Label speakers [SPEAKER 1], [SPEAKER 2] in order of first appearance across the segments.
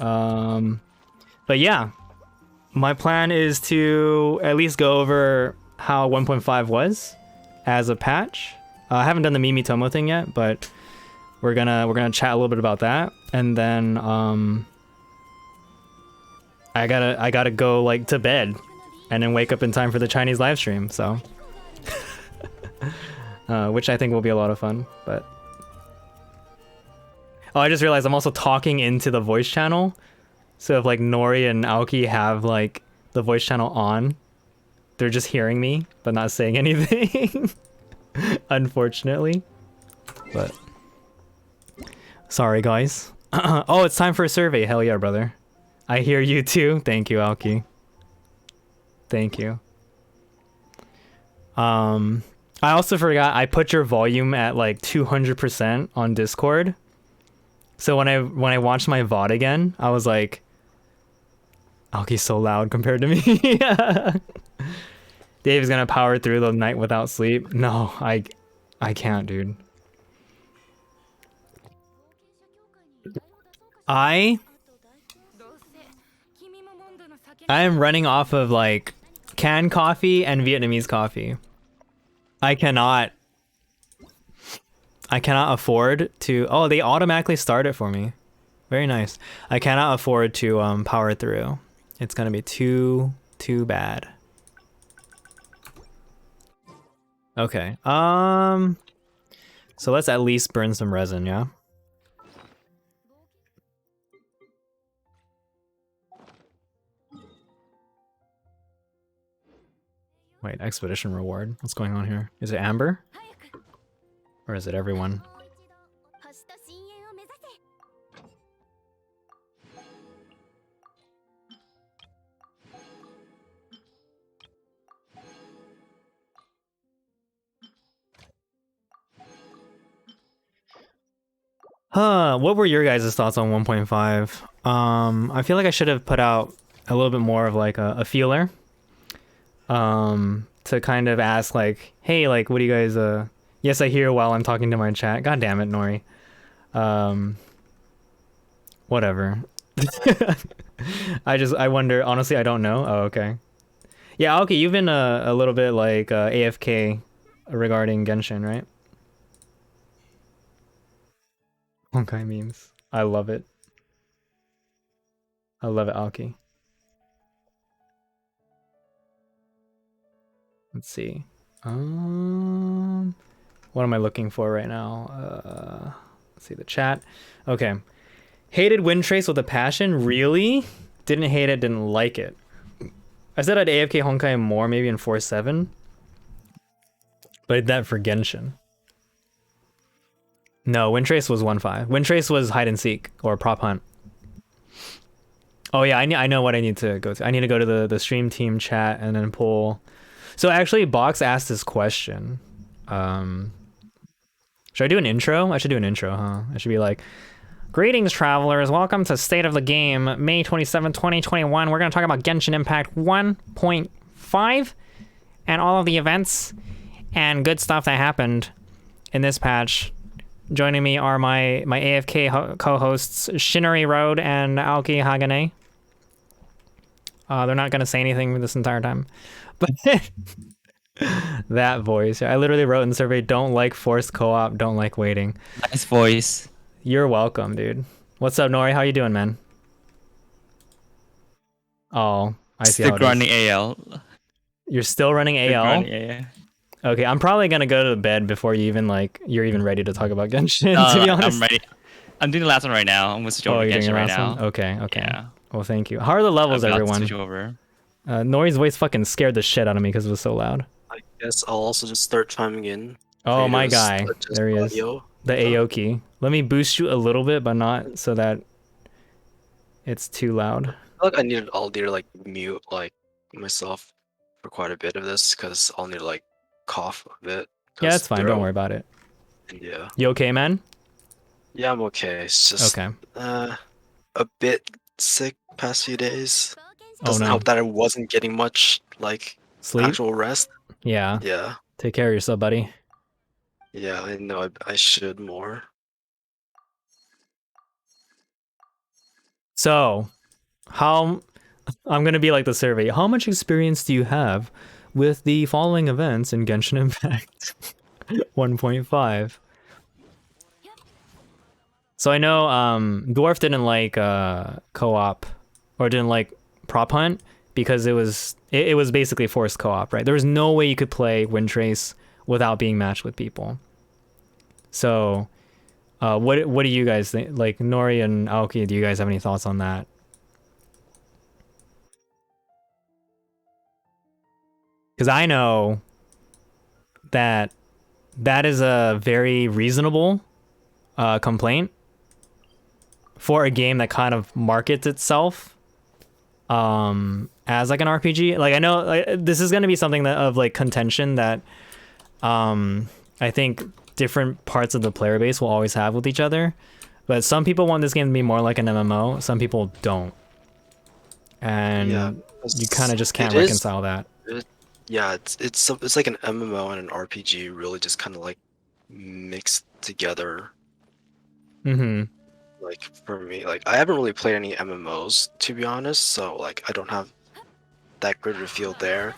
[SPEAKER 1] But yeah, my plan is to at least go over how 1.5 was as a patch. I haven't done the Mimi Tomo thing yet, but we're gonna chat a little bit about that, and then I gotta go like to bed, and then wake up in time for the Chinese live stream. So, which I think will be a lot of fun. But oh, I just realized I'm also talking into the voice channel. So if like Nori and Aoki have like the voice channel on, they're just hearing me but not saying anything. Unfortunately. But sorry guys. Oh, it's time for a survey. Hell yeah, brother. I hear you too. Thank you, Aoki. Thank you. I also forgot I put your volume at like 200% on Discord. So when I watched my VOD again, I was like, Aoki's so loud compared to me. Dave's gonna power through the night without sleep. No, I can't, dude. I am running off of like canned coffee and Vietnamese coffee. I cannot afford to. Oh, they automatically start it for me. Very nice. I cannot afford to power through. It's gonna be too bad. Okay. So let's at least burn some resin, yeah? Wait, expedition reward. What's going on here? Is it Amber? Or is it everyone? What were your guys' thoughts on 1.5? I feel like I should have put out a little bit more of like a feeler. To kind of ask like, hey, like, what do you guys, yes, I hear while I'm talking to my chat. God damn it, Nori. Whatever. I wonder, honestly, I don't know. Oh, okay. Yeah, okay, you've been a little bit like AFK regarding Genshin, right? Honkai memes. I love it. I love it, Aoki. Let's see. What am I looking for right now? Let's see the chat. Okay. Hated Wind Trace with a passion? Really? Didn't hate it, didn't like it. I said I'd AFK Honkai more, maybe in 4.7. But I did that for Genshin. No, Wind Trace was 1.5. Wind Trace was hide and seek or prop hunt. Oh yeah, I know what I need to go to. I need to go to the stream team chat and then pull. So actually, Box asked this question. Should I do an intro? I should do an intro, huh? I should be like, greetings, travelers. Welcome to State of the Game, May 27, 2021. We're going to talk about Genshin Impact 1.5 and all of the events and good stuff that happened in this patch. Joining me are my AFK co-hosts, Shinori Road and Aoki Hagane. They're not going to say anything this entire time. But that voice. I literally wrote in the survey, don't like forced co-op, don't like waiting.
[SPEAKER 2] Nice voice.
[SPEAKER 1] You're welcome, dude. What's up, Nori? How you doing, man? Oh, I see how it is.
[SPEAKER 2] Still running AL.
[SPEAKER 1] You're still running AL?
[SPEAKER 2] Running AL.
[SPEAKER 1] Okay, I'm probably gonna go to bed before you even you're even ready to talk about Genshin, to be honest.
[SPEAKER 2] I'm ready. I'm doing the last one right now. I'm gonna switch over to Genshin right now.
[SPEAKER 1] Okay.
[SPEAKER 2] Yeah.
[SPEAKER 1] Well, thank you. How are the levels, everyone?
[SPEAKER 2] Switch over.
[SPEAKER 1] Nori's voice fucking scared the shit out of me because it was so loud.
[SPEAKER 3] I guess I'll also just start chiming in.
[SPEAKER 1] Oh, my guy. There he is.
[SPEAKER 3] Audio.
[SPEAKER 1] The Aoki. Let me boost you a little bit, but not so that it's too loud.
[SPEAKER 3] I feel like I needed all to like mute like myself for quite a bit of this because I'll need to like cough a bit.
[SPEAKER 1] Yeah, that's fine. Don't worry about it.
[SPEAKER 3] Yeah.
[SPEAKER 1] You okay, man?
[SPEAKER 3] Yeah, I'm okay. It's just
[SPEAKER 1] okay.
[SPEAKER 3] A bit sick past few days.
[SPEAKER 1] Oh,
[SPEAKER 3] Doesn't
[SPEAKER 1] no.
[SPEAKER 3] help that I wasn't getting much like
[SPEAKER 1] sleep,
[SPEAKER 3] actual rest.
[SPEAKER 1] Yeah.
[SPEAKER 3] Yeah.
[SPEAKER 1] Take care of yourself, buddy.
[SPEAKER 3] Yeah, I know I should more.
[SPEAKER 1] So, how I'm gonna be like the survey. How much experience do you have with the following events in Genshin Impact 1.5? So I know Dwarf didn't like co-op or didn't like prop hunt because it was basically forced co-op, right? There was no way you could play Windtrace without being matched with people. So what do you guys think? Like Nori and Aoki, do you guys have any thoughts on that? Because I know that that is a very reasonable complaint for a game that kind of markets itself as like an RPG. Like I know like, this is going to be something that of like contention that I think different parts of the player base will always have with each other. But some people want this game to be more like an MMO, some people don't. And you kind of just can't reconcile that.
[SPEAKER 3] Yeah, it's like an MMO and an RPG really just kind of like mixed together.
[SPEAKER 1] Mm-hmm.
[SPEAKER 3] Like for me, like I haven't really played any MMOs to be honest, so like I don't have that good of a feel there.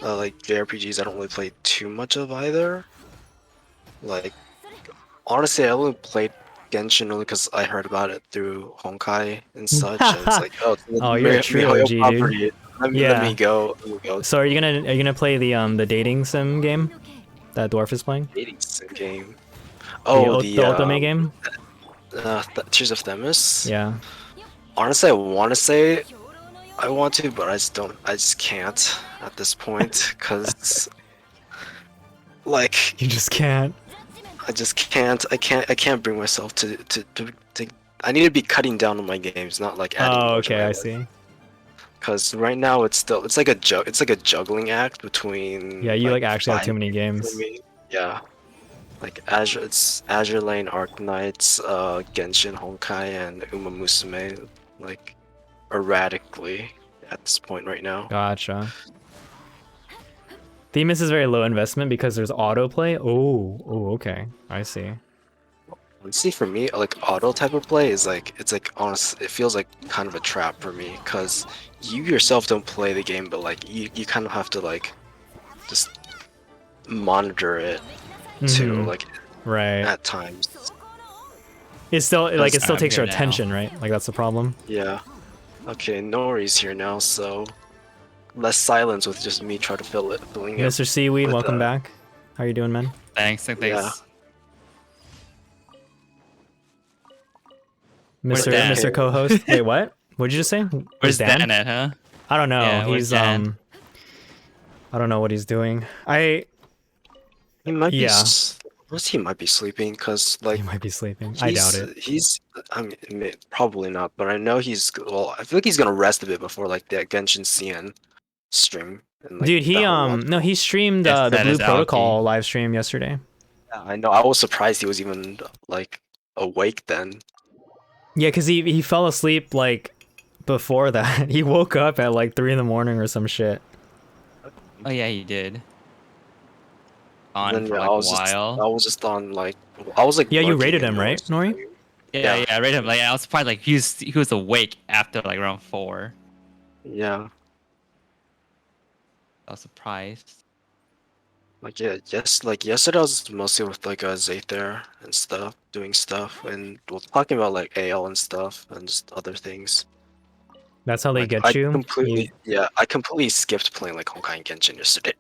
[SPEAKER 3] Like JRPGs, I don't really play too much of either. Like honestly, I only played Genshin only because I heard about it through Honkai and such. And it's like, oh,
[SPEAKER 1] oh, you're a true OG, dude.
[SPEAKER 3] Let me go.
[SPEAKER 1] So are you gonna play the dating sim game that Dwarf is playing?
[SPEAKER 3] Dating sim game. Oh,
[SPEAKER 1] the Otome game.
[SPEAKER 3] Tears of Themis.
[SPEAKER 1] Yeah.
[SPEAKER 3] Honestly, I want to say I want to, but I just can't at this point because like
[SPEAKER 1] you just can't.
[SPEAKER 3] I just can't. I can't bring myself to. I need to be cutting down on my games, not like adding.
[SPEAKER 1] Oh, okay, I see.
[SPEAKER 3] Because right now it's like a juggling act between.
[SPEAKER 1] Yeah, you like actually have too many games.
[SPEAKER 3] Yeah, like Azure Lane, Arknights, Genshin, Honkai, and Uma Musume, like erratically at this point right now.
[SPEAKER 1] Gotcha. Themis is very low investment because there's autoplay. Oh, okay, I see.
[SPEAKER 3] Honestly, for me, like auto type of play is like it feels like kind of a trap for me because you yourself don't play the game, but like you kind of have to like just monitor it too, like
[SPEAKER 1] right
[SPEAKER 3] at times.
[SPEAKER 1] It's still like it still takes your attention, right? Like that's the problem.
[SPEAKER 3] Yeah. Okay, Nori's here now, so less silence with just me trying to filling it.
[SPEAKER 1] Mr. Seaweed, welcome back. How you doing, man?
[SPEAKER 2] Thanks.
[SPEAKER 3] Yeah.
[SPEAKER 1] Mr. Co-host. Wait, what? What'd you just say?
[SPEAKER 2] Where's Dan at, huh?
[SPEAKER 1] I don't know.
[SPEAKER 2] Yeah,
[SPEAKER 1] he's I don't know what he's doing.
[SPEAKER 3] He might be. He might be sleeping because like
[SPEAKER 1] he might be sleeping. I doubt it.
[SPEAKER 3] I mean, probably not, but I know he's. Well, I feel like he's gonna rest a bit before like that Genshin CN stream. And, like,
[SPEAKER 1] dude, he streamed the Blue Protocol live stream yesterday.
[SPEAKER 3] Yeah, I know. I was surprised he was even like awake then.
[SPEAKER 1] Yeah, because he fell asleep like before that. He woke up at like 3 in the morning or some shit.
[SPEAKER 2] Oh yeah, he did. On
[SPEAKER 3] then,
[SPEAKER 2] for like a while.
[SPEAKER 3] I was just on like I was like.
[SPEAKER 1] Yeah, you rated him, right, Nori?
[SPEAKER 2] Yeah, I rated him. Like I was surprised. Like he was awake after like around 4.
[SPEAKER 3] Yeah.
[SPEAKER 2] I was surprised.
[SPEAKER 3] Like like yesterday I was mostly with like Zayther and stuff, doing stuff, and we're talking about like AL and stuff and just other things.
[SPEAKER 1] That's how they
[SPEAKER 3] like,
[SPEAKER 1] get you?
[SPEAKER 3] I completely skipped playing like Honkai and Genshin yesterday.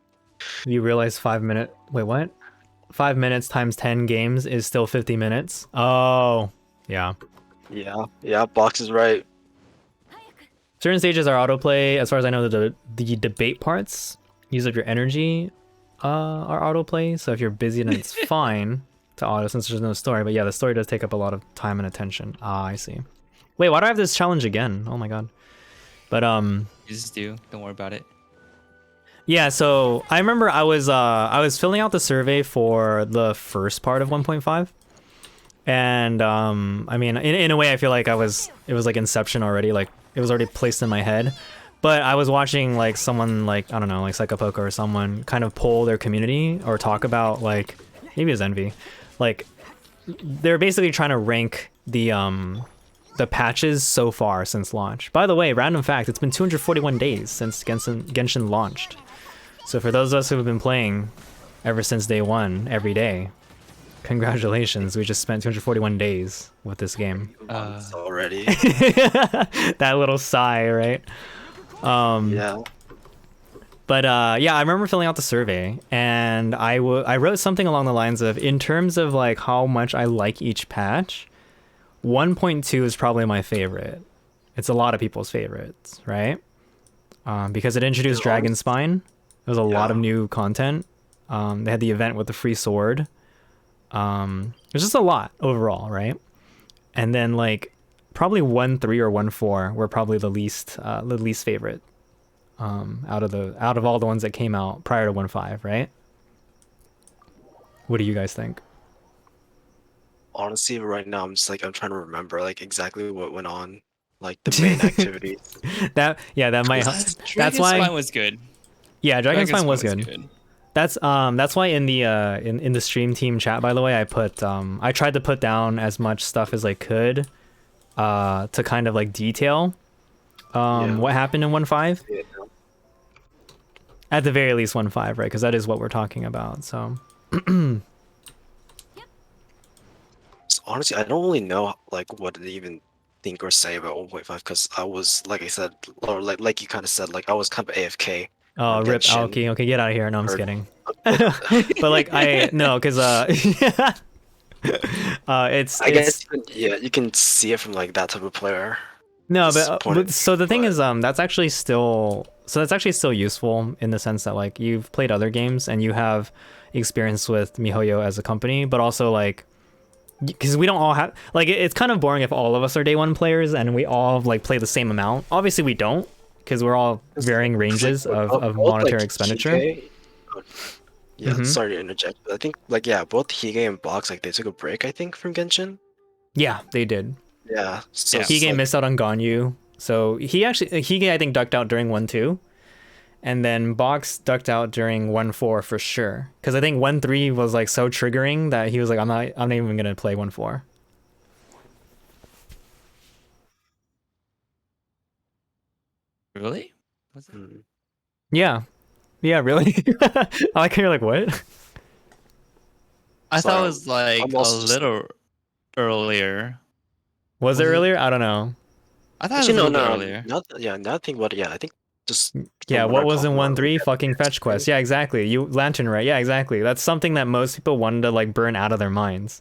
[SPEAKER 1] You realize 5 minutes. Wait, what? 5 minutes times 10 games is still 50 minutes. Oh, yeah.
[SPEAKER 3] Yeah, Box is right.
[SPEAKER 1] Certain stages are autoplay. As far as I know, the debate parts use up your energy are autoplay. So if you're busy, then it's fine to auto since there's no story. But yeah, the story does take up a lot of time and attention. Ah, I see. Wait, why do I have this challenge again? Oh my god. But
[SPEAKER 2] you just do. Don't worry about it.
[SPEAKER 1] Yeah, so I remember I was filling out the survey for the first part of 1.5. And I mean, in a way I feel like it was like Inception already, like it was already placed in my head. But I was watching like someone like, I don't know, like Psychopoke or someone kind of poll their community or talk about like, maybe it's Envy. Like they're basically trying to rank the the patches so far since launch. By the way, random fact, it's been 241 days since Genshin launched. So for those of us who have been playing ever since day one, every day, congratulations, we just spent 241 days with this game.
[SPEAKER 3] Already.
[SPEAKER 1] That little sigh, right?
[SPEAKER 3] Yeah.
[SPEAKER 1] But yeah, I remember filling out the survey, and I wrote something along the lines of, in terms of like how much I like each patch, 1.2 is probably my favorite. It's a lot of people's favorites, right? Because it introduced Dragon Spine. There was a lot of new content. They had the event with the free sword. There's just a lot overall, right? And then like probably 1.3 or 1.4 were probably the least favorite. Out of all the ones that came out prior to 1.5, right? What do you guys think?
[SPEAKER 3] Honestly, right now I'm trying to remember like exactly what went on, like the main activities.
[SPEAKER 1] That might help. That's why
[SPEAKER 2] Spine was good.
[SPEAKER 1] Yeah, Dragon Spine was
[SPEAKER 2] Spine
[SPEAKER 1] good. That's why in the in the stream team chat, by the way, I put I tried to put down as much stuff as I could to kind of like detail what happened in 1.5.
[SPEAKER 3] Yeah.
[SPEAKER 1] At the very least 1.5, right? Because that is what we're talking about. So
[SPEAKER 3] So honestly, I don't really know like what to even think or say about 1.5 because I was, like I said, or like you kind of said, like I was kind of AFK.
[SPEAKER 1] oh,
[SPEAKER 3] on
[SPEAKER 1] rip
[SPEAKER 3] Genshin.
[SPEAKER 1] Aoki. Okay, get out of here. No, I'm just kidding. But like because
[SPEAKER 3] I guess you can see it from like that type of player.
[SPEAKER 1] No,
[SPEAKER 3] Disappointed,
[SPEAKER 1] but so the thing
[SPEAKER 3] but-
[SPEAKER 1] is, that's actually still useful in the sense that like you've played other games and you have experience with MiHoYo as a company, but also like because we don't all have like it's kind of boring if all of us are day one players and we all like play the same amount. Obviously, we don't because we're all varying ranges of monetary expenditure.
[SPEAKER 3] Yeah,
[SPEAKER 1] Mhm.
[SPEAKER 3] sorry to interject, but I think like both Hige and Box like they took a break, I think, from Genshin.
[SPEAKER 1] Yeah, they did.
[SPEAKER 3] Yeah, so it's
[SPEAKER 1] Hige
[SPEAKER 3] like-
[SPEAKER 1] missed out on Ganyu, so Hige I think ducked out during 1.2. And then Box ducked out during 1.4 for sure. Because I think 1.3 was like so triggering that he was like, I'm not even gonna play 1.4.
[SPEAKER 2] Really? Was it?
[SPEAKER 3] Hmm.
[SPEAKER 1] Yeah. Yeah, really? I like how you're like, what?
[SPEAKER 2] I thought
[SPEAKER 3] Sorry,
[SPEAKER 2] it was like
[SPEAKER 3] I'm
[SPEAKER 2] a
[SPEAKER 3] also just-
[SPEAKER 2] little earlier.
[SPEAKER 1] Was it
[SPEAKER 2] Was it-
[SPEAKER 1] earlier? I don't know.
[SPEAKER 2] I thought
[SPEAKER 3] Actually,
[SPEAKER 2] it was a
[SPEAKER 3] no,
[SPEAKER 2] little
[SPEAKER 3] no,
[SPEAKER 2] earlier.
[SPEAKER 3] now I think about it, I think just
[SPEAKER 1] Yeah,
[SPEAKER 3] from
[SPEAKER 1] what
[SPEAKER 3] I
[SPEAKER 1] was in
[SPEAKER 3] recall,
[SPEAKER 1] 1.3? Fucking fetch quest. Yeah, exactly. You Lantern, right? Yeah, exactly. That's something that most people wanted to like burn out of their minds.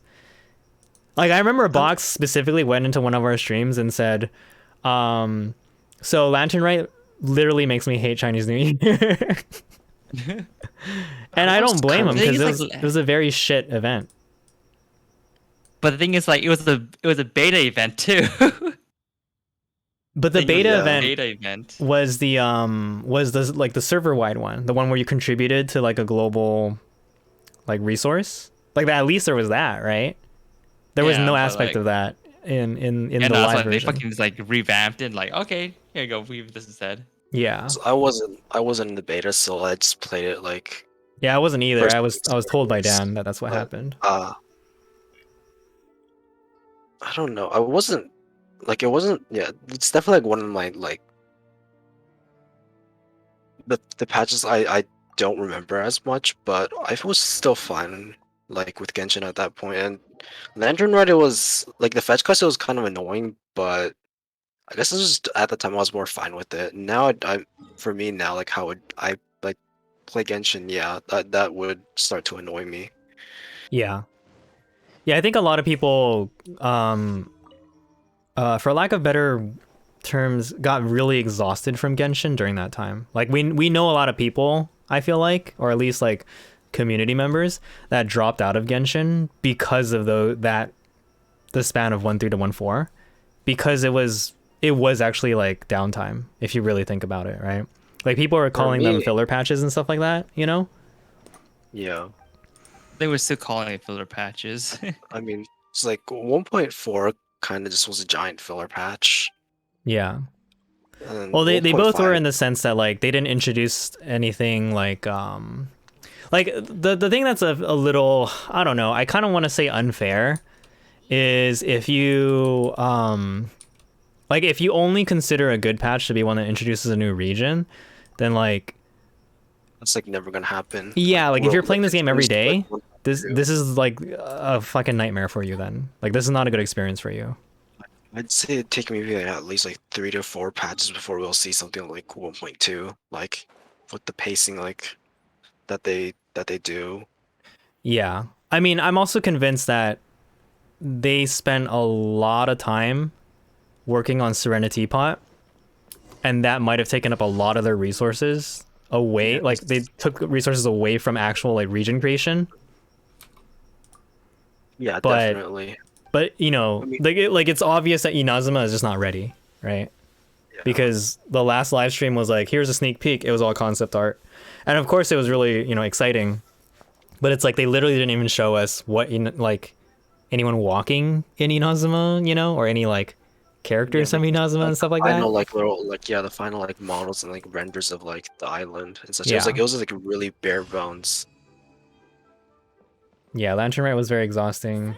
[SPEAKER 1] Like I remember Box specifically went into one of our streams and said, so Lantern Right literally makes me hate Chinese New Year. And I don't blame him
[SPEAKER 2] The thing
[SPEAKER 1] because
[SPEAKER 2] is, like-
[SPEAKER 1] it was a very shit event.
[SPEAKER 2] But the thing is, like, it was a beta event too.
[SPEAKER 1] But the
[SPEAKER 2] Thing was,
[SPEAKER 1] beta
[SPEAKER 2] a
[SPEAKER 1] event
[SPEAKER 2] beta event.
[SPEAKER 1] was the like the server wide one, the one where you contributed to like a global like resource. Like that, at least there was that, right? There was
[SPEAKER 2] Yeah,
[SPEAKER 1] no
[SPEAKER 2] but,
[SPEAKER 1] aspect
[SPEAKER 2] like-
[SPEAKER 1] of that in the
[SPEAKER 2] And
[SPEAKER 1] live
[SPEAKER 2] also, they
[SPEAKER 1] version.
[SPEAKER 2] fucking just, like revamped it. Like, okay, here you go. We have this instead.
[SPEAKER 1] Yeah,
[SPEAKER 3] So I wasn't in the beta, so I just played it like
[SPEAKER 1] yeah, I wasn't either.
[SPEAKER 3] First
[SPEAKER 1] I was told by
[SPEAKER 3] experience,
[SPEAKER 1] Dan that that's what
[SPEAKER 3] but,
[SPEAKER 1] happened.
[SPEAKER 3] I don't know. I wasn't like it wasn't it's definitely like one of my like the patches I don't remember as much, but I was still fine like with Genshin at that point. And Lantern Ride, it was like the fetch quest, it was kind of annoying, but I guess it was just at the time I was more fine with it. Now I for me now like how would I like play Genshin, that would start to annoy me.
[SPEAKER 1] Yeah, yeah. I think a lot of people, for lack of better terms, got really exhausted from Genshin during that time. Like we know a lot of people, I feel like, or at least like community members that dropped out of Genshin because of the span of 1.3 to 1.4, because it was actually like downtime if you really think about it, right? Like people are calling them
[SPEAKER 3] me-
[SPEAKER 1] filler patches and stuff like that, you know?
[SPEAKER 3] Yeah.
[SPEAKER 2] They were still calling it filler patches.
[SPEAKER 3] I mean, it's like 1.4 kind of just was a giant filler patch.
[SPEAKER 1] Yeah.
[SPEAKER 3] And then
[SPEAKER 1] Well, they both were
[SPEAKER 3] 1.5
[SPEAKER 1] in the sense that like they didn't introduce anything like the thing that's a little, I don't know, I kind of want to say unfair is if you Like if you only consider a good patch to be one that introduces a new region, then like
[SPEAKER 3] That's like never gonna happen.
[SPEAKER 1] yeah, like if
[SPEAKER 3] we'll-
[SPEAKER 1] you're playing this
[SPEAKER 3] it's
[SPEAKER 1] game every
[SPEAKER 3] just, like,
[SPEAKER 1] day,
[SPEAKER 3] one
[SPEAKER 1] this
[SPEAKER 3] through.
[SPEAKER 1] this is like a fucking nightmare for you then. Like this is not a good experience for you.
[SPEAKER 3] I'd say it'd take maybe like, at least like 3 to 4 patches before we'll see something like 1.2, like with the pacing like that they do.
[SPEAKER 1] Yeah. I mean, I'm also convinced that they spent a lot of time working on Serenity Pot, and that might have taken up a lot of their resources away.
[SPEAKER 3] Yeah,
[SPEAKER 1] Like they took resources away from actual like region creation.
[SPEAKER 3] yeah,
[SPEAKER 1] But
[SPEAKER 3] definitely.
[SPEAKER 1] you know,
[SPEAKER 3] I mean,
[SPEAKER 1] like it's obvious that Inazuma is just not ready, right?
[SPEAKER 3] yeah,
[SPEAKER 1] Because the last live stream was like, here's a sneak peek. It was all concept art, and of course it was really exciting. But it's like they literally didn't even show us what like anyone walking in Inazuma, or any like
[SPEAKER 3] yeah,
[SPEAKER 1] characters from
[SPEAKER 3] like
[SPEAKER 1] Inazuma and
[SPEAKER 3] the
[SPEAKER 1] stuff like that.
[SPEAKER 3] final like little like yeah, the final like models and like renders of like the island and such.
[SPEAKER 1] Yeah.
[SPEAKER 3] It was like really bare bones.
[SPEAKER 1] Yeah, Lantern Rite was very exhausting.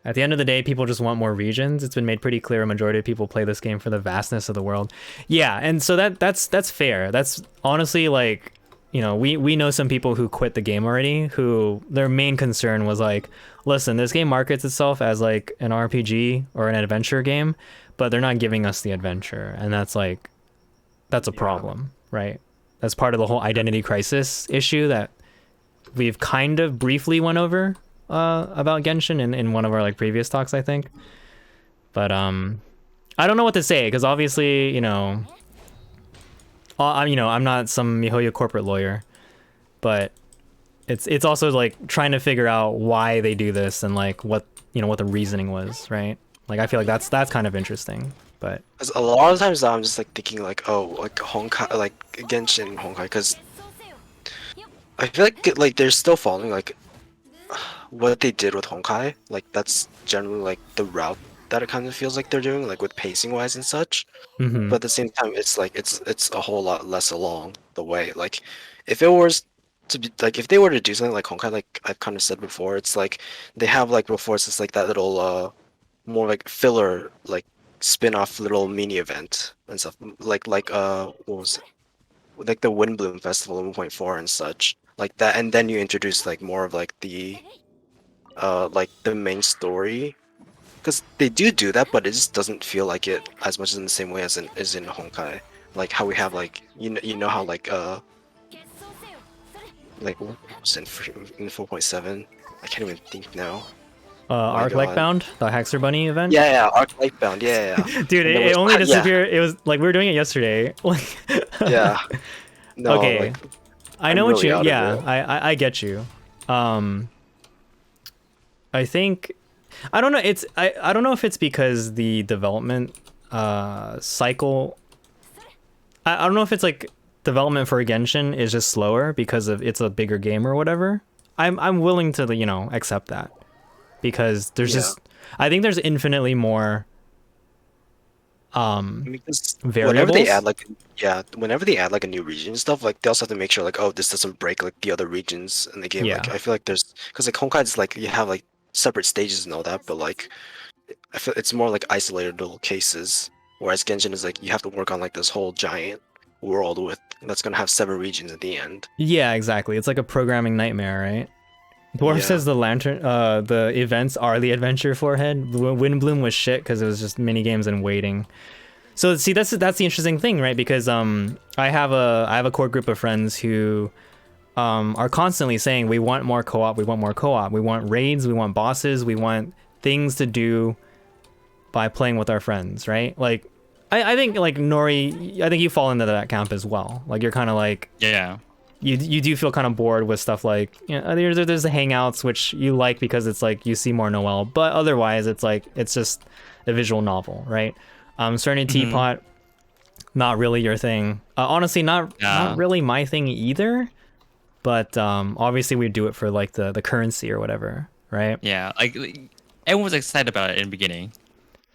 [SPEAKER 1] At the end of the day, people just want more regions. It's been made pretty clear a majority of people play this game for the vastness of the world. Yeah, and so that's fair. That's honestly like, we know some people who quit the game already who their main concern was like, listen, this game markets itself as like an RPG or an adventure game, but they're not giving us the adventure, and that's a problem, right? That's part of the whole identity crisis issue that we've kind of briefly went over about Genshin in one of our like previous talks, I think. But I don't know what to say because obviously, I'm not some MiHoYo corporate lawyer, but it's also like trying to figure out why they do this and like what the reasoning was, right? Like I feel like that's kind of interesting, but
[SPEAKER 3] 'Cause a lot of times I'm just like thinking like, oh, like Honkai, like Genshin Honkai, because I feel like they're still following like what they did with Honkai. Like that's generally like the route that it kind of feels like they're doing, like with pacing wise and such.
[SPEAKER 1] mm-hmm.
[SPEAKER 3] But at the same time, it's like it's a whole lot less along the way. Like if it was to be like if they were to do something like Honkai, like I've kind of said before, it's like they have like before it's just like that little more like filler like spin-off little mini event and stuff like what was it? Like the Windbloom Festival 1.4 and such like that, and then you introduce like more of like the main story because they do that, but it just doesn't feel like it as much as in the same way as in Honkai. Like how we have like you know how like what was in 4.7? I can't even think now. Oh my
[SPEAKER 1] Arc
[SPEAKER 3] god.
[SPEAKER 1] Bound, the Haxer Bunny event.
[SPEAKER 3] Yeah, Arc Lightbound. Yeah.
[SPEAKER 1] Dude,
[SPEAKER 3] And there
[SPEAKER 1] it
[SPEAKER 3] was
[SPEAKER 1] only
[SPEAKER 3] yeah,
[SPEAKER 1] disappeared. It was like we were doing it yesterday. Like,
[SPEAKER 3] yeah. No,
[SPEAKER 1] okay,
[SPEAKER 3] like
[SPEAKER 1] I
[SPEAKER 3] I'm
[SPEAKER 1] know what
[SPEAKER 3] really
[SPEAKER 1] you.
[SPEAKER 3] out of
[SPEAKER 1] Yeah,
[SPEAKER 3] it.
[SPEAKER 1] I get you. I think I don't know. I don't know if it's because the development cycle. I don't know if it's like development for Genshin is just slower because of it's a bigger game or whatever. I'm willing to accept that because there's
[SPEAKER 3] Yeah.
[SPEAKER 1] just I think there's infinitely more
[SPEAKER 3] I mean, 'cause
[SPEAKER 1] variables.
[SPEAKER 3] whenever they add like a new region and stuff, like they also have to make sure like, oh, this doesn't break like the other regions in the game.
[SPEAKER 1] Yeah.
[SPEAKER 3] Like I feel like there's because like Honkai is like you have like separate stages and all that, but like I feel it's more like isolated little cases. Whereas Genshin is like you have to work on like this whole giant world with that's gonna have 7 regions at the end.
[SPEAKER 1] Yeah, exactly. It's like a programming nightmare, right? Dwarf
[SPEAKER 3] Yeah.
[SPEAKER 1] says the events are the adventure forehead. Windbloom was shit because it was just mini games and waiting. So see, that's the interesting thing, right? Because I have a core group of friends who are constantly saying we want more co-op, we want more co-op, we want raids, we want bosses, we want things to do by playing with our friends, right? Like, I think like Nori, I think you fall into that camp as well. Like you're kind of like
[SPEAKER 2] Yeah.
[SPEAKER 1] you do feel kind of bored with stuff like there's the hangouts which you like because it's like you see more Noel, but otherwise it's like it's just a visual novel, right? Starting Teapot, not really your thing. Honestly, not really my thing either. But obviously we do it for like the currency or whatever, right?
[SPEAKER 2] Yeah. Like everyone was excited about it in the beginning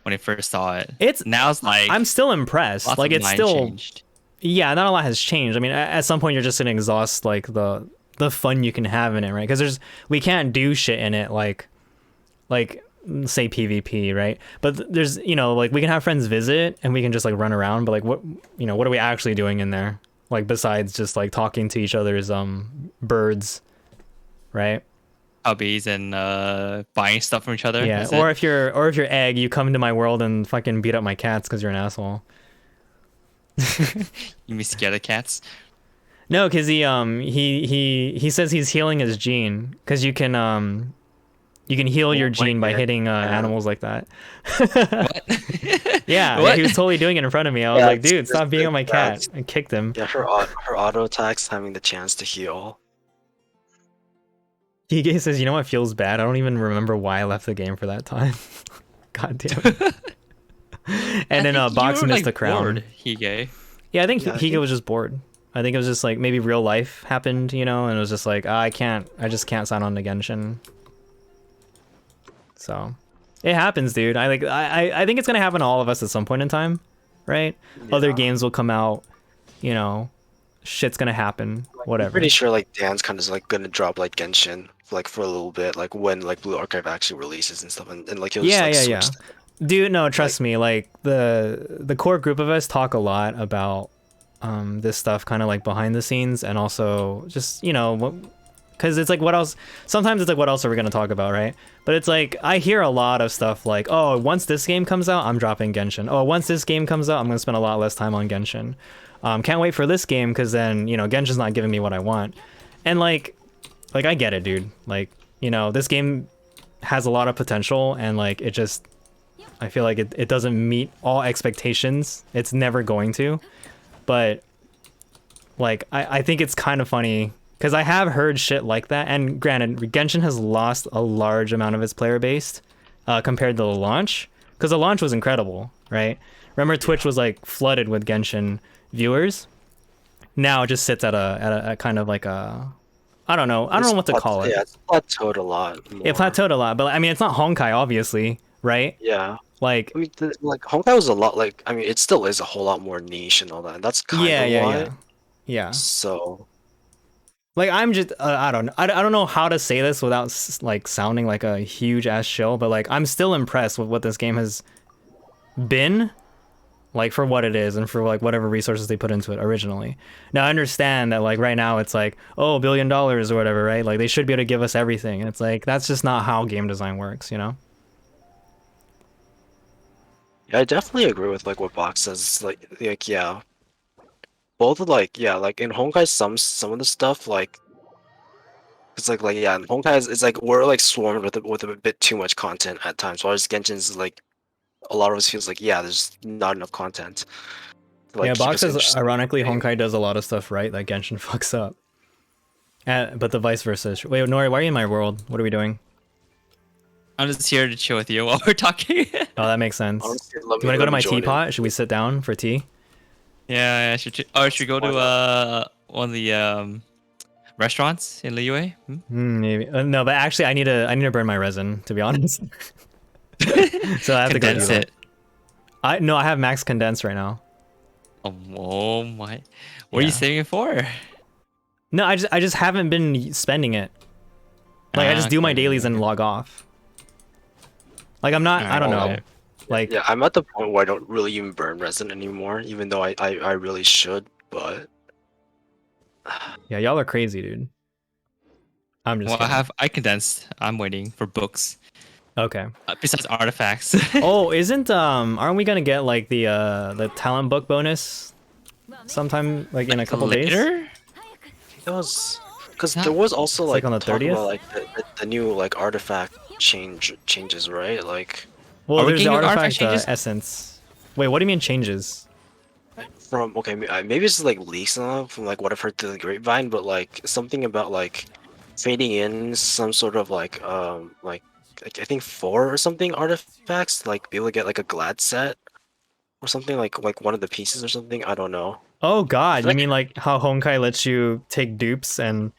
[SPEAKER 2] when they first saw it.
[SPEAKER 1] It's
[SPEAKER 2] Now it's like
[SPEAKER 1] I'm still impressed.
[SPEAKER 2] lots
[SPEAKER 1] Like
[SPEAKER 2] of
[SPEAKER 1] it's
[SPEAKER 2] mind
[SPEAKER 1] still
[SPEAKER 2] changed.
[SPEAKER 1] yeah, not a lot has changed. I mean, at some point you're just gonna exhaust like the fun you can have in it, right? Because we can't do shit in it like say PvP, right? But there's, like we can have friends visit and we can just like run around, but like what are we actually doing in there? Like besides just like talking to each other's birds, right?
[SPEAKER 2] Hobbies and buying stuff from each other.
[SPEAKER 1] Yeah.
[SPEAKER 2] That's
[SPEAKER 1] Or
[SPEAKER 2] it.
[SPEAKER 1] if you're egg, you come into my world and fucking beat up my cats because you're an asshole.
[SPEAKER 2] You be scared of cats.
[SPEAKER 1] No, because he says he's healing his gene because you can heal your gene by hitting animals like that.
[SPEAKER 2] What?
[SPEAKER 1] Yeah,
[SPEAKER 2] What?
[SPEAKER 1] he was totally doing it in front of me. I was
[SPEAKER 3] Yeah,
[SPEAKER 1] like,
[SPEAKER 3] it's
[SPEAKER 1] dude, stop being on my cat.
[SPEAKER 3] that's-
[SPEAKER 1] I kicked him.
[SPEAKER 3] Yeah, her auto attacks having the chance to heal.
[SPEAKER 1] Hige says, you know what feels bad? I don't even remember why I left the game for that time. God damn it. And then Box missed the crown.
[SPEAKER 2] Bored, Hige.
[SPEAKER 1] Yeah, I think
[SPEAKER 3] Yeah, I
[SPEAKER 1] Hige
[SPEAKER 3] think-
[SPEAKER 1] was just bored. I think it was just like maybe real life happened, and it was just like, I just can't sign on to Genshin. So it happens, dude. I think it's gonna happen to all of us at some point in time, right? Other
[SPEAKER 3] Yeah.
[SPEAKER 1] games will come out, shit's gonna happen,
[SPEAKER 3] I'm
[SPEAKER 1] whatever.
[SPEAKER 3] pretty sure like Dan's kind of like gonna drop like Genshin like for a little bit, like when like Blue Archive actually releases and stuff, and like he'll
[SPEAKER 1] Yeah,
[SPEAKER 3] just,
[SPEAKER 1] yeah,
[SPEAKER 3] like,
[SPEAKER 1] yeah.
[SPEAKER 3] switch.
[SPEAKER 1] Dude, no, trust me. Like the core group of us talk a lot about this stuff, kind of like behind the scenes, and also just because it's like what else. Sometimes it's like what else are we gonna talk about, right? But it's like I hear a lot of stuff like, oh, once this game comes out, I'm dropping Genshin. Oh, once this game comes out, I'm gonna spend a lot less time on Genshin. Can't wait for this game because then Genshin's not giving me what I want, and like I get it, dude. Like this game has a lot of potential, and like it just. I feel like it doesn't meet all expectations. It's never going to. But like I think it's kind of funny because I have heard shit like that. And granted, Genshin has lost a large amount of its player base compared to the launch, because the launch was incredible, right? Remember, Twitch was like flooded with Genshin viewers. Now it just sits at a kind of like a I don't know what to call it.
[SPEAKER 3] Yeah, it's plateaued a lot more.
[SPEAKER 1] It plateaued a lot, but I mean it's not Honkai, obviously, right?
[SPEAKER 3] Yeah.
[SPEAKER 1] Like
[SPEAKER 3] I mean, like Honkai was a lot like I mean, it still is a whole lot more niche and all that. And that's kind
[SPEAKER 1] yeah,
[SPEAKER 3] of
[SPEAKER 1] yeah,
[SPEAKER 3] why.
[SPEAKER 1] yeah, yeah.
[SPEAKER 3] So
[SPEAKER 1] Like I'm just I don't know how to say this without like sounding like a huge ass shill, but like I'm still impressed with what this game has been, like for what it is and for like whatever resources they put into it originally. Now I understand that like right now it's like, oh, $1 billion or whatever, right? Like they should be able to give us everything, and it's like that's just not how game design works,
[SPEAKER 3] yeah, I definitely agree with like what Box says. Like yeah, both of like yeah, like in Honkai some of the stuff like it's like yeah, in Honkai it's like we're like swarmed with a bit too much content at times. Whereas Genshin's like a lot of us feels like yeah, there's not enough content. To, like,
[SPEAKER 1] Yeah,
[SPEAKER 3] keep
[SPEAKER 1] Box
[SPEAKER 3] us
[SPEAKER 1] says
[SPEAKER 3] interested.
[SPEAKER 1] ironically Honkai does a lot of stuff right that Genshin fucks up. But the vice versa is true. Wait, Nori, why are you in my world? What are we doing?
[SPEAKER 2] I'm just here to chill with you while we're talking.
[SPEAKER 1] Oh, that makes sense.
[SPEAKER 3] Honestly,
[SPEAKER 1] Do you want to go to
[SPEAKER 3] let me
[SPEAKER 1] my
[SPEAKER 3] join in.
[SPEAKER 1] teapot? Should we sit down for tea?
[SPEAKER 2] Yeah, should go
[SPEAKER 3] Why
[SPEAKER 2] to one of the restaurants in Liyue?
[SPEAKER 1] Maybe. No, but actually, I need to burn my resin, to be honest. So I have to go do
[SPEAKER 2] Condense
[SPEAKER 1] that.
[SPEAKER 2] it.
[SPEAKER 1] I have max condense right now.
[SPEAKER 2] Oh my! What are you
[SPEAKER 1] Yeah.
[SPEAKER 2] saving it for?
[SPEAKER 1] No, I just haven't been spending it. Like I just do my
[SPEAKER 2] Okay,
[SPEAKER 1] dailies and
[SPEAKER 2] okay.
[SPEAKER 1] log off. Like I'm not. I don't know.
[SPEAKER 2] Alright.
[SPEAKER 1] Like
[SPEAKER 3] Yeah, I'm at the point where I don't really even burn resin anymore, even though I really should, but
[SPEAKER 1] yeah, y'all are crazy, dude. I'm just.
[SPEAKER 2] Well,
[SPEAKER 1] kidding.
[SPEAKER 2] I condensed. I'm waiting for books.
[SPEAKER 1] Okay.
[SPEAKER 2] Besides artifacts.
[SPEAKER 1] Oh, aren't we gonna get like the talent book bonus sometime like in a couple days?
[SPEAKER 2] Later?
[SPEAKER 3] it was because
[SPEAKER 2] Huh?
[SPEAKER 3] there was also
[SPEAKER 1] like
[SPEAKER 3] like
[SPEAKER 1] on the
[SPEAKER 3] talk
[SPEAKER 1] 30th?
[SPEAKER 3] about like the new like artifact changes, right? Like
[SPEAKER 1] Well,
[SPEAKER 2] Are we
[SPEAKER 1] there's the
[SPEAKER 2] getting
[SPEAKER 1] artifact
[SPEAKER 2] artifact changes?
[SPEAKER 1] essence. Wait, what do you mean changes?
[SPEAKER 3] from okay, maybe it's like leaks and all from like what I've heard through the grapevine, but like something about like fading in some sort of like I think 4 or something artifacts, like be able to get like a glad set or something like one of the pieces or something. I don't know.
[SPEAKER 1] Oh God, you
[SPEAKER 3] Like-
[SPEAKER 1] mean like how Honkai lets you take dupes and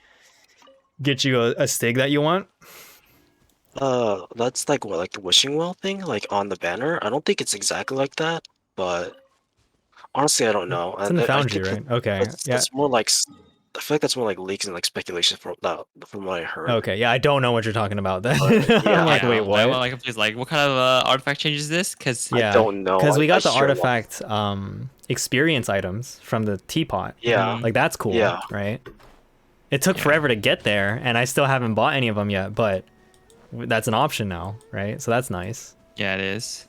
[SPEAKER 1] get you a stig that you want?
[SPEAKER 3] That's like what, like the wishing well thing, like on the banner. I don't think it's exactly like that, but honestly, I don't know.
[SPEAKER 1] It's in the
[SPEAKER 3] I
[SPEAKER 1] foundry,
[SPEAKER 3] think
[SPEAKER 1] right? Okay.
[SPEAKER 3] That's,
[SPEAKER 1] Yeah.
[SPEAKER 3] that's more like I feel like that's more like leaks and like speculation from what I heard.
[SPEAKER 1] Okay, yeah, I don't know what you're talking about then.
[SPEAKER 3] Yeah.
[SPEAKER 1] I'm like, wait, what?
[SPEAKER 2] Like, please, like, what kind of artifact change is this? Because
[SPEAKER 3] I
[SPEAKER 1] Yeah,
[SPEAKER 3] don't know.
[SPEAKER 1] because we
[SPEAKER 3] I
[SPEAKER 1] got the
[SPEAKER 3] hear a lot.
[SPEAKER 1] artifact experience items from the teapot.
[SPEAKER 3] Yeah.
[SPEAKER 1] Like that's cool,
[SPEAKER 3] Yeah.
[SPEAKER 1] right? It took
[SPEAKER 2] Yeah.
[SPEAKER 1] forever to get there, and I still haven't bought any of them yet, but that's an option now, right? So that's nice.
[SPEAKER 2] yeah, it is.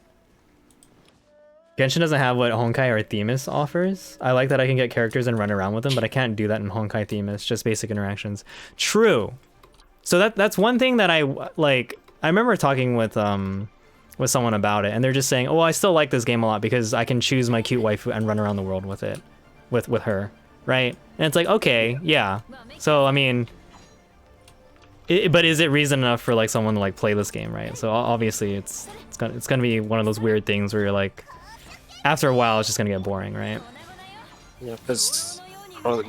[SPEAKER 1] Genshin doesn't have what Honkai or Themis offers. I like that I can get characters and run around with them, but I can't do that in Honkai Themis, just basic interactions. True. So that's one thing that I like. I remember talking with someone about it, and they're just saying, "Oh, I still like this game a lot because I can choose my cute waifu and run around the world with it, with her, right?" And it's like, okay, yeah. So I mean, but is it reason enough for like someone to like play this game, right? So obviously, it's gonna be one of those weird things where you're like, after a while, it's just gonna get boring, right?
[SPEAKER 3] Yeah, because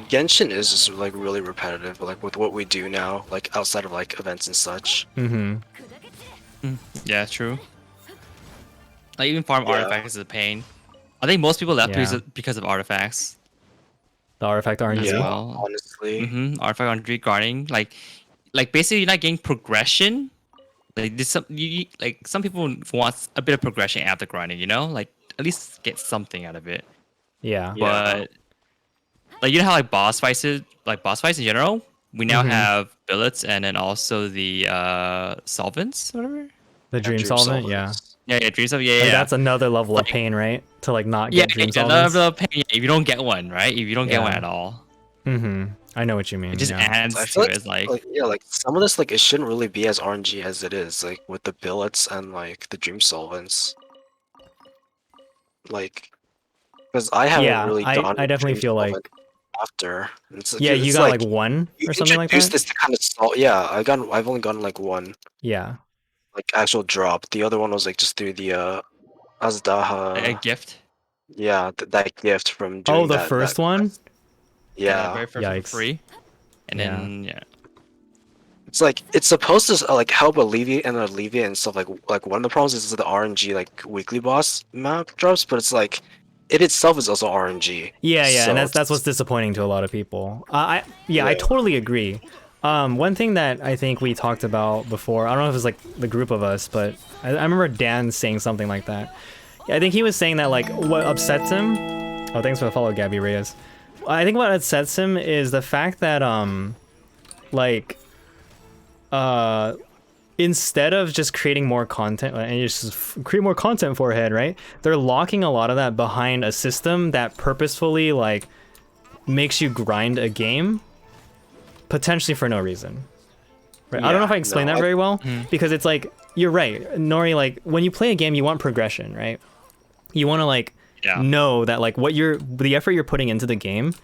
[SPEAKER 3] Genshin is just like really repetitive, like with what we do now, like outside of like events and such.
[SPEAKER 1] Mm-hmm.
[SPEAKER 2] Yeah, true. Like even farm
[SPEAKER 3] Yeah.
[SPEAKER 2] artifacts is a pain. I think most people left
[SPEAKER 1] Yeah.
[SPEAKER 2] because of artifacts.
[SPEAKER 1] The artifact RNG.
[SPEAKER 2] As
[SPEAKER 3] Yeah,
[SPEAKER 2] well.
[SPEAKER 3] honestly.
[SPEAKER 2] Artifact on guarding, like basically you're not getting progression. Like this, like some people want a bit of progression after grinding, you know, like at least get something out of it.
[SPEAKER 1] Yeah.
[SPEAKER 3] Yeah.
[SPEAKER 2] But like you know how like boss fights in general, we now
[SPEAKER 1] Mhm.
[SPEAKER 2] have billets and then also the solvents, whatever.
[SPEAKER 1] The dream solvent, yeah.
[SPEAKER 3] Solvents.
[SPEAKER 2] Yeah, dream solvent. Yeah,
[SPEAKER 1] Like,
[SPEAKER 2] yeah.
[SPEAKER 1] that's another level
[SPEAKER 2] Like-
[SPEAKER 1] of pain, right? To like not
[SPEAKER 2] Yeah,
[SPEAKER 1] get dream
[SPEAKER 2] yeah, another
[SPEAKER 1] solvents.
[SPEAKER 2] level of pain if you don't get one, right? If you don't get one
[SPEAKER 1] Yeah.
[SPEAKER 2] at all,
[SPEAKER 1] Mm-hmm. I know what you mean.
[SPEAKER 2] it just
[SPEAKER 1] yeah.
[SPEAKER 2] adds
[SPEAKER 3] I
[SPEAKER 2] to
[SPEAKER 3] feel
[SPEAKER 2] it. It's like
[SPEAKER 3] yeah, like some of this, like it shouldn't really be as RNG as it is, like with the billets and like the dream solvents. Like, because I haven't
[SPEAKER 1] Yeah,
[SPEAKER 3] really
[SPEAKER 1] I
[SPEAKER 3] gotten
[SPEAKER 1] definitely
[SPEAKER 3] dream
[SPEAKER 1] feel like-
[SPEAKER 3] solvent after. It's,
[SPEAKER 1] Yeah, you
[SPEAKER 3] it's
[SPEAKER 1] got like one
[SPEAKER 3] you
[SPEAKER 1] or something like
[SPEAKER 3] introduced
[SPEAKER 1] that.
[SPEAKER 3] this to kind of solve. Yeah, I've only gotten like one
[SPEAKER 1] Yeah.
[SPEAKER 3] like actual drop. The other one was like just through the
[SPEAKER 2] a
[SPEAKER 3] Azdaha.
[SPEAKER 2] gift.
[SPEAKER 3] Yeah, that gift from doing
[SPEAKER 1] Oh, the
[SPEAKER 3] that.
[SPEAKER 1] first one.
[SPEAKER 3] Yeah,
[SPEAKER 2] Very first one
[SPEAKER 1] Yikes.
[SPEAKER 2] for free, and
[SPEAKER 1] Yeah.
[SPEAKER 2] then yeah.
[SPEAKER 3] it's like it's supposed to like help alleviate and stuff. Like one of the problems is the RNG like weekly boss map drops, but it's like it itself is also RNG.
[SPEAKER 1] Yeah, yeah,
[SPEAKER 3] So
[SPEAKER 1] and that's
[SPEAKER 3] it's-
[SPEAKER 1] what's disappointing to a lot of people. I
[SPEAKER 3] Yeah.
[SPEAKER 1] totally agree. One thing that I think we talked about before, I don't know if it was like the group of us, but I remember Dan saying something like that. I think he was saying that like what upsets him. Oh, thanks for the follow, Gabby Reyes. I think what upsets him is the fact that like instead of just creating more content and just create more content for ahead, right? They're locking a lot of that behind a system that purposefully like makes you grind a game potentially for no reason. Right? I don't know if I
[SPEAKER 3] Yeah,
[SPEAKER 1] explained
[SPEAKER 3] no,
[SPEAKER 1] that very well
[SPEAKER 2] Hmm.
[SPEAKER 1] because it's like you're right, Nori. Like when you play a game, you want progression, right? You want to like
[SPEAKER 2] Yeah.
[SPEAKER 1] know that like the effort you're putting into the game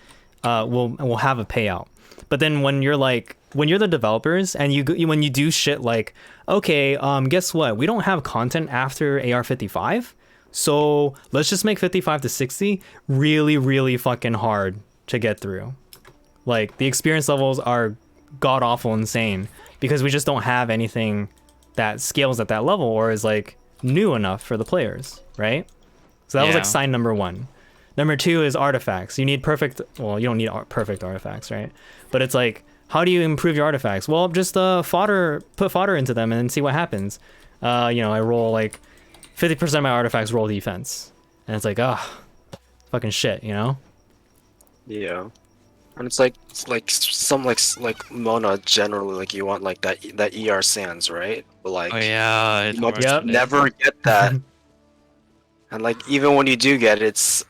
[SPEAKER 1] will have a payout. But then when you're the developers and when you do shit like, okay, guess what? We don't have content after AR55, so let's just make 55 to 60 really, really fucking hard to get through. Like the experience levels are god awful insane because we just don't have anything that scales at that level or is like new enough for the players, right? So that was like
[SPEAKER 2] Yeah.
[SPEAKER 1] sign number one. Number two is artifacts. You need perfect. Well, you don't need perfect artifacts, right? But it's like, how do you improve your artifacts? Well, just put fodder into them and then see what happens. I roll like 50% of my artifacts roll defense, and it's like, fucking shit, you know?
[SPEAKER 3] Yeah, and it's like some like Mona generally like you want like that ER sands, right? But like
[SPEAKER 2] Oh yeah. It's
[SPEAKER 3] you might
[SPEAKER 2] worse
[SPEAKER 1] Yep.
[SPEAKER 2] than it.
[SPEAKER 3] never get that. And like even when you do get it, it's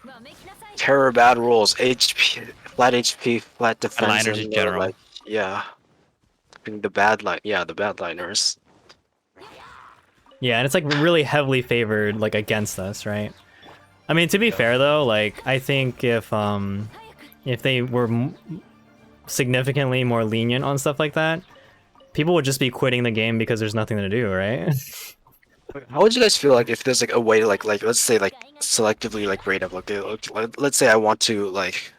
[SPEAKER 3] terror bad rolls, HP, flat defense,
[SPEAKER 2] liners in
[SPEAKER 3] and
[SPEAKER 2] general.
[SPEAKER 3] like yeah, I think the bad liners.
[SPEAKER 1] Yeah, and it's like really heavily favored like against us, right? I mean, to be fair though, like I think if they were significantly more lenient on stuff like that, people would just be quitting the game because there's nothing to do, right?
[SPEAKER 3] How would you guys feel like if there's like a way to like let's say like selectively like rate up like, let's say I want to like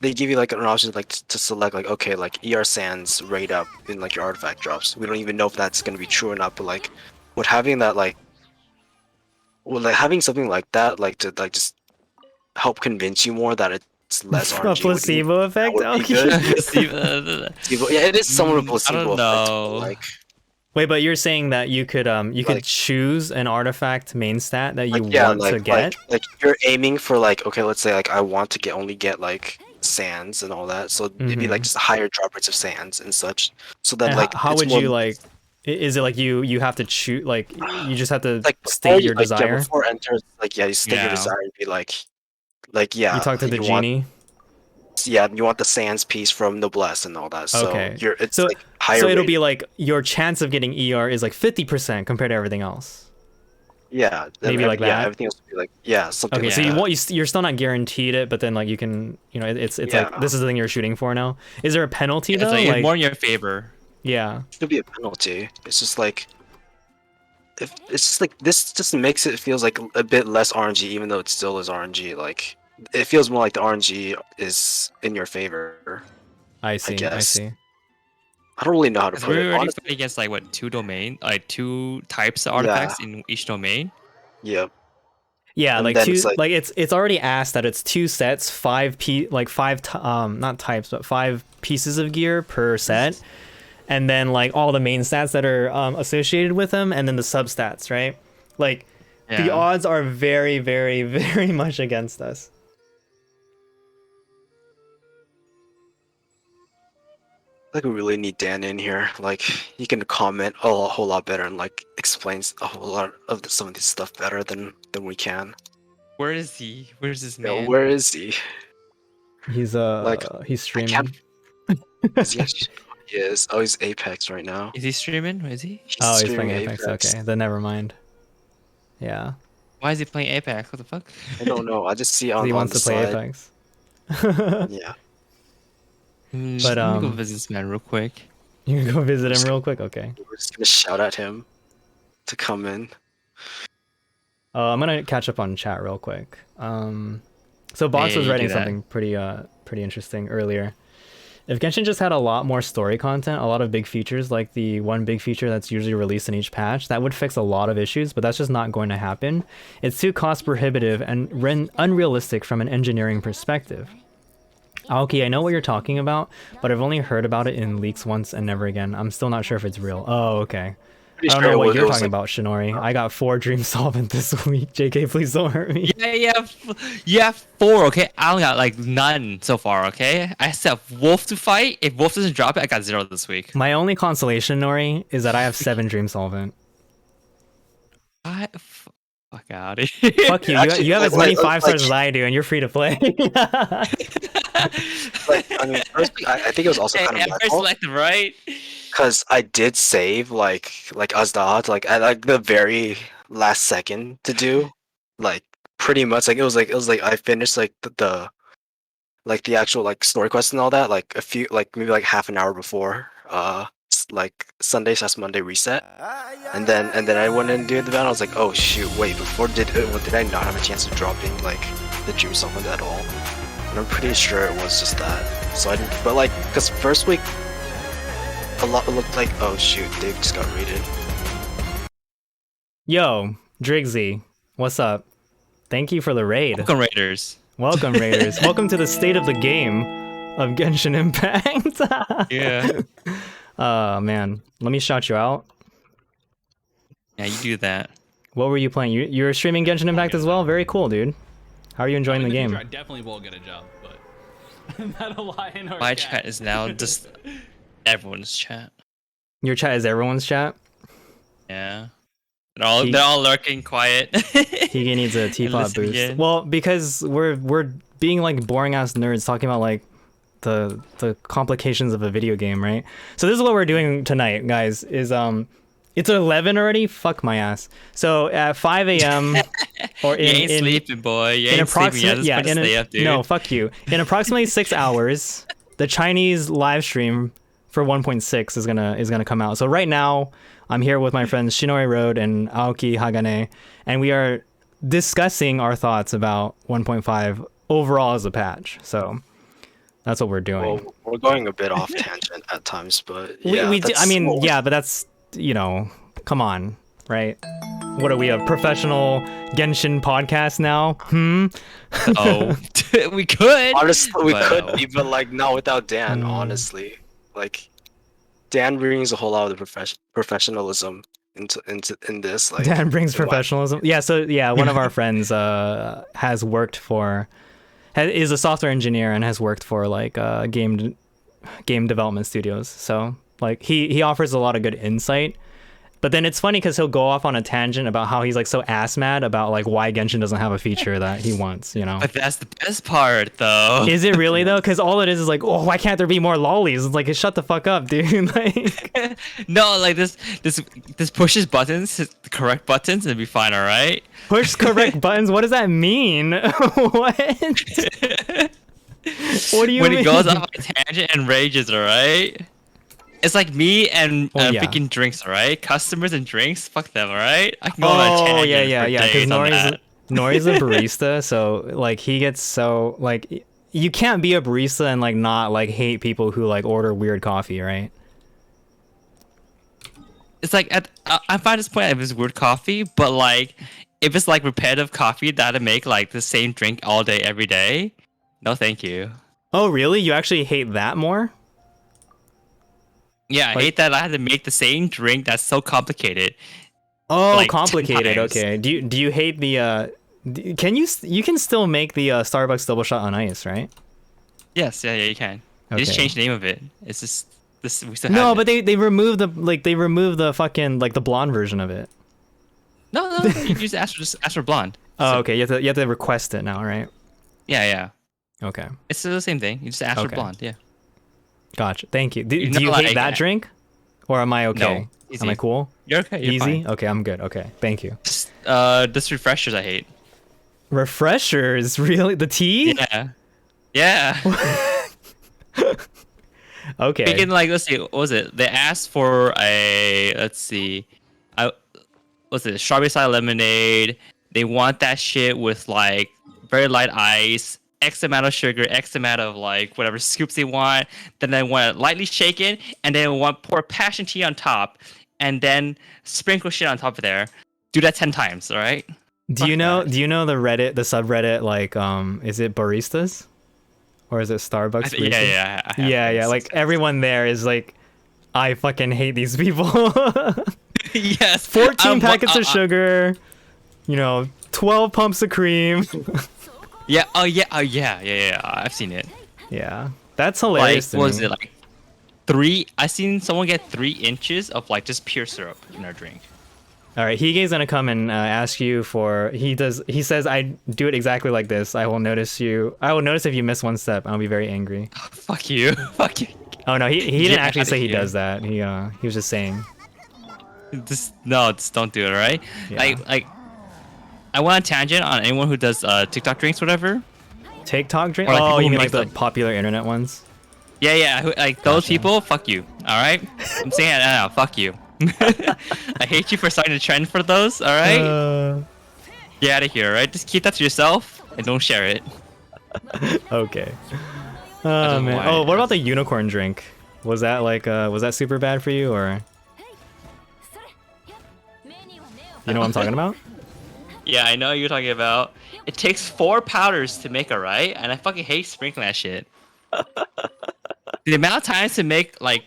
[SPEAKER 3] they give you like an option like to select like okay like ER Sands rate up in like your artifact drops. We don't even know if that's gonna be true or not, but like would having that like having something like that like to like just help convince you more that it's it's less RNG.
[SPEAKER 1] A placebo effect.
[SPEAKER 3] would be
[SPEAKER 1] Okay.
[SPEAKER 3] good.
[SPEAKER 2] I
[SPEAKER 3] Yeah, it is somewhat of a placebo
[SPEAKER 2] don't
[SPEAKER 3] effect.
[SPEAKER 2] know.
[SPEAKER 3] Like,
[SPEAKER 1] Wait, but you're saying that you could could
[SPEAKER 3] Like-
[SPEAKER 1] choose an artifact main stat that you
[SPEAKER 3] like yeah,
[SPEAKER 1] want to get?
[SPEAKER 3] like you're aiming for like, okay, let's say like I want to only get like sands and all that, so it'd be like just higher drop rates of sands and such. So then
[SPEAKER 1] And
[SPEAKER 3] like
[SPEAKER 1] how
[SPEAKER 3] it's
[SPEAKER 1] would
[SPEAKER 3] more,
[SPEAKER 1] you like? Is it like you have to choose? Like you just have to
[SPEAKER 3] like before
[SPEAKER 1] state
[SPEAKER 3] you,
[SPEAKER 1] your
[SPEAKER 3] like, yeah,
[SPEAKER 1] desire?
[SPEAKER 3] before enter, like yeah, you state your
[SPEAKER 2] Yeah.
[SPEAKER 3] desire and be like yeah,
[SPEAKER 1] You talk to the
[SPEAKER 3] you want,
[SPEAKER 1] genie.
[SPEAKER 3] yeah, you want the sands piece from noblesse and all that. So
[SPEAKER 1] Okay.
[SPEAKER 3] it's
[SPEAKER 1] So
[SPEAKER 3] like higher.
[SPEAKER 1] so it'll
[SPEAKER 3] rate.
[SPEAKER 1] be like your chance of getting ER is like 50% compared to everything else.
[SPEAKER 3] Yeah,
[SPEAKER 1] Maybe like
[SPEAKER 3] yeah,
[SPEAKER 1] that?
[SPEAKER 3] everything else would be like, yeah, something
[SPEAKER 1] Okay,
[SPEAKER 3] like
[SPEAKER 1] so
[SPEAKER 3] that.
[SPEAKER 1] you're still not guaranteed it, but then like you can, it's like
[SPEAKER 3] Yeah.
[SPEAKER 1] this is the thing you're shooting for now. Is there a penalty
[SPEAKER 2] It's
[SPEAKER 1] though?
[SPEAKER 2] like,
[SPEAKER 1] Like,
[SPEAKER 2] more in your favor.
[SPEAKER 1] yeah.
[SPEAKER 3] Should be a penalty. It's just like, if it's just like this just makes it feels like a bit less RNG, even though it still is RNG. Like it feels more like the RNG is in your favor.
[SPEAKER 1] I see. I
[SPEAKER 3] guess.
[SPEAKER 1] see.
[SPEAKER 3] I don't really know how to
[SPEAKER 2] Because
[SPEAKER 3] put
[SPEAKER 2] we're
[SPEAKER 3] it.
[SPEAKER 2] already
[SPEAKER 3] Honestly,
[SPEAKER 2] fighting against like what, two types of
[SPEAKER 3] Yeah.
[SPEAKER 2] artifacts in each domain.
[SPEAKER 3] yeah.
[SPEAKER 1] Yeah,
[SPEAKER 3] And
[SPEAKER 1] like
[SPEAKER 3] then
[SPEAKER 1] two,
[SPEAKER 3] it's like-
[SPEAKER 1] like it's already asked that it's 2 sets, not types, but 5 pieces of gear per set, and then like all the main stats that are associated with them, and then the substats, right? Like the
[SPEAKER 2] Yeah.
[SPEAKER 1] odds are very, very, very much against us.
[SPEAKER 3] Like we really need Dan in here. Like he can comment a whole lot better and like explains a whole lot of some of this stuff better than we can.
[SPEAKER 2] Where is he? Where's this
[SPEAKER 3] Yeah,
[SPEAKER 2] man?
[SPEAKER 3] where is he?
[SPEAKER 1] He's
[SPEAKER 3] Like,
[SPEAKER 1] he's
[SPEAKER 3] I
[SPEAKER 1] streaming.
[SPEAKER 3] can't. Is he actually? He is. Oh, he's Apex right now.
[SPEAKER 2] Is he streaming? Where is he?
[SPEAKER 1] Oh, he's
[SPEAKER 3] streaming
[SPEAKER 1] playing Apex. Okay, then never mind. Yeah,
[SPEAKER 2] Why is he playing Apex? What the fuck?
[SPEAKER 3] I don't know. I just see on,
[SPEAKER 1] he
[SPEAKER 3] on
[SPEAKER 1] wants
[SPEAKER 3] the
[SPEAKER 1] to play
[SPEAKER 3] side.
[SPEAKER 1] Apex.
[SPEAKER 3] Yeah.
[SPEAKER 1] But,
[SPEAKER 2] let me go visit this man real quick.
[SPEAKER 1] You can go visit him real quick. Okay.
[SPEAKER 3] We're just gonna shout at him to come in.
[SPEAKER 1] I'm gonna catch up on chat real quick. So Box
[SPEAKER 2] Hey,
[SPEAKER 1] was
[SPEAKER 2] you
[SPEAKER 1] writing
[SPEAKER 2] do that.
[SPEAKER 1] something pretty interesting earlier. If Genshin just had a lot more story content, a lot of big features, like the one big feature that's usually released in each patch, that would fix a lot of issues, but that's just not going to happen. It's too cost prohibitive and unrealistic from an engineering perspective. Aoki, I know what you're talking about, but I've only heard about it in leaks once and never again. I'm still not sure if it's real. Oh, okay.
[SPEAKER 3] Pretty
[SPEAKER 1] I don't
[SPEAKER 3] sure
[SPEAKER 1] know
[SPEAKER 3] it
[SPEAKER 1] what
[SPEAKER 3] was-
[SPEAKER 1] you're
[SPEAKER 3] it was
[SPEAKER 1] talking
[SPEAKER 3] like-
[SPEAKER 1] about, Shinori. I got 4 Dream Solvent this week. JK, please don't hurt me.
[SPEAKER 2] Yeah, you have 4, okay? I only got like none so far, okay? I still have Wolf to fight. If Wolf doesn't drop it, I got 0 this week.
[SPEAKER 1] My only consolation, Nori, is that I have 7 Dream Solvent.
[SPEAKER 2] Fuck out of here.
[SPEAKER 1] Fuck you.
[SPEAKER 3] Actually,
[SPEAKER 1] You have
[SPEAKER 3] like-
[SPEAKER 1] as many
[SPEAKER 3] like-
[SPEAKER 1] 5 stars as I do, and you're free to play.
[SPEAKER 3] Like, I mean, firstly, I think it was also kind of my
[SPEAKER 2] First
[SPEAKER 3] fault
[SPEAKER 2] selective, right?
[SPEAKER 3] because I did save like Azdahat like at like the very last second to do, like pretty much like it was like I finished like the like the actual like story quest and all that like a few like maybe like half an hour before like Sunday/Monday reset, and then I went and did the battle. I was like, oh shoot, wait, before did I not have a chance of dropping like the Dream Summon at all? And I'm pretty sure it was just that. So I didn't, but like, cause first week a lot looked like, oh shoot, Dave just got raided.
[SPEAKER 1] Yo, Drigsy, what's up? Thank you for the raid.
[SPEAKER 2] Welcome Raiders.
[SPEAKER 1] Welcome, Raiders. Welcome to the state of the game of Genshin Impact.
[SPEAKER 2] Yeah.
[SPEAKER 1] Oh, man. Let me shout you out.
[SPEAKER 2] Yeah, you do that.
[SPEAKER 1] What were you playing? You're streaming Genshin Impact as well? Very cool, dude. How are you enjoying the
[SPEAKER 4] In
[SPEAKER 1] game?
[SPEAKER 4] future, I definitely will get a job, but that'll lie in our
[SPEAKER 2] My chat is now just everyone's chat.
[SPEAKER 1] Your chat is everyone's chat?
[SPEAKER 2] Yeah.
[SPEAKER 1] He-
[SPEAKER 2] They're all lurking quiet.
[SPEAKER 1] He needs a teapot
[SPEAKER 2] listen
[SPEAKER 1] boost.
[SPEAKER 2] again.
[SPEAKER 1] Well, because we're being like boring ass nerds talking about like the complications of a video game, right? So this is what we're doing tonight, guys. Is it's 11 already. Fuck my ass. So at 5 a.m. or
[SPEAKER 2] You ain't
[SPEAKER 1] in
[SPEAKER 2] sleeping, boy. You
[SPEAKER 1] in
[SPEAKER 2] ain't sleeping. You
[SPEAKER 1] approximate
[SPEAKER 2] just
[SPEAKER 1] yeah
[SPEAKER 2] to
[SPEAKER 1] in
[SPEAKER 2] stay up, dude.
[SPEAKER 1] no fuck you in approximately 6 hours the Chinese live stream for 1.6 is gonna come out. So right now I'm here with my friends Shinori Road and Aoki Hagane, and we are discussing our thoughts about 1.5 overall as a patch. So that's what we're doing.
[SPEAKER 3] Well, we're going a bit off tangent at times, but yeah,
[SPEAKER 1] I mean,
[SPEAKER 3] that's what
[SPEAKER 1] yeah, but that's, come on, right? What are we, a professional Genshin podcast now?
[SPEAKER 2] Oh, we could.
[SPEAKER 3] Honestly, we
[SPEAKER 2] but,
[SPEAKER 3] could be, but like not without Dan. Honestly, like Dan brings a whole lot of the professionalism in this. Like
[SPEAKER 1] Dan brings
[SPEAKER 3] in my-
[SPEAKER 1] professionalism. Yeah, so yeah, one of our friends has worked for, is a software engineer and has worked for like game development studios. So like he offers a lot of good insight. But then it's funny because he'll go off on a tangent about how he's like so ass mad about like why Genshin doesn't have a feature that he wants, you know?
[SPEAKER 2] But that's the best part, though.
[SPEAKER 1] Is it really though? Because all it is like, oh, why can't there be more lollies? It's like, shut the fuck up, dude. Like,
[SPEAKER 2] No, like this pushes buttons, hit the correct buttons, and it'll be fine. All right.
[SPEAKER 1] push correct buttons. What does that mean? What? What do you
[SPEAKER 2] When
[SPEAKER 1] mean?
[SPEAKER 2] he goes off on a tangent and rages, all right. It's like me and
[SPEAKER 1] Oh, yeah.
[SPEAKER 2] picking drinks, all right. Customers and drinks, fuck them, all right. I can go on a
[SPEAKER 1] Oh
[SPEAKER 2] tangent
[SPEAKER 1] yeah.
[SPEAKER 2] for
[SPEAKER 1] Because
[SPEAKER 2] days on that.
[SPEAKER 1] Nori's a barista, so like he gets so like you can't be a barista and like not like hate people who like order weird coffee, right?
[SPEAKER 2] It's like I find this point if it's weird coffee, but like if it's like repetitive coffee that to make like the same drink all day every day, no, thank you.
[SPEAKER 1] Oh really? You actually hate that more?
[SPEAKER 2] Yeah, I
[SPEAKER 1] Like-
[SPEAKER 2] hate that I had to make the same drink that's so complicated.
[SPEAKER 1] Oh,
[SPEAKER 2] Like 10
[SPEAKER 1] complicated.
[SPEAKER 2] times.
[SPEAKER 1] Okay. Do you hate the can you can still make the Starbucks double shot on ice, right?
[SPEAKER 2] Yes, yeah, you can. They just
[SPEAKER 1] Okay.
[SPEAKER 2] changed the name of it. It's just this. We still
[SPEAKER 1] No,
[SPEAKER 2] have
[SPEAKER 1] but
[SPEAKER 2] it.
[SPEAKER 1] they removed the fucking like the blonde version of it.
[SPEAKER 2] No, you just ask for blonde.
[SPEAKER 1] Oh,
[SPEAKER 2] So-
[SPEAKER 1] okay. You have to request it now, right?
[SPEAKER 2] Yeah.
[SPEAKER 1] Okay.
[SPEAKER 2] It's the same thing. You just ask for
[SPEAKER 1] Okay.
[SPEAKER 2] blonde. Yeah.
[SPEAKER 1] Gotcha. Thank you. Do
[SPEAKER 2] You
[SPEAKER 1] you
[SPEAKER 2] know,
[SPEAKER 1] hate
[SPEAKER 2] like,
[SPEAKER 1] that drink? Or am I okay?
[SPEAKER 2] No, easy.
[SPEAKER 1] Am I cool?
[SPEAKER 2] You're okay. You're
[SPEAKER 1] Easy?
[SPEAKER 2] fine.
[SPEAKER 1] Okay, I'm good. Okay. Thank you.
[SPEAKER 2] Just refreshers I hate.
[SPEAKER 1] Refreshers? Really? The tea?
[SPEAKER 2] Yeah. Yeah.
[SPEAKER 1] Okay.
[SPEAKER 2] Speaking like, let's see, what was it? They asked for let's see, what's it? Strawberry side lemonade. They want that shit with like very light ice, X amount of sugar, X amount of like whatever scoops they want. Then they want it lightly shaken, and then pour passion tea on top, and then sprinkle shit on top of there. Do that 10 times, all right?
[SPEAKER 1] Do you know
[SPEAKER 2] that.
[SPEAKER 1] the subreddit like is it baristas? Or is it Starbucks? Baristas?
[SPEAKER 2] Yeah. I have
[SPEAKER 1] Yeah,
[SPEAKER 2] this.
[SPEAKER 1] like everyone there is like I fucking hate these people.
[SPEAKER 2] Yes.
[SPEAKER 1] 14 packets of sugar, 12 pumps of cream.
[SPEAKER 2] Yeah. Oh yeah. I've seen it.
[SPEAKER 1] Yeah. That's
[SPEAKER 2] Like,
[SPEAKER 1] hilarious to
[SPEAKER 2] what was
[SPEAKER 1] me.
[SPEAKER 2] it like? 3. I seen someone get 3 inches of like just pure syrup in their drink.
[SPEAKER 1] All right, Hige's gonna come and ask you for. He says I do it exactly like this. I will notice if you miss one step. I'll be very angry.
[SPEAKER 2] Fuck you. Fuck you.
[SPEAKER 1] Oh no, he
[SPEAKER 2] Get
[SPEAKER 1] didn't actually
[SPEAKER 2] outta
[SPEAKER 1] say he
[SPEAKER 2] here.
[SPEAKER 1] does that. He was just saying.
[SPEAKER 2] Just don't do it, alright?
[SPEAKER 1] Yeah.
[SPEAKER 2] Like I went on tangent on anyone who does TikTok drinks, whatever.
[SPEAKER 1] TikTok drink.
[SPEAKER 2] Or, like,
[SPEAKER 1] Oh,
[SPEAKER 2] people
[SPEAKER 1] you
[SPEAKER 2] who
[SPEAKER 1] mean like
[SPEAKER 2] make,
[SPEAKER 1] the
[SPEAKER 2] like-
[SPEAKER 1] popular internet ones?
[SPEAKER 2] Yeah, like those
[SPEAKER 1] Gotcha.
[SPEAKER 2] people, fuck you. Alright? I'm saying it now, fuck you. I hate you for starting a trend for those, alright? Get out of here, alright? Just keep that to yourself and don't share it.
[SPEAKER 1] Okay. Oh
[SPEAKER 2] don't know
[SPEAKER 1] man.
[SPEAKER 2] why.
[SPEAKER 1] Oh, what about the unicorn drink? Was that like was that super bad for you or? You know what I'm talking about?
[SPEAKER 2] Yeah, I know what you're talking about. It takes 4 powders to make it, right? And I fucking hate sprinkling that shit. The amount of times to make like,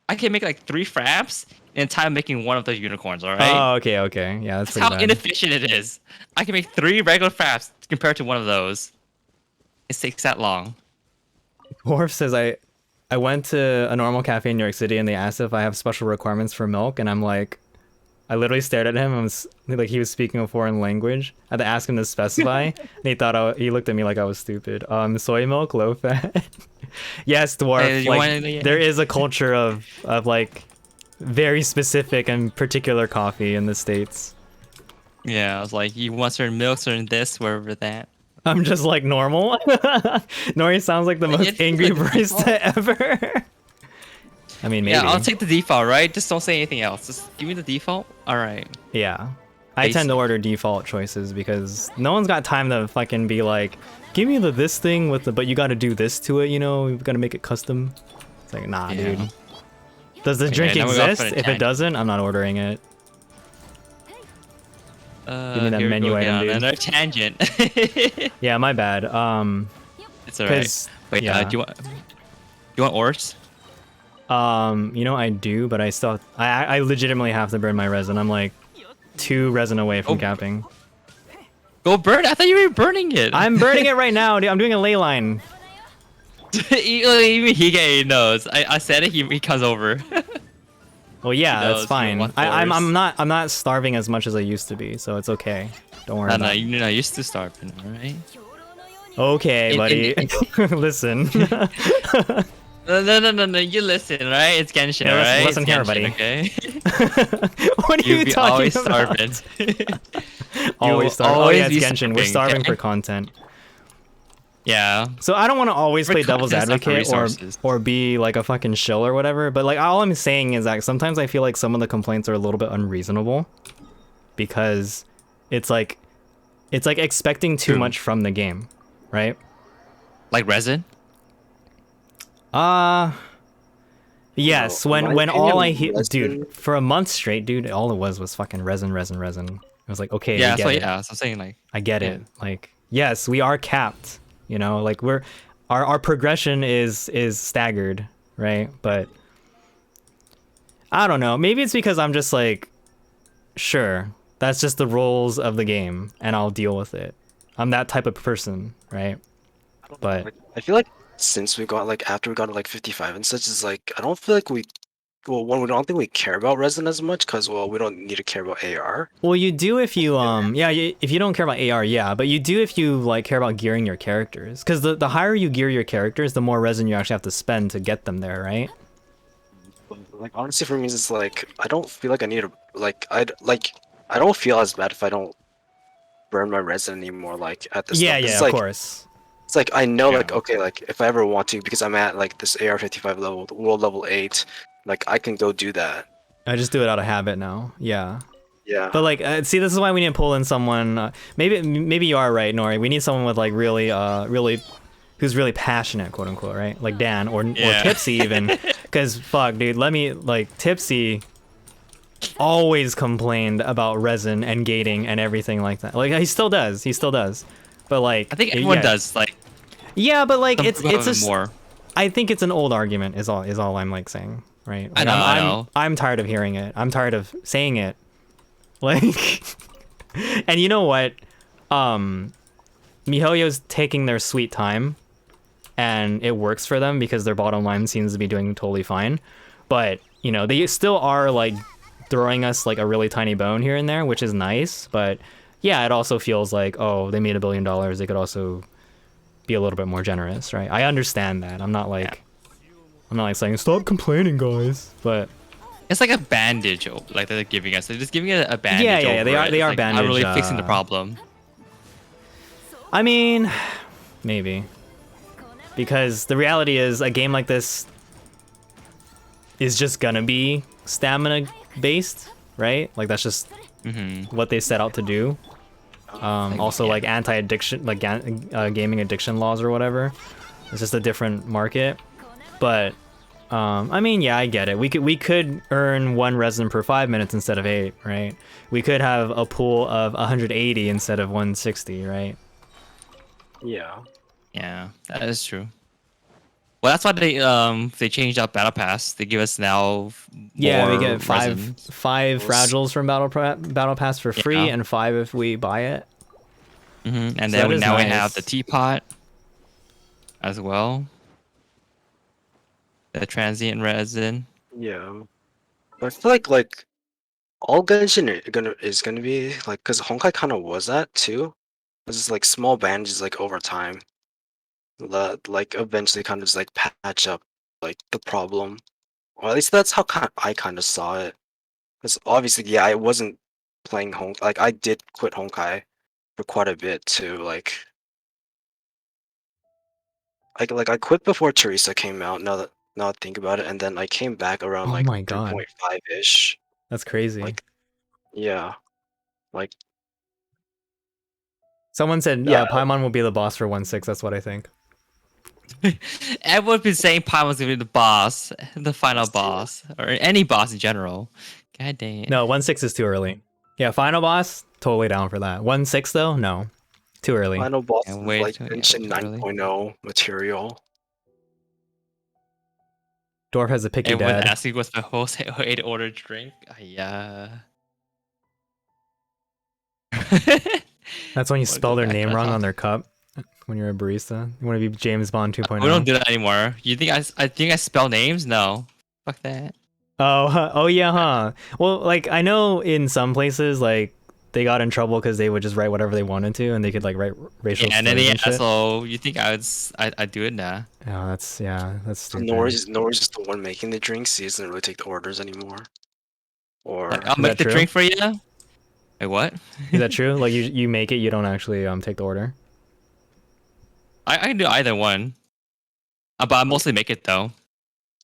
[SPEAKER 2] I can make like 3 fraps in time making one of those unicorns. All right.
[SPEAKER 1] Oh, okay. Yeah, that's
[SPEAKER 2] That's
[SPEAKER 1] pretty
[SPEAKER 2] how
[SPEAKER 1] bad.
[SPEAKER 2] inefficient it is. I can make 3 regular fraps compared to one of those. It takes that long.
[SPEAKER 1] Dwarf says I went to a normal cafe in New York City and they asked if I have special requirements for milk and I'm like, I literally stared at him and was like he was speaking a foreign language. I had to ask him to specify and he looked at me like I was stupid. Soy milk, low fat. Yes, Dwarf.
[SPEAKER 2] Hey, you
[SPEAKER 1] like,
[SPEAKER 2] want-
[SPEAKER 1] there is a culture of like very specific and particular coffee in the States.
[SPEAKER 2] Yeah, I was like, you want certain milk, certain this, wherever that.
[SPEAKER 1] I'm just like normal. Nori sounds like the most
[SPEAKER 2] It's
[SPEAKER 1] angry
[SPEAKER 2] like
[SPEAKER 1] barista ever. I mean, maybe.
[SPEAKER 2] Yeah, I'll take the default, right? Just don't say anything else. Just give me the default. All right.
[SPEAKER 1] Yeah. I tend to order default choices because no one's got time to fucking be like, give me this thing with but you got to do this to it, We've got to make it custom. It's like, nah,
[SPEAKER 2] Yeah.
[SPEAKER 1] dude. Does the
[SPEAKER 2] Okay,
[SPEAKER 1] drink
[SPEAKER 2] now we go for
[SPEAKER 1] exist?
[SPEAKER 2] the
[SPEAKER 1] If it
[SPEAKER 2] tank.
[SPEAKER 1] doesn't, I'm not ordering it. Give me that
[SPEAKER 2] here we
[SPEAKER 1] menu
[SPEAKER 2] go
[SPEAKER 1] item,
[SPEAKER 2] again on
[SPEAKER 1] dude.
[SPEAKER 2] another tangent.
[SPEAKER 1] Yeah, my bad.
[SPEAKER 2] It's alright.
[SPEAKER 1] 'Cause,
[SPEAKER 2] Wait,
[SPEAKER 1] yeah.
[SPEAKER 2] do you want ores?
[SPEAKER 1] You know, I do, but I legitimately have to burn my resin. I'm like 2 resin away from
[SPEAKER 2] Oh.
[SPEAKER 1] capping.
[SPEAKER 2] Go burn! I thought you were burning it.
[SPEAKER 1] I'm burning it right now, dude. I'm doing a ley line.
[SPEAKER 2] Even he knows. I said it. He comes over.
[SPEAKER 1] Well, yeah,
[SPEAKER 2] knows,
[SPEAKER 1] that's
[SPEAKER 2] you
[SPEAKER 1] fine.
[SPEAKER 2] want
[SPEAKER 1] I'm
[SPEAKER 2] ores.
[SPEAKER 1] not starving as much as I used to be, so it's okay. Don't worry
[SPEAKER 2] No,
[SPEAKER 1] about
[SPEAKER 2] no,
[SPEAKER 1] it.
[SPEAKER 2] you're not used to starving, right?
[SPEAKER 1] Okay, buddy. Listen.
[SPEAKER 2] No. You listen, right? It's Genshin,
[SPEAKER 1] Yeah,
[SPEAKER 2] right?
[SPEAKER 1] listen
[SPEAKER 2] It's
[SPEAKER 1] here,
[SPEAKER 2] Genshin,
[SPEAKER 1] buddy.
[SPEAKER 2] Okay.
[SPEAKER 1] What are
[SPEAKER 2] You'll
[SPEAKER 1] you
[SPEAKER 2] be
[SPEAKER 1] talking
[SPEAKER 2] always
[SPEAKER 1] about?
[SPEAKER 2] starving.
[SPEAKER 1] Always starving. Oh
[SPEAKER 2] always
[SPEAKER 1] yeah, it's
[SPEAKER 2] be
[SPEAKER 1] Genshin. We're starving
[SPEAKER 2] okay?
[SPEAKER 1] for content.
[SPEAKER 2] Yeah.
[SPEAKER 1] So I don't want to always
[SPEAKER 2] For
[SPEAKER 1] play devil's
[SPEAKER 2] content, not for
[SPEAKER 1] advocate
[SPEAKER 2] resources.
[SPEAKER 1] or be like a fucking shill or whatever, but like all I'm saying is that sometimes I feel like some of the complaints are a little bit unreasonable because it's like expecting too
[SPEAKER 2] True.
[SPEAKER 1] much from the game, right?
[SPEAKER 2] Like resin.
[SPEAKER 1] Yes,
[SPEAKER 3] No, in my
[SPEAKER 1] when all I
[SPEAKER 3] opinion,
[SPEAKER 1] hear,
[SPEAKER 3] resin-
[SPEAKER 1] dude, for a month straight, dude, all it was fucking resin. It was like, okay,
[SPEAKER 2] Yeah.
[SPEAKER 1] we get
[SPEAKER 2] So
[SPEAKER 1] it.
[SPEAKER 2] yeah. So I'm saying like.
[SPEAKER 1] I get
[SPEAKER 2] Yeah.
[SPEAKER 1] it. Like, yes, we are capped. You know, like our progression is staggered, right? But I don't know. Maybe it's because I'm just like, sure, that's just the rules of the game, and I'll deal with it. I'm that type of person, right? But
[SPEAKER 3] Like, I feel like since we got like after we got to like 55 and such, is like I don't feel like we don't think we care about resin as much because we don't need to care about AR.
[SPEAKER 1] well, you do if you if you don't care about AR, yeah, but you do if you like care about gearing your characters, because the higher you gear your characters, the more resin you actually have to spend to get them there, right?
[SPEAKER 3] Like honestly, for me, it's like I don't feel like I need to I don't feel as bad if I don't burn my resin anymore. Like at this
[SPEAKER 1] Yeah,
[SPEAKER 3] stuff.
[SPEAKER 1] yeah,
[SPEAKER 3] It's
[SPEAKER 1] of
[SPEAKER 3] like
[SPEAKER 1] course.
[SPEAKER 3] it's like I know like
[SPEAKER 2] Yeah.
[SPEAKER 3] okay, like if I ever want to because I'm at like this AR 55 level, world level 8, like I can go do that.
[SPEAKER 1] I just do it out of habit now. Yeah.
[SPEAKER 3] Yeah.
[SPEAKER 1] But like, see, this is why we need to pull in someone. Maybe you are right, Nori. We need someone with like really, who's really passionate, quote unquote, right? Like Dan or
[SPEAKER 2] Yeah.
[SPEAKER 1] Tipsy even. Because fuck, dude, Tipsy always complained about resin and gating and everything like that. Like he still does. But like,
[SPEAKER 2] I think everyone
[SPEAKER 1] yeah.
[SPEAKER 2] does. Like.
[SPEAKER 1] Yeah, but like
[SPEAKER 2] some
[SPEAKER 1] it's
[SPEAKER 2] people have it
[SPEAKER 1] just
[SPEAKER 2] more.
[SPEAKER 1] I think it's an old argument. Is all I'm like saying, right? Like,
[SPEAKER 2] I
[SPEAKER 1] I'm
[SPEAKER 2] know.
[SPEAKER 1] I'm tired of hearing it. I'm tired of saying it. Like, and you know what? MiHoYo's taking their sweet time, and it works for them because their bottom line seems to be doing totally fine. But you know, they still are like throwing us like a really tiny bone here and there, which is nice. But yeah, it also feels like, oh, they made $1 billion. They could also be a little bit more generous, right? I understand that. I'm not like saying stop complaining, guys. But
[SPEAKER 2] It's like a bandage, like they're giving us. They're just giving it a bandage.
[SPEAKER 1] Yeah,
[SPEAKER 2] over
[SPEAKER 1] they are-
[SPEAKER 2] it.
[SPEAKER 1] they
[SPEAKER 2] It's
[SPEAKER 1] are
[SPEAKER 2] like not really
[SPEAKER 1] bandage,
[SPEAKER 2] fixing the problem.
[SPEAKER 1] I mean, maybe. Because the reality is a game like this is just gonna be stamina based, right? Like that's just what they set out to do. Also like anti-addiction, like gaming addiction laws or whatever. It's just a different market. But I mean, yeah, I get it. We could earn 1 resin per 5 minutes instead of 8, right? We could have a pool of 180 instead of 160, right?
[SPEAKER 3] Yeah.
[SPEAKER 2] Yeah, that is true. Well, that's why they changed up Battle Pass. They give us now
[SPEAKER 1] Yeah, we
[SPEAKER 2] more
[SPEAKER 1] get five
[SPEAKER 2] resins.
[SPEAKER 1] fragiles from Battle Pass for free,
[SPEAKER 2] Yeah.
[SPEAKER 1] and 5 if we buy it.
[SPEAKER 2] And
[SPEAKER 1] So
[SPEAKER 2] then
[SPEAKER 1] that is
[SPEAKER 2] now we
[SPEAKER 1] nice.
[SPEAKER 2] have the teapot as well. The transient resin.
[SPEAKER 3] Yeah. But I feel like all Genshin is gonna be like because Honkai kind of was that too. It's just like small bandages like over time. Like eventually kind of just like patch up like the problem, or at least that's how I kind of saw it. Because obviously, yeah, I wasn't playing like I did quit Honkai for quite a bit too. Like I quit before Teresa came out. Now that I think about it, and then I came back around
[SPEAKER 1] Oh
[SPEAKER 3] like
[SPEAKER 1] my God.
[SPEAKER 3] 3.5 ish.
[SPEAKER 1] That's crazy.
[SPEAKER 3] Like yeah, like
[SPEAKER 1] Someone said
[SPEAKER 3] yeah.
[SPEAKER 1] Paimon will be the boss for 1.6. That's what I think.
[SPEAKER 2] Everyone's been saying Paimon's gonna be the boss, the final boss, or any boss in general. God dang it.
[SPEAKER 1] No, 1.6 is too early. Yeah, final boss totally down for that. 1-6 though? No, too early.
[SPEAKER 3] Final boss
[SPEAKER 2] Yeah,
[SPEAKER 3] is
[SPEAKER 2] way
[SPEAKER 3] like
[SPEAKER 2] too- yeah,
[SPEAKER 3] Genshin
[SPEAKER 2] too early.
[SPEAKER 3] 9.0 material.
[SPEAKER 1] Dwarf has a picky
[SPEAKER 2] Everyone's
[SPEAKER 1] dad.
[SPEAKER 2] asking what's my host way to order drink. Yeah.
[SPEAKER 1] That's when you
[SPEAKER 2] Wanna
[SPEAKER 1] spell
[SPEAKER 2] go
[SPEAKER 1] their
[SPEAKER 2] back
[SPEAKER 1] name
[SPEAKER 2] to
[SPEAKER 1] wrong
[SPEAKER 2] that.
[SPEAKER 1] on their cup when you're a barista. You want to be James Bond 2.0.
[SPEAKER 2] We don't do that anymore. You think I think I spell names? No. Fuck that.
[SPEAKER 1] Oh yeah, huh? Well, like I know in some places like they got in trouble because they would just write whatever they wanted to, and they could like write racial
[SPEAKER 2] Yeah, and then
[SPEAKER 1] slurs
[SPEAKER 2] yeah,
[SPEAKER 1] and shit.
[SPEAKER 2] so you think I'd do it now?
[SPEAKER 1] Oh, that's
[SPEAKER 3] So
[SPEAKER 1] stupid.
[SPEAKER 3] Nori's just the one making the drinks. He doesn't really take the orders anymore. Or
[SPEAKER 2] Like, I'll
[SPEAKER 1] Is
[SPEAKER 2] make
[SPEAKER 1] that
[SPEAKER 2] the
[SPEAKER 1] true?
[SPEAKER 2] drink for you. Wait, what?
[SPEAKER 1] Is that true? Like you make it, you don't actually take the order.
[SPEAKER 2] I can do either one. But I mostly make it though.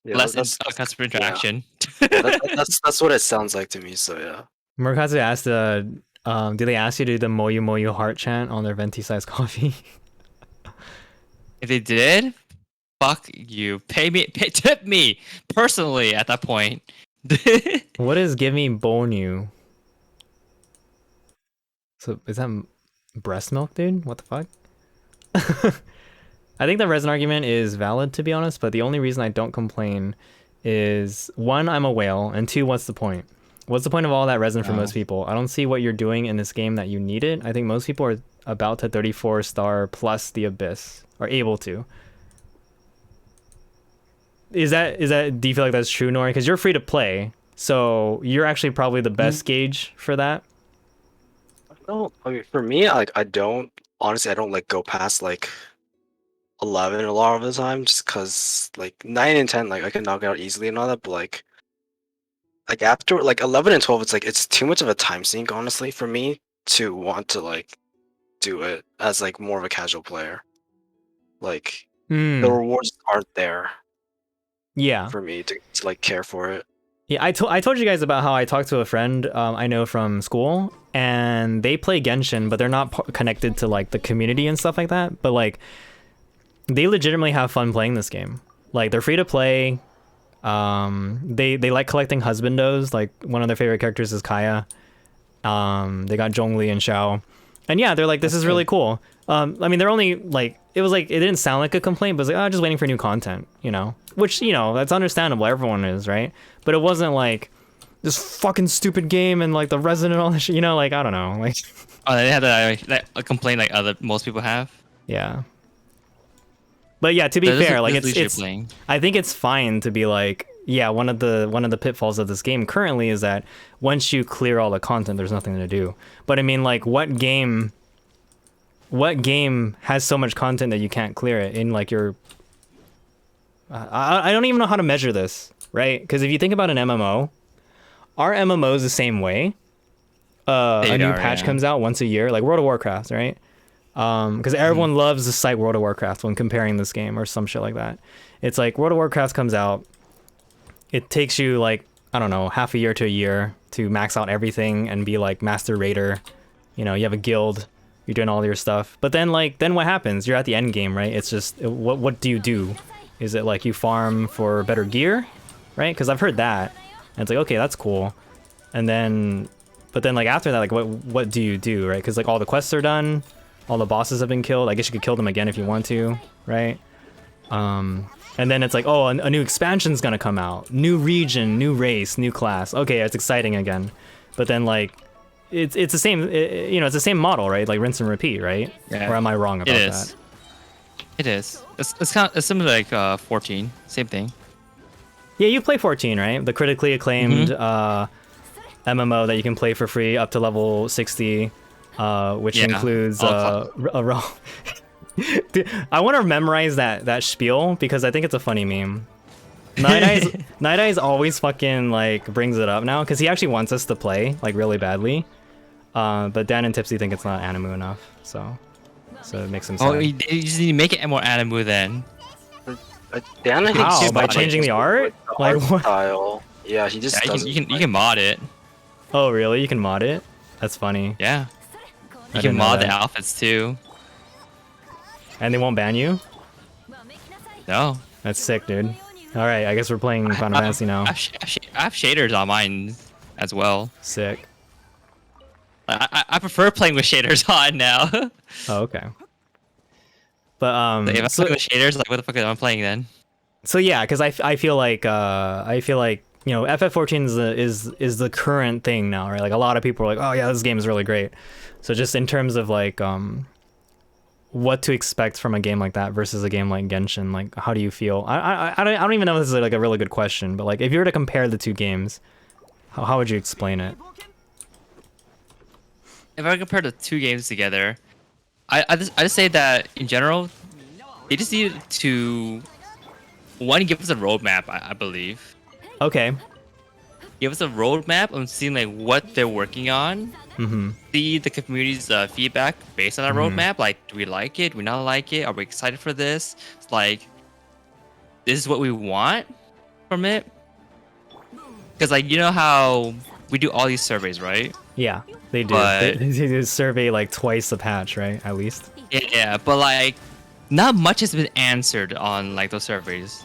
[SPEAKER 3] yeah,
[SPEAKER 2] Less
[SPEAKER 3] that's
[SPEAKER 2] customer interaction.
[SPEAKER 3] that's what it sounds like to me. So yeah.
[SPEAKER 1] Murakazu asked, do they ask you to do the Moyu Moyu heart chant on their venti sized coffee?
[SPEAKER 2] If they did, fuck you. Tip me personally at that point.
[SPEAKER 1] What is give me bonu? So is that breast milk, dude? What the fuck? I think the resin argument is valid, to be honest, but the only reason I don't complain is one, I'm a whale, and two, what's the point? What's the point of all that resin for most people? I don't see what you're doing in this game that you need it. I think most people are about to 34 star plus the abyss, are able to. Is that do you feel like that's true, Nori? Because you're free to play, so you're actually probably the best gauge for that.
[SPEAKER 3] No, I mean for me, like I don't honestly I don't like go past like 11 a lot of the time just because like 9 and 10 like I can knock it out easily and all that, but like after like 11 and 12 it's like it's too much of a time sink honestly for me to want to like do it as like more of a casual player. Like
[SPEAKER 1] Hmm.
[SPEAKER 3] the rewards aren't there
[SPEAKER 1] Yeah.
[SPEAKER 3] for me to like care for it.
[SPEAKER 1] Yeah, I told you guys about how I talked to a friend I know from school, and they play Genshin, but they're not connected to like the community and stuff like that. But like, they legitimately have fun playing this game. Like, they're free to play. They like collecting husbandos. Like, one of their favorite characters is Kaya. They got Zhongli and Xiao, and yeah, they're like, this is really cool. I mean, they're only like, it was like, it didn't sound like a complaint, but it was like, oh, just waiting for new content, you know? Which, you know, that's understandable. Everyone is, right? But it wasn't like this fucking stupid game and like the resin and all that shit, you know? Like, I don't know. Like,
[SPEAKER 2] Oh, they had that complaint like most people have.
[SPEAKER 1] yeah. But yeah, to be
[SPEAKER 2] This is-
[SPEAKER 1] fair, like
[SPEAKER 2] this is usually
[SPEAKER 1] it's
[SPEAKER 2] playing.
[SPEAKER 1] I think it's fine to be like, yeah, one of the pitfalls of this game currently is that once you clear all the content, there's nothing to do. But I mean, like, what game has so much content that you can't clear it in like your I don't even know how to measure this, right? Because if you think about an MMO, our MMO is the same way. A new patch comes out once a year, like World of Warcraft, right? Because everyone loves to cite World of Warcraft when comparing this game or some shit like that. It's like World of Warcraft comes out, it takes you like, I don't know, half a year to a year to max out everything and be like master raider. You know, you have a guild, you're doing all your stuff. But then what happens? You're at the end game, right? It's just, what do you do? Is it like you farm for better gear, right? Because I've heard that, and it's like, okay, that's cool. And then, but then like after that, like what do you do, right? Because like all the quests are done, all the bosses have been killed. I guess you could kill them again if you want to, right? And then it's like, oh, a new expansion's gonna come out, new region, new race, new class. Okay, it's exciting again. But then like, it's the same, you know, it's the same model, right? Like rinse and repeat, right?
[SPEAKER 2] Yeah.
[SPEAKER 1] Or am I wrong about
[SPEAKER 2] It is.
[SPEAKER 1] that?
[SPEAKER 2] It is. It's similar to like 14. Same thing.
[SPEAKER 1] Yeah, you play 14, right? The critically acclaimed MMO that you can play for free up to level 60, which includes a Dude, I want to memorize that spiel because I think it's a funny meme. Night Eyes always fucking like brings it up now because he actually wants us to play like really badly. But Dan and Tipsy think it's not anime enough, so it makes him sad.
[SPEAKER 2] Oh, you just need to make it more anime then.
[SPEAKER 3] Dan, I think
[SPEAKER 1] How?
[SPEAKER 3] he's
[SPEAKER 1] By
[SPEAKER 3] like,
[SPEAKER 1] changing the art?
[SPEAKER 3] the
[SPEAKER 1] Like
[SPEAKER 3] art
[SPEAKER 1] what?
[SPEAKER 3] style. Yeah, he just
[SPEAKER 2] Yeah,
[SPEAKER 3] doesn't.
[SPEAKER 2] you can mod it.
[SPEAKER 1] Oh, really? You can mod it? That's funny.
[SPEAKER 2] Yeah. You
[SPEAKER 1] didn't
[SPEAKER 2] can
[SPEAKER 1] know
[SPEAKER 2] mod the
[SPEAKER 1] that.
[SPEAKER 2] outfits too.
[SPEAKER 1] And they won't ban you?
[SPEAKER 2] No.
[SPEAKER 1] That's sick, dude. All right, I guess we're playing Final Fantasy now.
[SPEAKER 2] I have shaders on mine as well.
[SPEAKER 1] Sick.
[SPEAKER 2] I prefer playing with shaders on now.
[SPEAKER 1] Oh, okay. But
[SPEAKER 2] If I'm playing with shaders, like what the fuck am I playing then?
[SPEAKER 1] so yeah, because I feel like you know FF14 is the current thing now, right? Like a lot of people are like, oh yeah, this game is really great. So just in terms of like what to expect from a game like that versus a game like Genshin, like how do you feel? I don't even know if this is like a really good question, but like if you were to compare the two games, how would you explain it?
[SPEAKER 2] If I compare the two games together, I just say that in general, they just need to one give us a roadmap. I believe
[SPEAKER 1] Okay.
[SPEAKER 2] give us a roadmap on seeing like what they're working on.
[SPEAKER 1] Mm-hmm.
[SPEAKER 2] See the community's feedback based on that roadmap. Like, do we like it? Do we not like it? Are we excited for this? It's like, this is what we want from it. Because like you know how we do all these surveys, right?
[SPEAKER 1] Yeah, they do.
[SPEAKER 2] But-
[SPEAKER 1] They do survey like twice a patch, right? At least.
[SPEAKER 2] Yeah, but like, not much has been answered on like those surveys.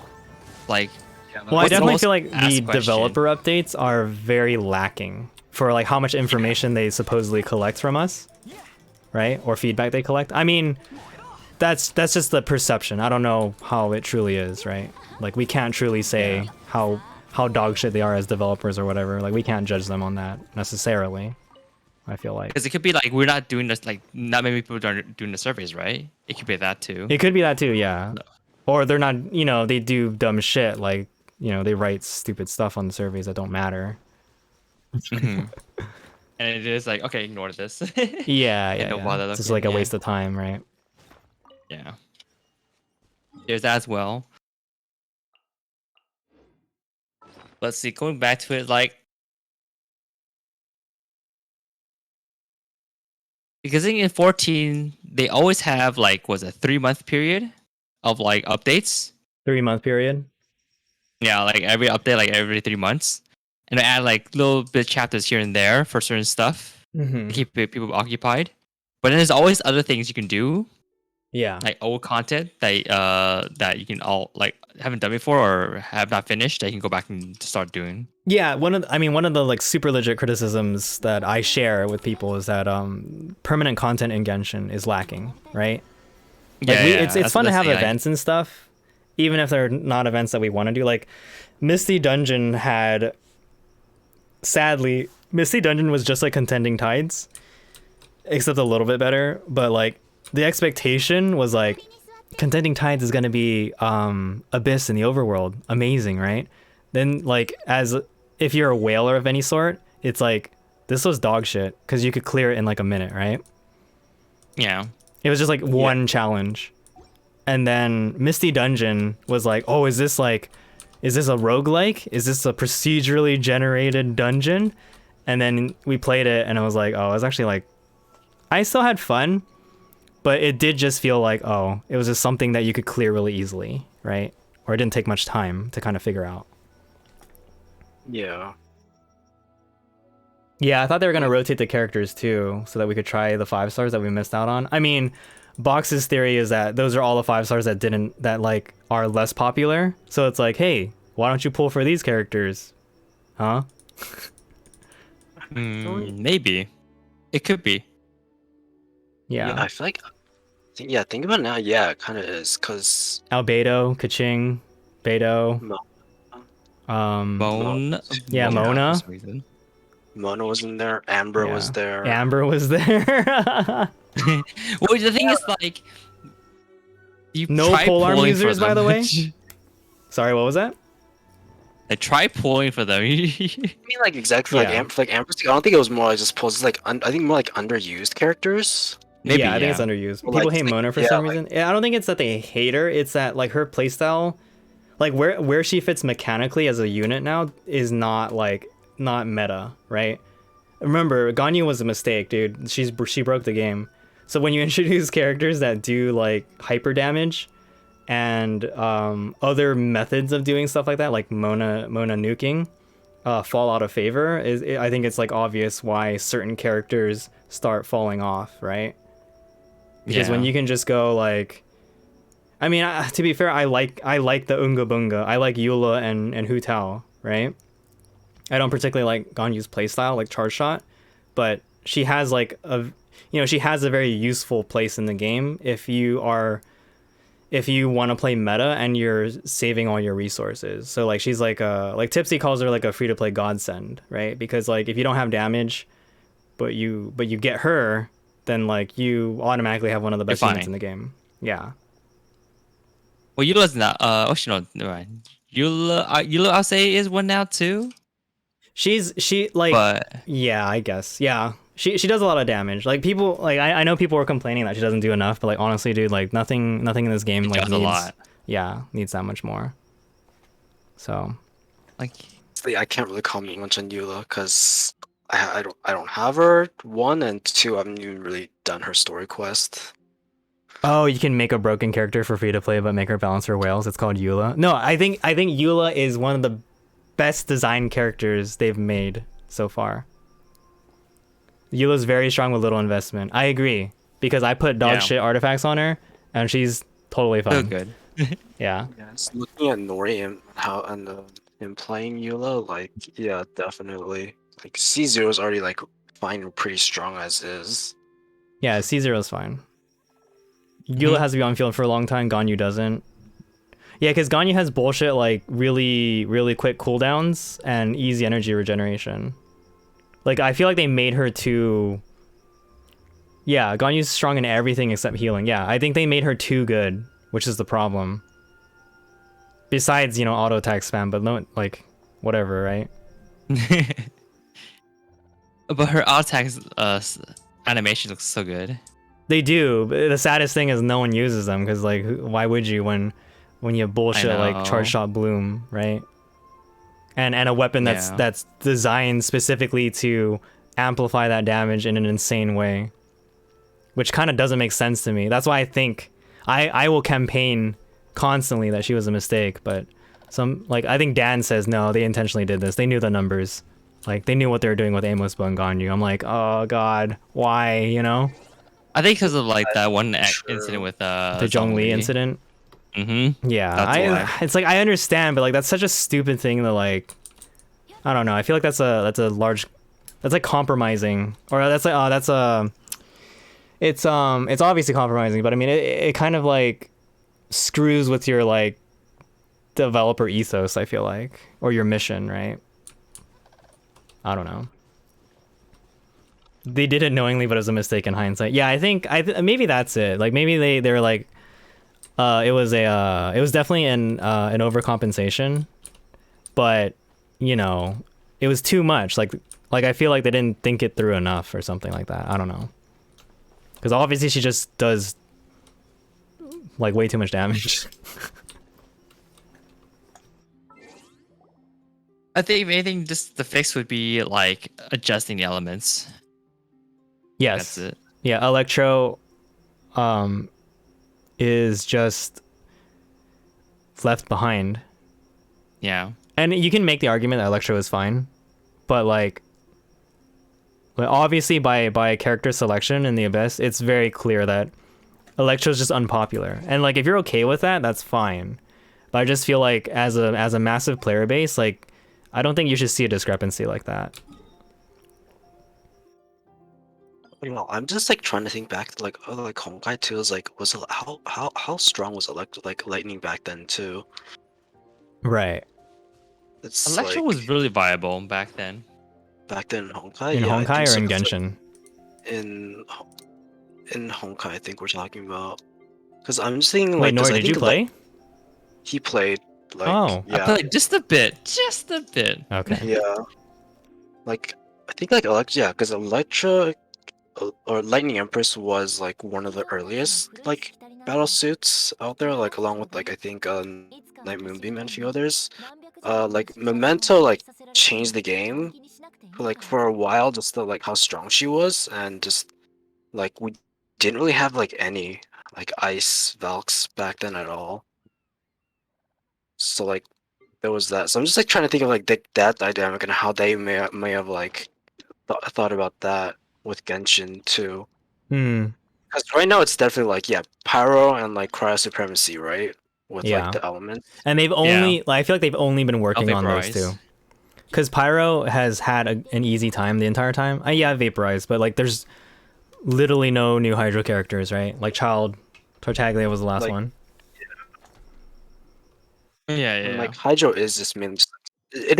[SPEAKER 2] Like,
[SPEAKER 1] Well, I
[SPEAKER 2] what's the
[SPEAKER 1] definitely
[SPEAKER 2] most
[SPEAKER 1] feel like the
[SPEAKER 2] asked question?
[SPEAKER 1] developer updates are very lacking for like how much information they supposedly collect from us, right? Or feedback they collect. I mean, that's just the perception. I don't know how it truly is, right? Like we can't truly say how dog shit they are as developers or whatever. Like we can't judge them on that necessarily. I feel like
[SPEAKER 2] Because it could be like we're not doing this, like not many people are doing the surveys, right? It could be that too.
[SPEAKER 1] it could be that too, yeah. Or they're not, you know, they do dumb shit like, you know, they write stupid stuff on the surveys that don't matter.
[SPEAKER 2] And it is like, okay, ignore this.
[SPEAKER 1] Yeah, yeah,
[SPEAKER 2] don't
[SPEAKER 1] yeah.
[SPEAKER 2] bother
[SPEAKER 1] It's just
[SPEAKER 2] looking,
[SPEAKER 1] like a
[SPEAKER 2] yeah.
[SPEAKER 1] waste of time, right?
[SPEAKER 2] Yeah. There's that as well. Let's see, going back to it, like, because I think in 14, they always have like, was a 3-month period of like updates.
[SPEAKER 1] 3-month period.
[SPEAKER 2] Yeah, like every update, like every 3 months. And they add like little bit chapters here and there for certain stuff
[SPEAKER 1] Mm-hmm.
[SPEAKER 2] to keep people occupied. But then there's always other things you can do,
[SPEAKER 1] Yeah.
[SPEAKER 2] like old content that you can all like haven't done before or have not finished that you can go back and start doing.
[SPEAKER 1] Yeah, one of the like super legit criticisms that I share with people is that permanent content in Genshin is lacking, right? Like it's
[SPEAKER 2] that's-
[SPEAKER 1] fun to
[SPEAKER 2] that's
[SPEAKER 1] have
[SPEAKER 2] the, like-
[SPEAKER 1] events and stuff, even if they're not events that we want to do. Like Misty Dungeon had, sadly, Misty Dungeon was just like Contending Tides, except a little bit better. But like the expectation was like Contending Tides is gonna be Abyss in the overworld, amazing, right? Then like as if you're a whaler of any sort, it's like this was dog shit because you could clear it in like a minute, right?
[SPEAKER 2] Yeah.
[SPEAKER 1] It was just like one challenge. And then Misty Dungeon was like, oh, is this a roguelike? Is this a procedurally generated dungeon? And then we played it and I was like, oh, it was actually like, I still had fun, but it did just feel like, oh, it was just something that you could clear really easily, right? Or it didn't take much time to kind of figure out.
[SPEAKER 3] Yeah.
[SPEAKER 1] Yeah, I thought they were going to rotate the characters too, so that we could try the 5 stars that we missed out on. I mean, Box's theory is that those are all the 5 stars that like are less popular. So it's like, hey, why don't you pull for these characters? Huh?
[SPEAKER 2] Maybe. It could be.
[SPEAKER 1] Yeah.
[SPEAKER 3] I feel like, think about it now. Yeah, it kind of is, cause
[SPEAKER 1] Albedo, Kaching, Beto.
[SPEAKER 2] Bone.
[SPEAKER 1] Yeah,
[SPEAKER 2] Bone
[SPEAKER 1] Mona.
[SPEAKER 2] for some reason.
[SPEAKER 3] Mona was in there, Amber was there.
[SPEAKER 1] Amber was there.
[SPEAKER 2] Well, the thing is, like, you
[SPEAKER 1] No
[SPEAKER 2] try
[SPEAKER 1] polearm
[SPEAKER 2] pulling
[SPEAKER 1] users,
[SPEAKER 2] for
[SPEAKER 1] by the
[SPEAKER 2] them.
[SPEAKER 1] way? Sorry, what was that?
[SPEAKER 2] I try pulling for them.
[SPEAKER 3] I mean, like exactly
[SPEAKER 1] Yeah.
[SPEAKER 3] like Amber's. I don't think it was more like just pulls. Like I think more like underused characters.
[SPEAKER 2] Maybe,
[SPEAKER 1] yeah, I think
[SPEAKER 2] yeah.
[SPEAKER 1] it's underused.
[SPEAKER 3] Well,
[SPEAKER 1] People
[SPEAKER 3] like,
[SPEAKER 1] hate
[SPEAKER 3] like,
[SPEAKER 1] Mona for
[SPEAKER 3] yeah,
[SPEAKER 1] some
[SPEAKER 3] like-
[SPEAKER 1] reason. Yeah, I don't think it's that they hate her. It's that like her playstyle, like where she fits mechanically as a unit now is not meta, right? Remember, Ganyu was a mistake, dude. She broke the game. So when you introduce characters that do like hyper damage and other methods of doing stuff like that, like Mona nuking, fall out of favor, I think it's like obvious why certain characters start falling off, right? Because when
[SPEAKER 2] Yeah.
[SPEAKER 1] you can just go like, I mean, to be fair, I like the Unga Bunga. I like Eula and Hu Tao, right? I don't particularly like Ganyu's playstyle, like Charge Shot, but she has like a, she has a very useful place in the game if you want to play meta and you're saving all your resources. So like she's like Tipsy calls her like a free to play godsend, right? Because like if you don't have damage, but you get her, then like you automatically have one of the best units in the game. Yeah.
[SPEAKER 2] Well, Eula's not. Actually, no, never mind. Eula, I'll say is one now too.
[SPEAKER 1] She like,
[SPEAKER 2] But
[SPEAKER 1] yeah, I guess. Yeah. She does a lot of damage. Like people, like I know people were complaining that she doesn't do enough, but like honestly, dude, like nothing in this game like
[SPEAKER 2] does
[SPEAKER 1] needs
[SPEAKER 2] a lot.
[SPEAKER 1] Yeah, needs that much more. So
[SPEAKER 2] Like,
[SPEAKER 3] I can't really comment much on Eula because I don't have her. One and two, I haven't even really done her story quest.
[SPEAKER 1] oh, you can make a broken character for free to play, but make her balance her whales. It's called Eula. No, I think Eula is one of the best designed characters they've made so far. Eula's very strong with little investment. I agree because I put dog shit artifacts on her, and she's totally
[SPEAKER 2] so
[SPEAKER 1] fine.
[SPEAKER 2] good.
[SPEAKER 1] Yeah.
[SPEAKER 3] Yes, looking at Nori and how him playing Eula, like yeah, definitely. Like C0 is already like fine and pretty strong as is.
[SPEAKER 1] Yeah, C0 is fine. Eula has to be on field for a long time. Ganyu doesn't. Yeah, because Ganyu has bullshit like really, really quick cooldowns and easy energy regeneration. Like, I feel like they made her too... Yeah, Ganyu's strong in everything except healing. Yeah, I think they made her too good, which is the problem. Besides, auto attack spam, but no, like, whatever, right?
[SPEAKER 2] But her auto attack animation looks so good.
[SPEAKER 1] They do, but the saddest thing is no one uses them, because, like, why would you when you have bullshit like Charge Shot Bloom, right? And a weapon that's designed specifically to amplify that damage in an insane way, which kind of doesn't make sense to me. That's why I think I will campaign constantly that she was a mistake, but I think Dan says no, they intentionally did this. They knew the numbers, like they knew what they were doing with Amos and Ganyu. I'm like, oh god, why?
[SPEAKER 2] I think because of like that one incident with
[SPEAKER 1] The Zhongli incident.
[SPEAKER 2] Mm-hmm.
[SPEAKER 1] Yeah, it's like I understand, but like that's such a stupid thing to like. I don't know. I feel like that's like compromising, or it's obviously compromising, but I mean it kind of like screws with your like developer ethos. I feel like, or your mission, right? I don't know. They did it knowingly, but it was a mistake in hindsight. Yeah, I think maybe that's it. Like maybe they were like. It was definitely an overcompensation, but it was too much. Like I feel like they didn't think it through enough or something like that. I don't know, because obviously she just does like way too much damage.
[SPEAKER 2] I think if anything, just the fix would be like adjusting the elements.
[SPEAKER 1] Yes.
[SPEAKER 2] That's it.
[SPEAKER 1] Yeah, Electro, is just left behind.
[SPEAKER 2] Yeah.
[SPEAKER 1] And you can make the argument that Electro is fine, but like obviously by character selection in the Abyss, it's very clear that Electro's just unpopular. And like if you're okay with that, that's fine. But I just feel like as a massive player base, like I don't think you should see a discrepancy like that.
[SPEAKER 3] I'm just like trying to think back to like Honkai 2 is like how strong was Lightning back then too?
[SPEAKER 1] Right.
[SPEAKER 3] It's
[SPEAKER 2] Electro
[SPEAKER 3] like,
[SPEAKER 2] was really viable back then.
[SPEAKER 3] back then in Honkai.
[SPEAKER 1] In
[SPEAKER 3] Yeah, I
[SPEAKER 1] Honkai
[SPEAKER 3] think
[SPEAKER 1] or
[SPEAKER 3] so,
[SPEAKER 1] in
[SPEAKER 3] 'cause, like,
[SPEAKER 1] Genshin?
[SPEAKER 3] in Honkai, I think we're talking about. Because I'm just thinking like.
[SPEAKER 1] Wait,
[SPEAKER 3] 'cause
[SPEAKER 1] Nori,
[SPEAKER 3] I
[SPEAKER 1] did you
[SPEAKER 3] think,
[SPEAKER 1] play?
[SPEAKER 3] like, he played like.
[SPEAKER 1] Oh.
[SPEAKER 3] Yeah.
[SPEAKER 2] I played just a bit.
[SPEAKER 1] Okay.
[SPEAKER 3] Yeah. Like I think like Electra, yeah, because Electra or Lightning Empress was like one of the earliest like battle suits out there, like along with like I think Night Moonbeam and a few others. Like Memento like changed the game for a while, just to like how strong she was, and just like we didn't really have like any like ice Valks back then at all. So like there was that. So I'm just like trying to think of like that dynamic and how they may have like thought about that with Genshin too.
[SPEAKER 1] Hmm.
[SPEAKER 3] Because right now it's definitely like Pyro and like Cryo Supremacy, right? With
[SPEAKER 1] Yeah.
[SPEAKER 3] like the elements.
[SPEAKER 1] And they've only I feel like they've only been working on those
[SPEAKER 2] Vaporize.
[SPEAKER 1] two. because Pyro has had an easy time the entire time. Yeah, Vaporized, but like there's literally no new Hydro characters, right? Like Child Tartaglia was the last
[SPEAKER 3] Like-
[SPEAKER 1] one.
[SPEAKER 2] Yeah,
[SPEAKER 3] And,
[SPEAKER 2] yeah.
[SPEAKER 3] like Hydro is just mainly just, it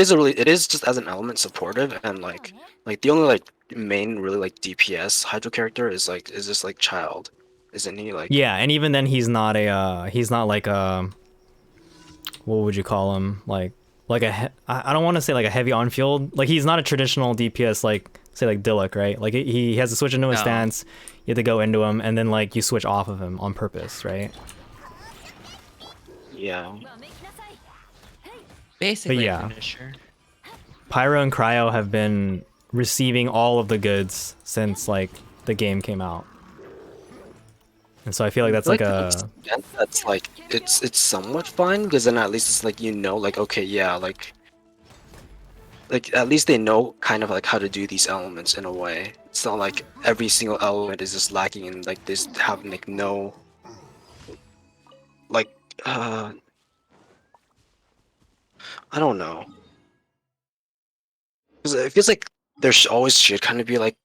[SPEAKER 3] is just as an element supportive, and like the only like main really like DPS Hydro character is just like Child, isn't he? Like
[SPEAKER 1] Yeah, and even then he's not like a, what would you call him? Like I don't want to say like a heavy on field. Like he's not a traditional DPS like say like Dillik, right? Like he has to switch into his
[SPEAKER 2] No.
[SPEAKER 1] stance. You have to go into him, and then like you switch off of him on purpose, right?
[SPEAKER 3] yeah.
[SPEAKER 2] Basically,
[SPEAKER 1] But yeah.
[SPEAKER 2] a finisher.
[SPEAKER 1] Pyro and Cryo have been receiving all of the goods since like the game came out. And so I feel like that's like
[SPEAKER 3] to an
[SPEAKER 1] a
[SPEAKER 3] extent, that's like it's somewhat fine, because then at least it's like like okay, yeah, like at least they know kind of like how to do these elements in a way. It's not like every single element is just lacking and like this having like no like I don't know. 'Cause it feels like there always should kind of be like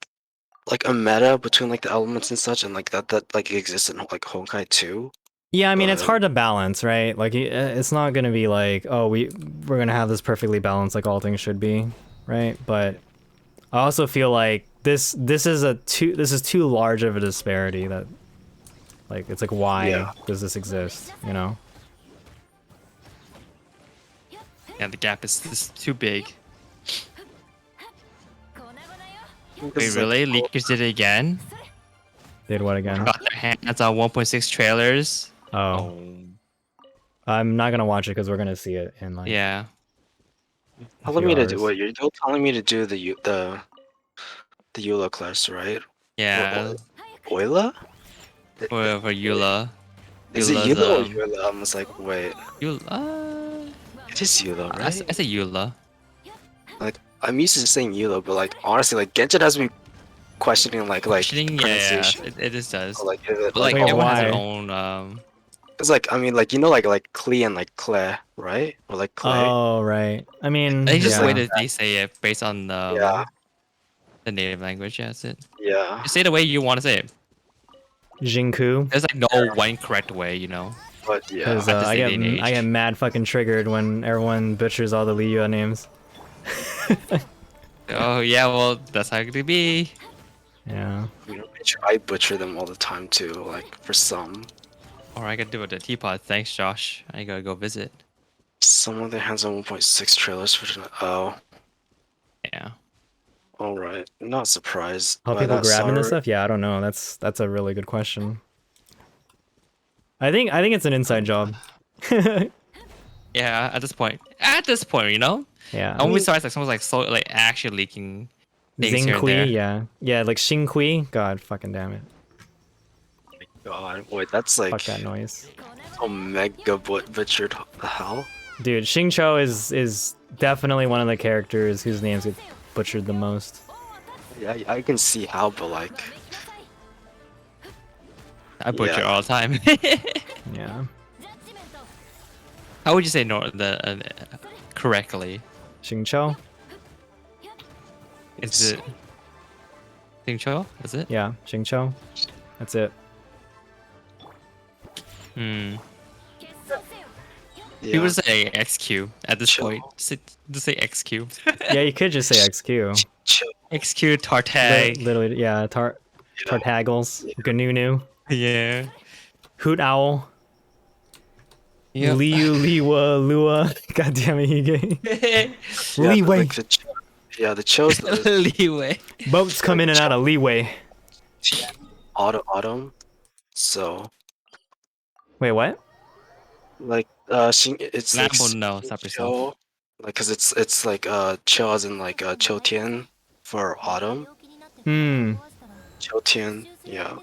[SPEAKER 3] a meta between like the elements and such, and like that like exists in like Honkai 2.
[SPEAKER 1] yeah, I mean it's
[SPEAKER 3] but-
[SPEAKER 1] hard to balance, right? Like it's not going to be like, oh, we're going to have this perfectly balanced like all things should be, right? But I also feel like this is too large of a disparity that like it's like why
[SPEAKER 3] Yeah.
[SPEAKER 1] does this exist, you know?
[SPEAKER 2] Yeah, the gap is too big.
[SPEAKER 3] Because
[SPEAKER 2] Wait,
[SPEAKER 3] it's like,
[SPEAKER 2] really? Leakers did it again?
[SPEAKER 1] Did what again?
[SPEAKER 2] Got their hands on 1.6 trailers.
[SPEAKER 1] Oh, I'm not going to watch it cuz we're going to see it in like
[SPEAKER 2] Yeah.
[SPEAKER 3] telling
[SPEAKER 1] few
[SPEAKER 3] me to do
[SPEAKER 1] hours.
[SPEAKER 3] what you're still telling me to do the Eula class, right?
[SPEAKER 2] Yeah.
[SPEAKER 3] Eula?
[SPEAKER 2] For Eula.
[SPEAKER 3] Is it
[SPEAKER 2] Eula's,
[SPEAKER 3] Eula or Eula? I'm just like, wait,
[SPEAKER 2] Eula.
[SPEAKER 3] it is Eula,
[SPEAKER 2] I
[SPEAKER 3] right?
[SPEAKER 2] say Eula.
[SPEAKER 3] Like, I'm used to saying Eula, but like honestly, like Genshin has me questioning like
[SPEAKER 2] Questioning, yeah,
[SPEAKER 3] pronunciation.
[SPEAKER 2] it just does.
[SPEAKER 3] Or, like, is it,
[SPEAKER 2] But like
[SPEAKER 1] Wait,
[SPEAKER 2] everyone has their
[SPEAKER 1] why?
[SPEAKER 2] own.
[SPEAKER 3] it's like I mean, like like Klee and like Claire, right? Or like Clay.
[SPEAKER 1] Oh, right. I mean,
[SPEAKER 2] They just
[SPEAKER 1] yeah.
[SPEAKER 2] the way that they say it based on
[SPEAKER 3] Yeah.
[SPEAKER 2] the native language. Yeah, that's it.
[SPEAKER 3] Yeah.
[SPEAKER 2] Just say it the way you want to say it.
[SPEAKER 1] Jinku.
[SPEAKER 2] There's like no one correct way, you know.
[SPEAKER 3] But yeah.
[SPEAKER 1] Because
[SPEAKER 2] At this
[SPEAKER 1] I
[SPEAKER 2] day and age.
[SPEAKER 1] get mad fucking triggered when everyone butchers all the Liyue names.
[SPEAKER 2] Oh yeah, well that's how it could be.
[SPEAKER 1] Yeah.
[SPEAKER 3] I butcher them all the time too, like for some.
[SPEAKER 2] Or I could do it the teapot. Thanks, Josh. I gotta go visit.
[SPEAKER 3] Some of the hands on 1.6 trailers for tonight. Oh,
[SPEAKER 2] Yeah.
[SPEAKER 3] alright. Not surprised.
[SPEAKER 1] How
[SPEAKER 3] by
[SPEAKER 1] people
[SPEAKER 3] that,
[SPEAKER 1] grabbing this
[SPEAKER 3] sorry.
[SPEAKER 1] stuff? Yeah, I don't know. That's a really good question. I think it's an inside job.
[SPEAKER 2] Yeah. At this point, you know.
[SPEAKER 1] Yeah.
[SPEAKER 2] I won't be surprised like someone's like so like actually leaking things here and
[SPEAKER 1] Zingqi,
[SPEAKER 2] there.
[SPEAKER 1] yeah. Yeah, like Xingqi. God fucking damn it.
[SPEAKER 3] God, wait, that's like
[SPEAKER 1] Fuck that noise.
[SPEAKER 3] a mega butchered. The hell?
[SPEAKER 1] Dude, Xingqiu is definitely one of the characters whose names get butchered the most.
[SPEAKER 3] Yeah, I can see how, but like,
[SPEAKER 2] I butcher
[SPEAKER 3] Yeah.
[SPEAKER 2] all the time.
[SPEAKER 1] Yeah.
[SPEAKER 2] How would you say correctly?
[SPEAKER 1] Xingqiu?
[SPEAKER 2] Is it Xingqiu? Is it?
[SPEAKER 1] Yeah, Xingqiu. That's it.
[SPEAKER 2] Hmm.
[SPEAKER 3] yeah.
[SPEAKER 2] People say XQ at this
[SPEAKER 3] Chill.
[SPEAKER 2] point. Just say XQ.
[SPEAKER 1] Yeah, you could just say XQ.
[SPEAKER 3] Chill.
[SPEAKER 2] XQ Tartag.
[SPEAKER 1] Literally, yeah, Tartaggles, Ganunu,
[SPEAKER 2] Yeah.
[SPEAKER 1] Hoot Owl,
[SPEAKER 2] Yep.
[SPEAKER 1] Liu, Liwa, Lua. God damn it, Hige.
[SPEAKER 3] Yeah,
[SPEAKER 1] Leeway.
[SPEAKER 3] like, the chills.
[SPEAKER 2] Leeway.
[SPEAKER 1] Boats come in and out of leeway.
[SPEAKER 3] Autumn. So,
[SPEAKER 1] Wait, what?
[SPEAKER 3] like, it's like
[SPEAKER 2] Snapple, no, stop yourself.
[SPEAKER 3] chill, like, cause it's like chill as in like Chill Tian for autumn.
[SPEAKER 1] Hmm.
[SPEAKER 3] Chill Tian, yeah.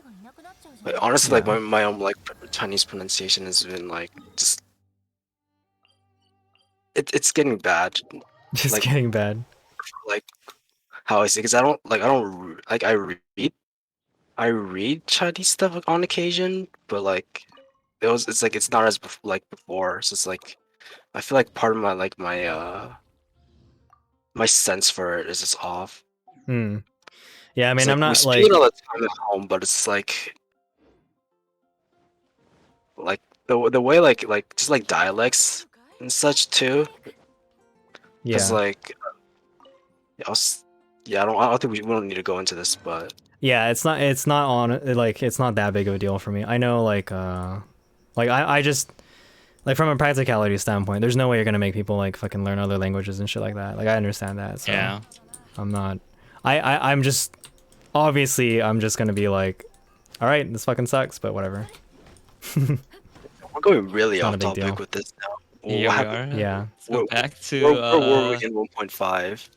[SPEAKER 3] Like honestly, like
[SPEAKER 1] Yeah.
[SPEAKER 3] my own like Chinese pronunciation has been like just it's getting bad.
[SPEAKER 1] Just
[SPEAKER 3] Like-
[SPEAKER 1] getting bad.
[SPEAKER 3] Like how I say, because I don't like I read Chinese stuff on occasion, but like it's like it's not as like before. So it's like I feel like part of my my sense for it is just off.
[SPEAKER 1] Hmm. Yeah, I mean,
[SPEAKER 3] It's
[SPEAKER 1] I'm
[SPEAKER 3] like, we
[SPEAKER 1] not
[SPEAKER 3] speak
[SPEAKER 1] like
[SPEAKER 3] it all the time at home, but it's like the way like just like dialects and such too. Because
[SPEAKER 1] yeah.
[SPEAKER 3] like yeah, I don't think we don't need to go into this, but
[SPEAKER 1] Yeah, it's not on like it's not that big of a deal for me. I know like I just like from a practicality standpoint, there's no way you're gonna make people like fucking learn other languages and shit like that. Like I understand that, so
[SPEAKER 2] Yeah.
[SPEAKER 1] I'm not. I'm just obviously I'm just gonna be like, all right, this fucking sucks, but whatever.
[SPEAKER 3] we're going really
[SPEAKER 1] It's not
[SPEAKER 3] off
[SPEAKER 1] a big deal.
[SPEAKER 3] topic with this now.
[SPEAKER 2] Here
[SPEAKER 3] What
[SPEAKER 2] we
[SPEAKER 3] happened?
[SPEAKER 2] are.
[SPEAKER 1] Yeah.
[SPEAKER 2] Let's go back
[SPEAKER 3] Where
[SPEAKER 2] to
[SPEAKER 3] were we in 1.5?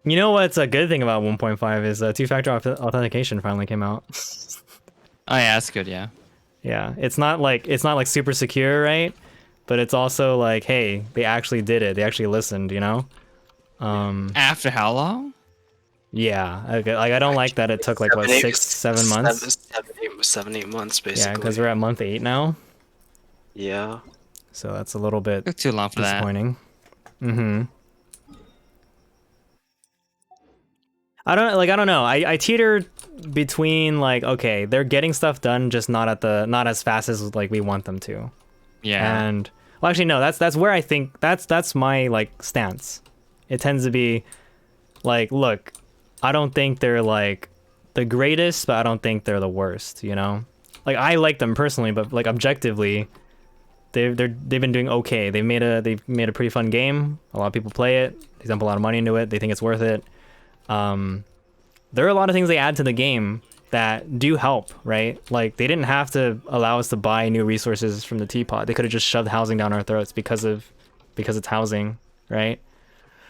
[SPEAKER 1] You know what's a good thing about 1.5 is two-factor authentication finally came out.
[SPEAKER 2] Oh yeah, that's good. Yeah.
[SPEAKER 1] Yeah, it's not like super secure, right? But it's also like, hey, they actually did it. They actually listened, you know?
[SPEAKER 2] After how long?
[SPEAKER 1] Yeah. Like I don't like that it took like what 6-7 months.
[SPEAKER 3] 7, 8 months basically.
[SPEAKER 1] Yeah, because we're at month 8 now,
[SPEAKER 3] Yeah.
[SPEAKER 1] so that's a little bit
[SPEAKER 2] Took too long for that.
[SPEAKER 1] disappointing. Mm-hmm. I don't know. I teeter between like, okay, they're getting stuff done, just not as fast as like we want them to.
[SPEAKER 2] Yeah.
[SPEAKER 1] And well, actually, no, that's where I think that's my like stance. It tends to be like, look, I don't think they're like the greatest, but I don't think they're the worst. You know, like I like them personally, but like objectively, they've been doing okay. They've made a pretty fun game. A lot of people play it. They dump a lot of money into it. They think it's worth it. There are a lot of things they add to the game that do help, right? Like they didn't have to allow us to buy new resources from the teapot. They could have just shoved housing down our throats because it's housing, right?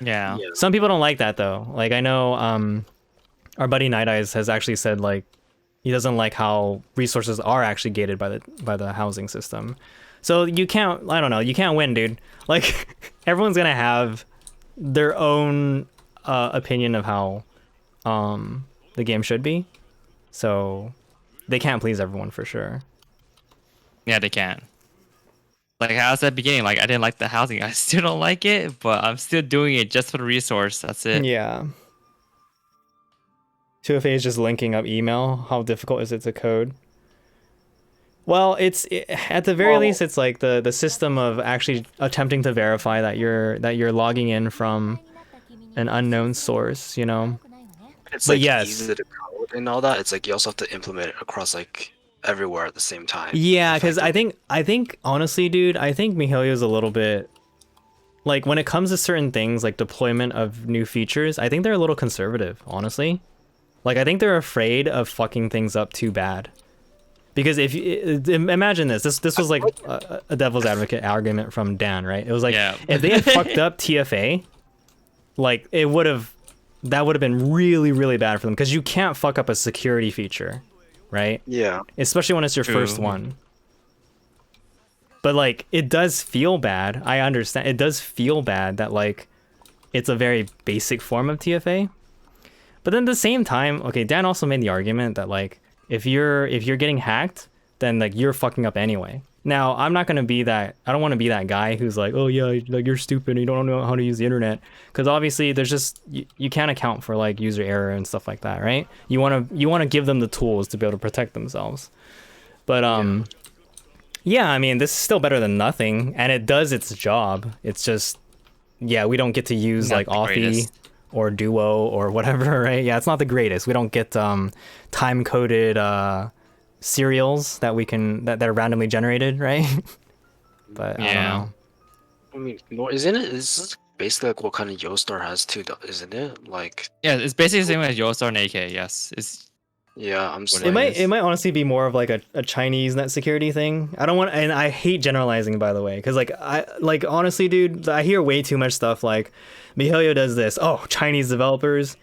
[SPEAKER 2] Yeah.
[SPEAKER 1] Some people don't like that though. Like I know our buddy Night Eyes has actually said like he doesn't like how resources are actually gated by the housing system. So you can't, I don't know, you can't win, dude. Like everyone's gonna have their own opinion of how the game should be. So they can't please everyone for sure.
[SPEAKER 2] Yeah, they can. Like I was at the beginning, like I didn't like the housing. I still don't like it, but I'm still doing it just for the resource. That's it.
[SPEAKER 1] Yeah. 2FA is just linking up email. How difficult is it to code? Well, at the very least, it's like the system of actually attempting to verify that you're logging in from an unknown source, you know.
[SPEAKER 3] It's
[SPEAKER 1] But
[SPEAKER 3] like
[SPEAKER 1] yes.
[SPEAKER 3] easy to code and all that. It's like you also have to implement it across like everywhere at the same time.
[SPEAKER 1] Yeah, because I think honestly, dude, I think Mihelio's a little bit like when it comes to certain things like deployment of new features. I think they're a little conservative, honestly. Like I think they're afraid of fucking things up too bad. Because if you imagine this was like a devil's advocate argument from Dan, right? It was like if they had fucked up TFA, like that would have been really, really bad for them because you can't fuck up a security feature, right?
[SPEAKER 3] Yeah.
[SPEAKER 1] Especially when it's your first one. But like it does feel bad. I understand. It does feel bad that like it's a very basic form of TFA. But then at the same time, okay, Dan also made the argument that like if you're getting hacked, then like you're fucking up anyway. Now, I'm not going to be that, I don't want to be that guy who's like, oh yeah, like you're stupid and you don't know how to use the internet. Because obviously there's just, you can't account for like user error and stuff like that, right? You want to give them the tools to be able to protect themselves. But yeah, I mean, this is still better than nothing and it does its job. It's just, yeah, we don't get to use
[SPEAKER 2] Not
[SPEAKER 1] like
[SPEAKER 2] the
[SPEAKER 1] Authy
[SPEAKER 2] greatest.
[SPEAKER 1] or Duo or whatever, right? Yeah, it's not the greatest. We don't get time-coded serials that we can that are randomly generated, right? But I don't know.
[SPEAKER 3] I mean, no, isn't it? This is basically like what kind of Yostar has too, isn't it? Like,
[SPEAKER 2] Yeah, it's basically the same as Yostar and AK. Yes, it's
[SPEAKER 3] yeah, I'm just
[SPEAKER 2] What
[SPEAKER 3] like,
[SPEAKER 1] It might honestly be more of like a Chinese net security thing. I don't want, and I hate generalizing, by the way, because like honestly, dude, I hear way too much stuff like Mihelio does this. Oh, Chinese developers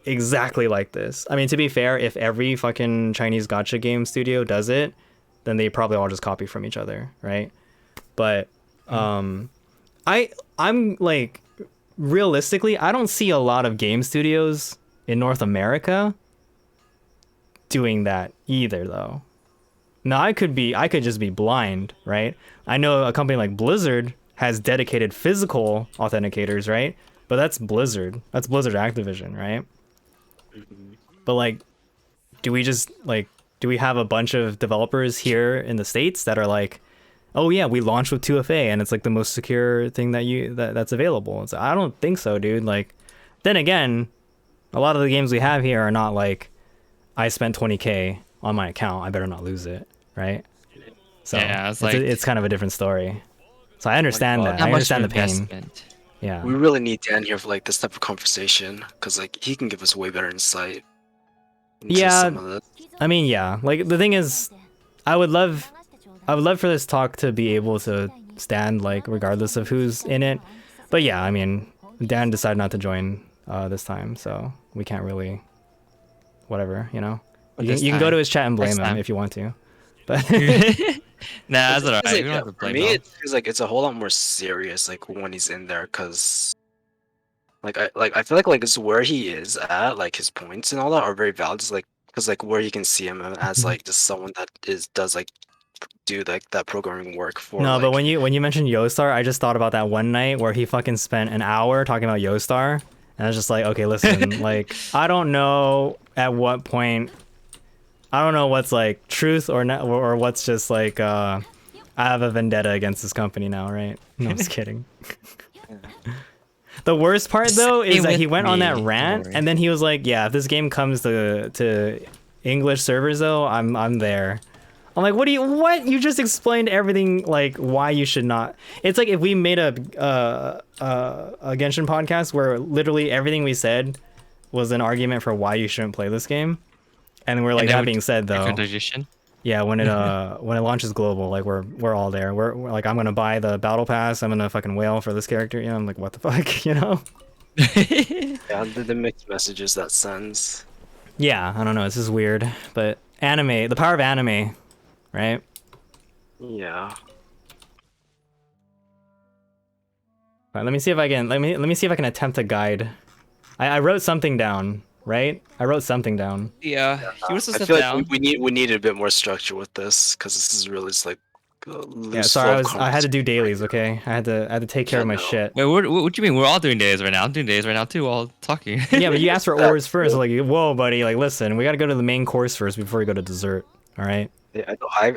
[SPEAKER 1] exactly like this. I mean, to be fair, if every fucking Chinese gacha game studio does it, then they probably all just copy from each other, right? But I'm like realistically, I don't see a lot of game studios in North America doing that either though. Now I could just be blind, right? I know a company like Blizzard has dedicated physical authenticators, right? but that's Blizzard. That's Blizzard Activision, right? But like, do we just like, do we have a bunch of developers here in the States that are like, oh yeah, we launched with 2FA and it's like the most secure thing that's available? It's, I don't think so, dude. Like, then again, a lot of the games we have here are not like, I spent 20K on my account, I better not lose it, right? So
[SPEAKER 2] Yeah,
[SPEAKER 1] it's kind of a different story. So I understand that.
[SPEAKER 2] Not
[SPEAKER 1] I
[SPEAKER 2] much
[SPEAKER 1] understand the pain.
[SPEAKER 2] investment.
[SPEAKER 1] Yeah.
[SPEAKER 3] We really need Dan here for like this type of conversation, because like he can give us way better insight into
[SPEAKER 1] Yeah.
[SPEAKER 3] some of this.
[SPEAKER 1] I mean, yeah. Like the thing is, I would love for this talk to be able to stand like regardless of who's in it. But yeah, I mean, Dan decided not to join this time, so we can't really, whatever, you know. You can go to his chat and blame him if you want to. But
[SPEAKER 2] Nah, that's alright.
[SPEAKER 3] It's
[SPEAKER 2] We don't have to
[SPEAKER 3] for
[SPEAKER 2] blame
[SPEAKER 3] me,
[SPEAKER 2] him.
[SPEAKER 3] it feels like it's a whole lot more serious, like when he's in there, because I feel like it's where he is at, like his points and all that are very valid. It's like because like where you can see him as like just someone that does like do like that programming work for.
[SPEAKER 1] no,
[SPEAKER 3] like,
[SPEAKER 1] but when you mentioned Yostar, I just thought about that one night where he fucking spent an hour talking about Yostar, and I was just like, okay, listen, like I don't know at what point, I don't know what's like truth or not, or what's just like I have a vendetta against this company now, right? No, I'm just kidding. The worst part though is that he went on that rant and then he was like, yeah, if this game comes to English servers though, I'm there. I'm like, what you just explained everything, like why you should not. It's like if we made a Genshin podcast where literally everything we said was an argument for why you shouldn't play this game. And we're like, that being said though,
[SPEAKER 2] Contradiction.
[SPEAKER 1] yeah, when it launches global, like we're all there. We're like, I'm gonna buy the battle pass. I'm gonna fucking whale for this character. You know, I'm like, what the fuck, you know?
[SPEAKER 3] yeah, the mixed messages that sends.
[SPEAKER 1] Yeah, I don't know. This is weird, but anime, the power of anime, right?
[SPEAKER 3] Yeah.
[SPEAKER 1] All right, let me see if I can attempt to guide. I wrote something down, right? I wrote something down.
[SPEAKER 2] Yeah, he was
[SPEAKER 3] I
[SPEAKER 2] supposed to
[SPEAKER 3] feel
[SPEAKER 2] sit down.
[SPEAKER 3] like we need a bit more structure with this, because this is really just like loose.
[SPEAKER 1] Yeah, sorry, I had to do dailies. Okay, I had to take care of my
[SPEAKER 3] no.
[SPEAKER 1] shit.
[SPEAKER 2] Wait, what do you mean? We're all doing days right now. I'm doing days right now too while talking.
[SPEAKER 1] Yeah, but you asked for ores first. Like, whoa, buddy. Like, listen, we got to go to the main course first before we go to dessert. All right.
[SPEAKER 3] Yeah, I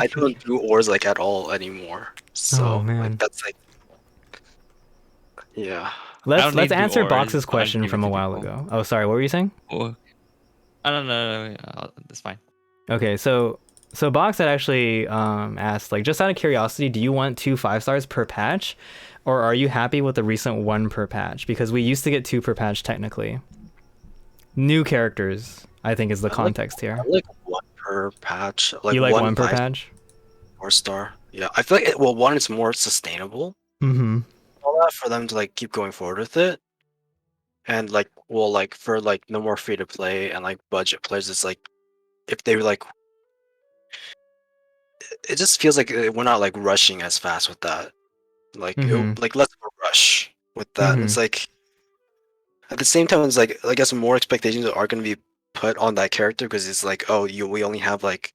[SPEAKER 3] don't do ores like at all anymore. So
[SPEAKER 1] Oh, man.
[SPEAKER 3] like that's like, yeah.
[SPEAKER 1] Let's
[SPEAKER 2] need to do
[SPEAKER 1] answer
[SPEAKER 2] ores,
[SPEAKER 1] Box's
[SPEAKER 2] but I'll
[SPEAKER 1] question
[SPEAKER 2] give it
[SPEAKER 1] from
[SPEAKER 2] to
[SPEAKER 1] a while
[SPEAKER 2] people.
[SPEAKER 1] ago. Oh, sorry. What were you saying?
[SPEAKER 2] Oh, I don't know. That's fine.
[SPEAKER 1] Okay, so Box had actually asked, like, just out of curiosity, do you want 2 5-stars per patch, or are you happy with the recent 1 per patch? Because we used to get 2 per patch technically. New characters, I think, is the context here.
[SPEAKER 3] I like 1 per patch. Like
[SPEAKER 1] You like 1 per
[SPEAKER 3] 5
[SPEAKER 1] patch?
[SPEAKER 3] 4-star. Yeah, I feel like one is more sustainable.
[SPEAKER 1] Mm-hmm.
[SPEAKER 3] All that for them to like keep going forward with it, and like like for like no more free to play and like budget players, it's like if they were like, it just feels like we're not like rushing as fast with that. Like like less of a rush with that. It's like at the same time, it's like I guess more expectations are going to be put on that character, because it's like, oh, we only have like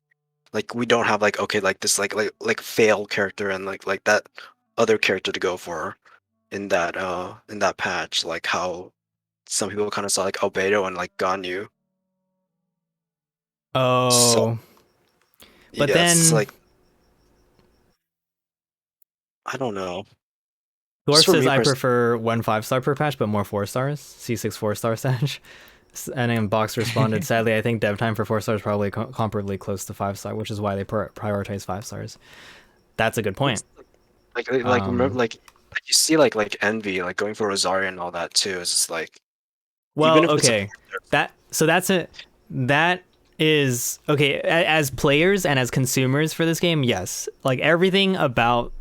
[SPEAKER 3] we don't have like, okay, like this like fail character and like that other character to go for in that patch, like how some people kind of saw like Albedo and like Ganyu.
[SPEAKER 1] Oh.
[SPEAKER 3] So,
[SPEAKER 1] but
[SPEAKER 3] yeah,
[SPEAKER 1] then
[SPEAKER 3] it's like, I don't know.
[SPEAKER 1] Dwarf
[SPEAKER 3] Just for
[SPEAKER 1] says
[SPEAKER 3] me
[SPEAKER 1] I prefer 1 5-star per patch, but more 4 stars. C6 4-star stage. And then Box responded, sadly, I think dev time for 4 stars probably comparably close to 5-star, which is why they prioritize 5 stars. That's a good point.
[SPEAKER 3] Like remember like you see like Envy like going for Rosario and all that too. It's just like,
[SPEAKER 1] Well,
[SPEAKER 3] even if it's
[SPEAKER 1] okay. That is okay. As players and as consumers for this game, yes. Like everything about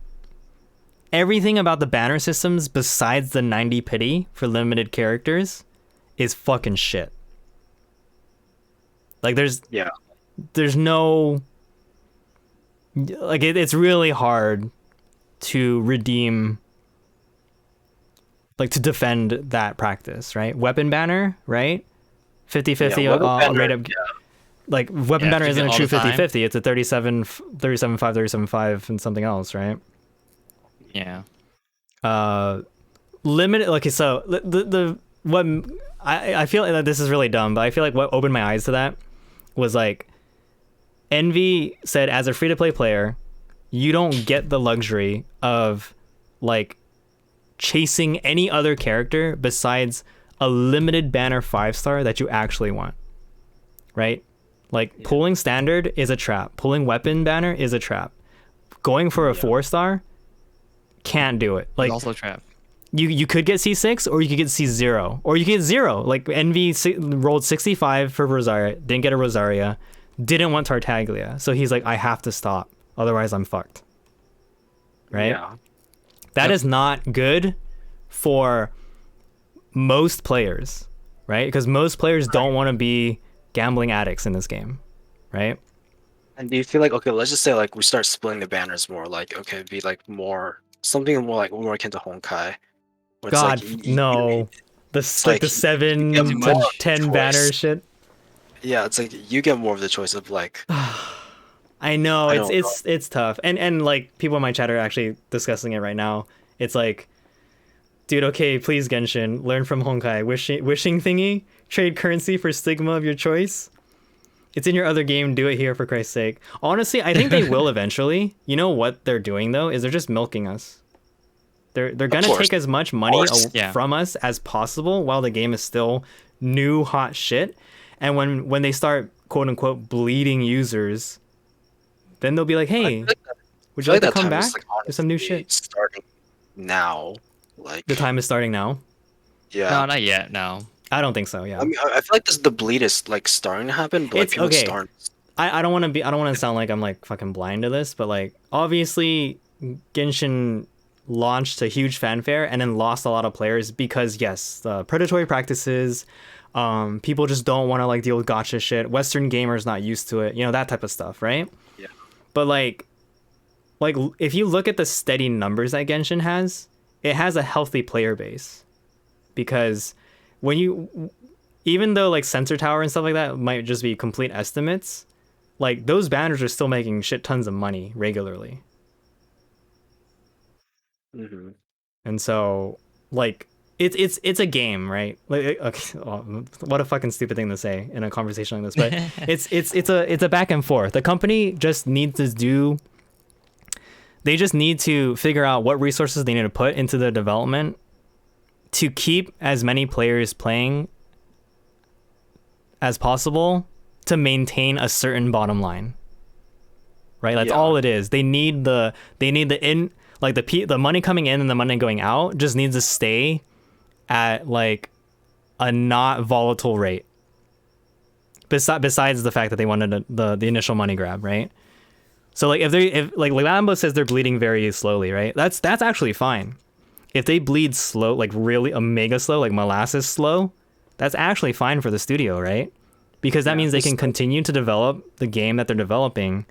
[SPEAKER 1] the banner systems besides the 90 pity for limited characters is fucking shit. Like there's no, like it's really hard to redeem, like to defend that practice, right? Weapon banner, right? 50-50 rate up. Like weapon banner isn't a true 50-50. It's a 37.5, 37.5 and something else, right?
[SPEAKER 2] Yeah.
[SPEAKER 1] limited. Okay, so the what I feel that this is really dumb, but I feel like what opened my eyes to that was like Envy said, as a free to play player, you don't get the luxury of like chasing any other character besides a limited banner 5-star that you actually want, right? Like pulling standard is a trap, pulling weapon banner is a trap, going for a 4-star can't do it. Like
[SPEAKER 2] It's also a trap.
[SPEAKER 1] you could get C6 or you could get C0 or you could get 0. Like Envy rolled 65 for Rosaria, didn't get a Rosaria, didn't want Tartaglia, so he's like, I have to stop, otherwise I'm fucked, right?
[SPEAKER 3] Yeah.
[SPEAKER 1] That is not good for most players, right? Because most players don't want to be gambling addicts in this game, right?
[SPEAKER 3] And do you feel like, okay, let's just say like we start splitting the banners more, like okay, be like more something more akin to Honkai. where it's
[SPEAKER 1] God,
[SPEAKER 3] like,
[SPEAKER 1] no. The
[SPEAKER 3] like,
[SPEAKER 1] the 7
[SPEAKER 3] you get
[SPEAKER 1] to
[SPEAKER 3] more
[SPEAKER 1] 10
[SPEAKER 3] choice.
[SPEAKER 1] banner shit.
[SPEAKER 3] Yeah, it's like you get more of the choice of like.
[SPEAKER 1] I know,
[SPEAKER 3] I don't
[SPEAKER 1] it's tough. And like people in my chat are actually discussing it right now. It's like, dude, okay, please Genshin, learn from Honkai. Wishing thingy, trade currency for stigma of your choice. It's in your other game, do it here for Christ's sake. Honestly, I think they will eventually. You know what they're doing though, is they're just milking us. They're gonna
[SPEAKER 3] course.
[SPEAKER 1] take as much money
[SPEAKER 2] Yeah.
[SPEAKER 1] from us as possible while the game is still new hot shit. And when they start quote unquote bleeding users, then they'll be like, hey, would you like to come back? There's some new shit.
[SPEAKER 3] Starting now, like
[SPEAKER 1] The time is starting now.
[SPEAKER 3] Yeah.
[SPEAKER 2] No, not yet. No.
[SPEAKER 1] I don't think so. Yeah.
[SPEAKER 3] I mean, I feel like the bleed is like starting to happen, but like
[SPEAKER 1] It's
[SPEAKER 3] people
[SPEAKER 1] okay.
[SPEAKER 3] start.
[SPEAKER 1] I don't want to sound like I'm like fucking blind to this, but like obviously Genshin launched to huge fanfare and then lost a lot of players because yes, the predatory practices, people just don't want to like deal with gotcha shit. Western gamers not used to it, you know, that type of stuff, right?
[SPEAKER 3] Yeah.
[SPEAKER 1] But like if you look at the steady numbers that Genshin has, it has a healthy player base. Because when you, even though like Sensor Tower and stuff like that might just be complete estimates, like those banners are still making shit tons of money regularly.
[SPEAKER 3] Mm-hmm.
[SPEAKER 1] And so like it's a game, right? Like okay, well, what a fucking stupid thing to say in a conversation like this, but it's a back and forth. The company just needs to do, they just need to figure out what resources they need to put into the development to keep as many players playing as possible to maintain a certain bottom line. Right? That's all it is. They need the in, like the money coming in and the money going out just needs to stay at like a not volatile rate. Besides the fact that they wanted the initial money grab, right? So like if like Lambo says they're bleeding very slowly, right? That's actually fine. If they bleed slow, like really a mega slow, like molasses slow, that's actually fine for the studio, right? Because that means they can continue to develop the game that they're developing,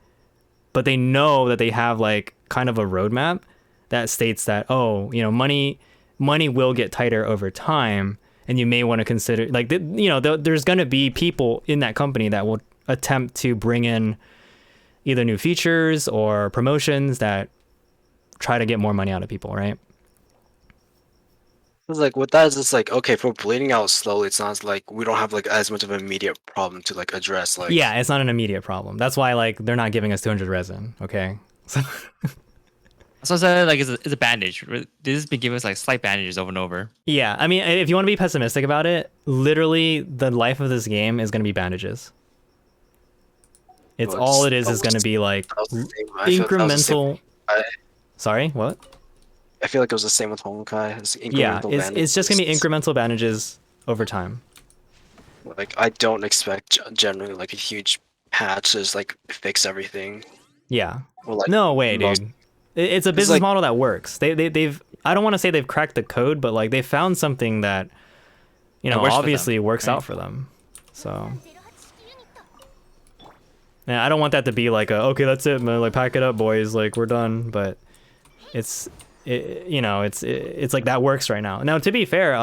[SPEAKER 1] but they know that they have like kind of a roadmap that states that, oh, you know, money will get tighter over time, and you may want to consider like, you know, there's going to be people in that company that will attempt to bring in either new features or promotions that try to get more money out of people, right?
[SPEAKER 3] It's like with that, it's like okay, if we're bleeding out slowly, it sounds like we don't have like as much of an immediate problem to like address. Like
[SPEAKER 1] Yeah, it's not an immediate problem. That's why like they're not giving us 200 resin. Okay. So
[SPEAKER 2] So I said like it's a bandage. They just been giving us like slight bandages over and over.
[SPEAKER 1] yeah, I mean, if you want to be pessimistic about it, literally the life of this game is going to be bandages. It's
[SPEAKER 3] Well,
[SPEAKER 1] all it
[SPEAKER 3] it's-
[SPEAKER 1] is going to be like
[SPEAKER 3] that was the same- I feel that was the same-
[SPEAKER 1] incremental. Sorry, what?
[SPEAKER 3] I feel like it was the same with Honkai. It's
[SPEAKER 1] Yeah,
[SPEAKER 3] incremental
[SPEAKER 1] it's just going to be
[SPEAKER 3] bandages.
[SPEAKER 1] incremental bandages over time.
[SPEAKER 3] Like I don't expect generally like a huge patch to just like fix everything.
[SPEAKER 1] Yeah.
[SPEAKER 3] Or, like,
[SPEAKER 1] No way,
[SPEAKER 3] most-
[SPEAKER 1] dude. It's a business
[SPEAKER 3] like-
[SPEAKER 1] model that works. They've I don't want to say they've cracked the code, but like they found something that, you know,
[SPEAKER 2] works for
[SPEAKER 1] obviously
[SPEAKER 2] them,
[SPEAKER 1] works
[SPEAKER 2] right?
[SPEAKER 1] out for them. So yeah, I don't want that to be like okay, that's it, man. Like pack it up, boys. Like we're done. But it's like that works right now. Now to be fair,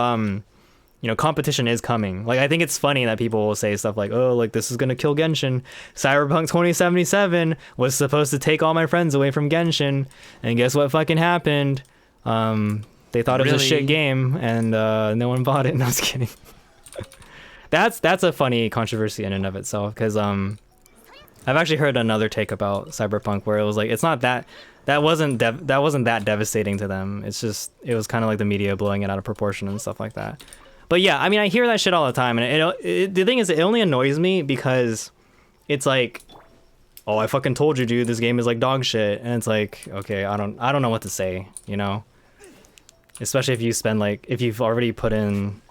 [SPEAKER 1] you know, competition is coming. Like I think it's funny that people will say stuff like, oh, like this is gonna kill Genshin. Cyberpunk 2077 was supposed to take all my friends away from Genshin, and guess what fucking happened? They thought it was a shit
[SPEAKER 2] Really?
[SPEAKER 1] game, and no one bought it. No, I was kidding. That's a funny controversy in and of itself, because I've actually heard another take about Cyberpunk where it was like it's not that wasn't that devastating to them. It's just it was kind of like the media blowing it out of proportion and stuff like that. But yeah, I mean, I hear that shit all the time, and the thing is, it only annoys me because it's like, oh, I fucking told you, dude, this game is like dog shit, and it's like, okay, I don't know what to say, you know? Especially if you spend like, if you've already put in,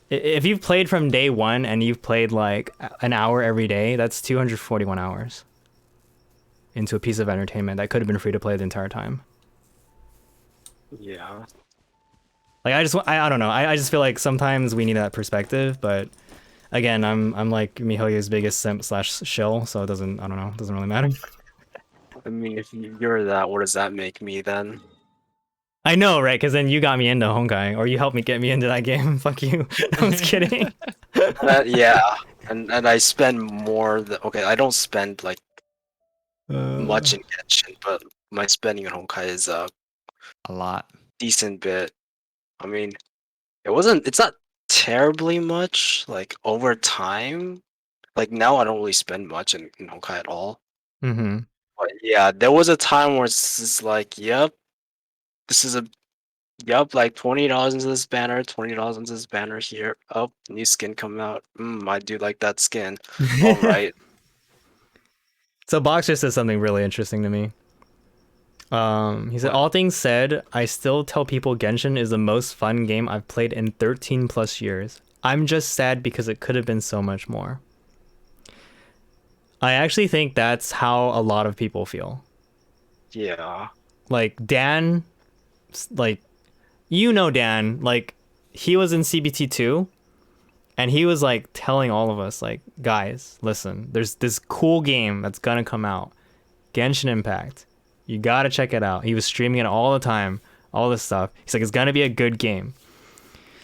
[SPEAKER 1] if you've played from day one and you've played like an hour every day, that's 241 hours into a piece of entertainment that could have been free to play the entire time.
[SPEAKER 3] Yeah.
[SPEAKER 1] Like I don't know. I just feel like sometimes we need that perspective, but again, I'm like MiHoYo's biggest simp / shill, so it doesn't, I don't know, it doesn't really matter.
[SPEAKER 3] I mean, if you're that, what does that make me then?
[SPEAKER 1] I know, right? Because then you got me into Honkai, or you helped me get me into that game. Fuck you. I'm just kidding.
[SPEAKER 3] Yeah, and I spend more. Okay, I don't spend like much in Genshin, but my spending on Honkai is a
[SPEAKER 2] A lot.
[SPEAKER 3] decent bit. I mean, it's not terribly much. Like over time, like now I don't really spend much in Honkai at all.
[SPEAKER 1] Mm-hmm.
[SPEAKER 3] But yeah, there was a time where it's just like, yep, this is a Yup, like $20 into this banner, $20 into this banner here. Oh, new skin coming out. I do like that skin. All right.
[SPEAKER 1] So Box just said something really interesting to me. He said,
[SPEAKER 3] What?
[SPEAKER 1] all things said, I still tell people Genshin is the most fun game I've played in 13 plus years. I'm just sad because it could have been so much more. I actually think that's how a lot of people feel.
[SPEAKER 3] Yeah.
[SPEAKER 1] Like Dan, like, you know Dan, like, he was in CBT2, and he was like telling all of us, like, guys, listen, there's this cool game that's gonna come out, Genshin Impact. You gotta check it out. He was streaming it all the time, all this stuff. He's like, it's gonna be a good game.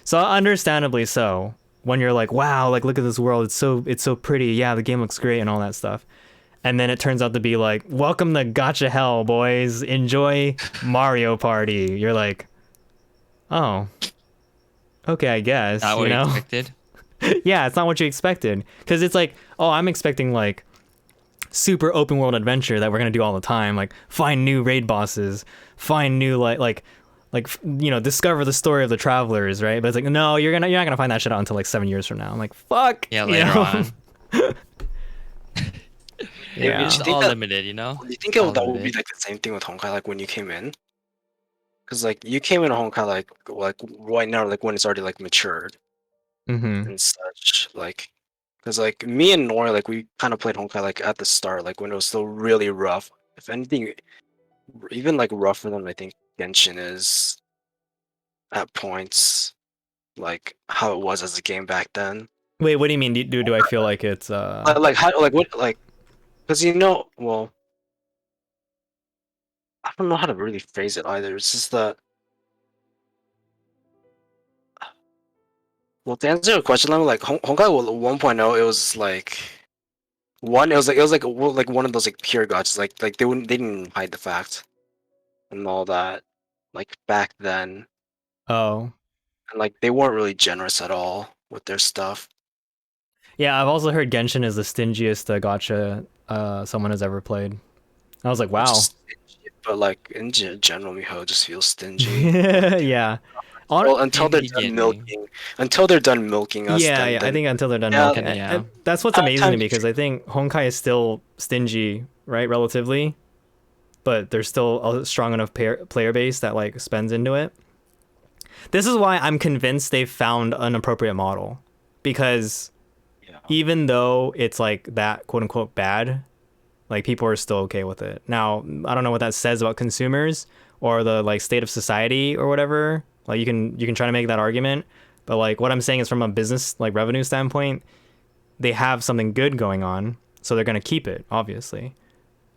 [SPEAKER 1] So understandably so, when you're like, wow, like look at this world, it's so pretty. Yeah, the game looks great and all that stuff. And then it turns out to be like, welcome to Gacha Hell, boys. Enjoy Mario Party. You're like, oh, okay, I guess.
[SPEAKER 2] Not what
[SPEAKER 1] you
[SPEAKER 2] you
[SPEAKER 1] know?
[SPEAKER 2] expected.
[SPEAKER 1] Yeah, it's not what you expected. Because it's like, oh, I'm expecting like super open world adventure that we're gonna do all the time. Like find new raid bosses, find new discover the story of the travelers, right? But it's like, no, you're not gonna find that shit out until like 7 years from now. I'm like, fuck.
[SPEAKER 2] Yeah,
[SPEAKER 1] you
[SPEAKER 2] later
[SPEAKER 1] know?
[SPEAKER 2] on.
[SPEAKER 1] Yeah.
[SPEAKER 2] It's
[SPEAKER 3] think
[SPEAKER 2] all
[SPEAKER 3] that-
[SPEAKER 2] limited, you know?
[SPEAKER 3] Do you think
[SPEAKER 2] All
[SPEAKER 3] that would be
[SPEAKER 2] limited.
[SPEAKER 3] like the same thing with Honkai, like when you came in? Because like you came in Honkai like right now, like when it's already like matured
[SPEAKER 1] Mm-hmm.
[SPEAKER 3] and such. Like, because like me and Nora, like we kind of played Honkai like at the start, like when it was still really rough. If anything, even like rougher than I think Genshin is at points, like how it was as a game back then.
[SPEAKER 1] Wait, what do you mean? Do I feel like it's
[SPEAKER 3] Like how what like because well, I don't know how to really phrase it either. It's just that, well, to answer your question, like Honkai 1.0, it was like like one of those like pure gotchas. Like they didn't hide the fact and all that like back then,
[SPEAKER 1] oh.
[SPEAKER 3] and like they weren't really generous at all with their stuff.
[SPEAKER 1] Yeah, I've also heard Genshin is the stingiest gacha someone has ever played. I was like, wow.
[SPEAKER 3] Just stingy, but like in general, Miho just feels stingy.
[SPEAKER 1] Yeah.
[SPEAKER 3] Well, until they're
[SPEAKER 2] Beginning.
[SPEAKER 3] done milking us.
[SPEAKER 1] Yeah,
[SPEAKER 3] then,
[SPEAKER 1] yeah. I
[SPEAKER 3] then
[SPEAKER 1] think until they're done
[SPEAKER 3] Yeah,
[SPEAKER 1] milking it.
[SPEAKER 2] yeah.
[SPEAKER 1] And that's what's amazing to me, because I think Honkai is still stingy, right, relatively, but there's still a strong enough player base that like spends into it. This is why I'm convinced they've found an appropriate model, because
[SPEAKER 3] yeah.
[SPEAKER 1] even though it's like that quote unquote bad, like people are still okay with it. Now, I don't know what that says about consumers or the like state of society or whatever. Like you can try to make that argument, but like what I'm saying is from a business like revenue standpoint, they have something good going on, so they're gonna keep it, obviously.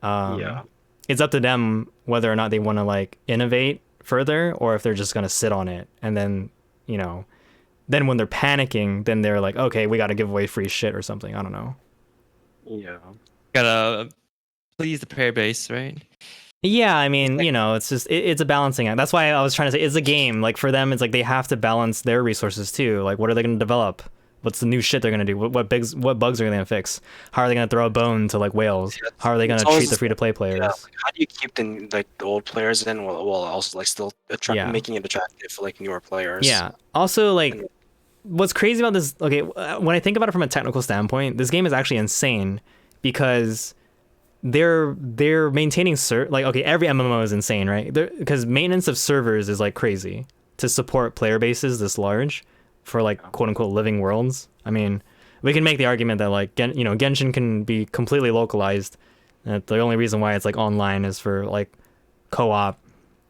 [SPEAKER 3] Yeah.
[SPEAKER 1] It's up to them whether or not they want to like innovate further, or if they're just gonna sit on it, and then then when they're panicking, then they're like, okay, we got to give away free shit or something. I don't know.
[SPEAKER 3] Yeah.
[SPEAKER 2] Gotta please the player base, right?
[SPEAKER 1] Yeah, I mean, you know, it's just it's a balancing act. That's why I was trying to say it's a game. Like for them, it's like they have to balance their resources too. Like what are they going to develop? What's the new shit they're going to do? What bugs are they going to fix? How are they going to throw a bone to like whales?
[SPEAKER 3] Yeah,
[SPEAKER 1] How are they going
[SPEAKER 3] it's
[SPEAKER 1] to treat
[SPEAKER 3] always
[SPEAKER 1] the free to play
[SPEAKER 3] yeah.
[SPEAKER 1] players?
[SPEAKER 3] Like, how do you keep the old players in while also like still
[SPEAKER 1] Yeah.
[SPEAKER 3] making it attractive for like newer players?
[SPEAKER 1] Yeah. Also, like,
[SPEAKER 3] And
[SPEAKER 1] what's crazy about this? Okay, when I think about it from a technical standpoint, this game is actually insane because they're maintaining like okay, every MMO is insane, right? Because maintenance of servers is like crazy to support player bases this large for like quote unquote living worlds. I mean, we can make the argument that like Genshin can be completely localized. The only reason why it's like online is for like co-op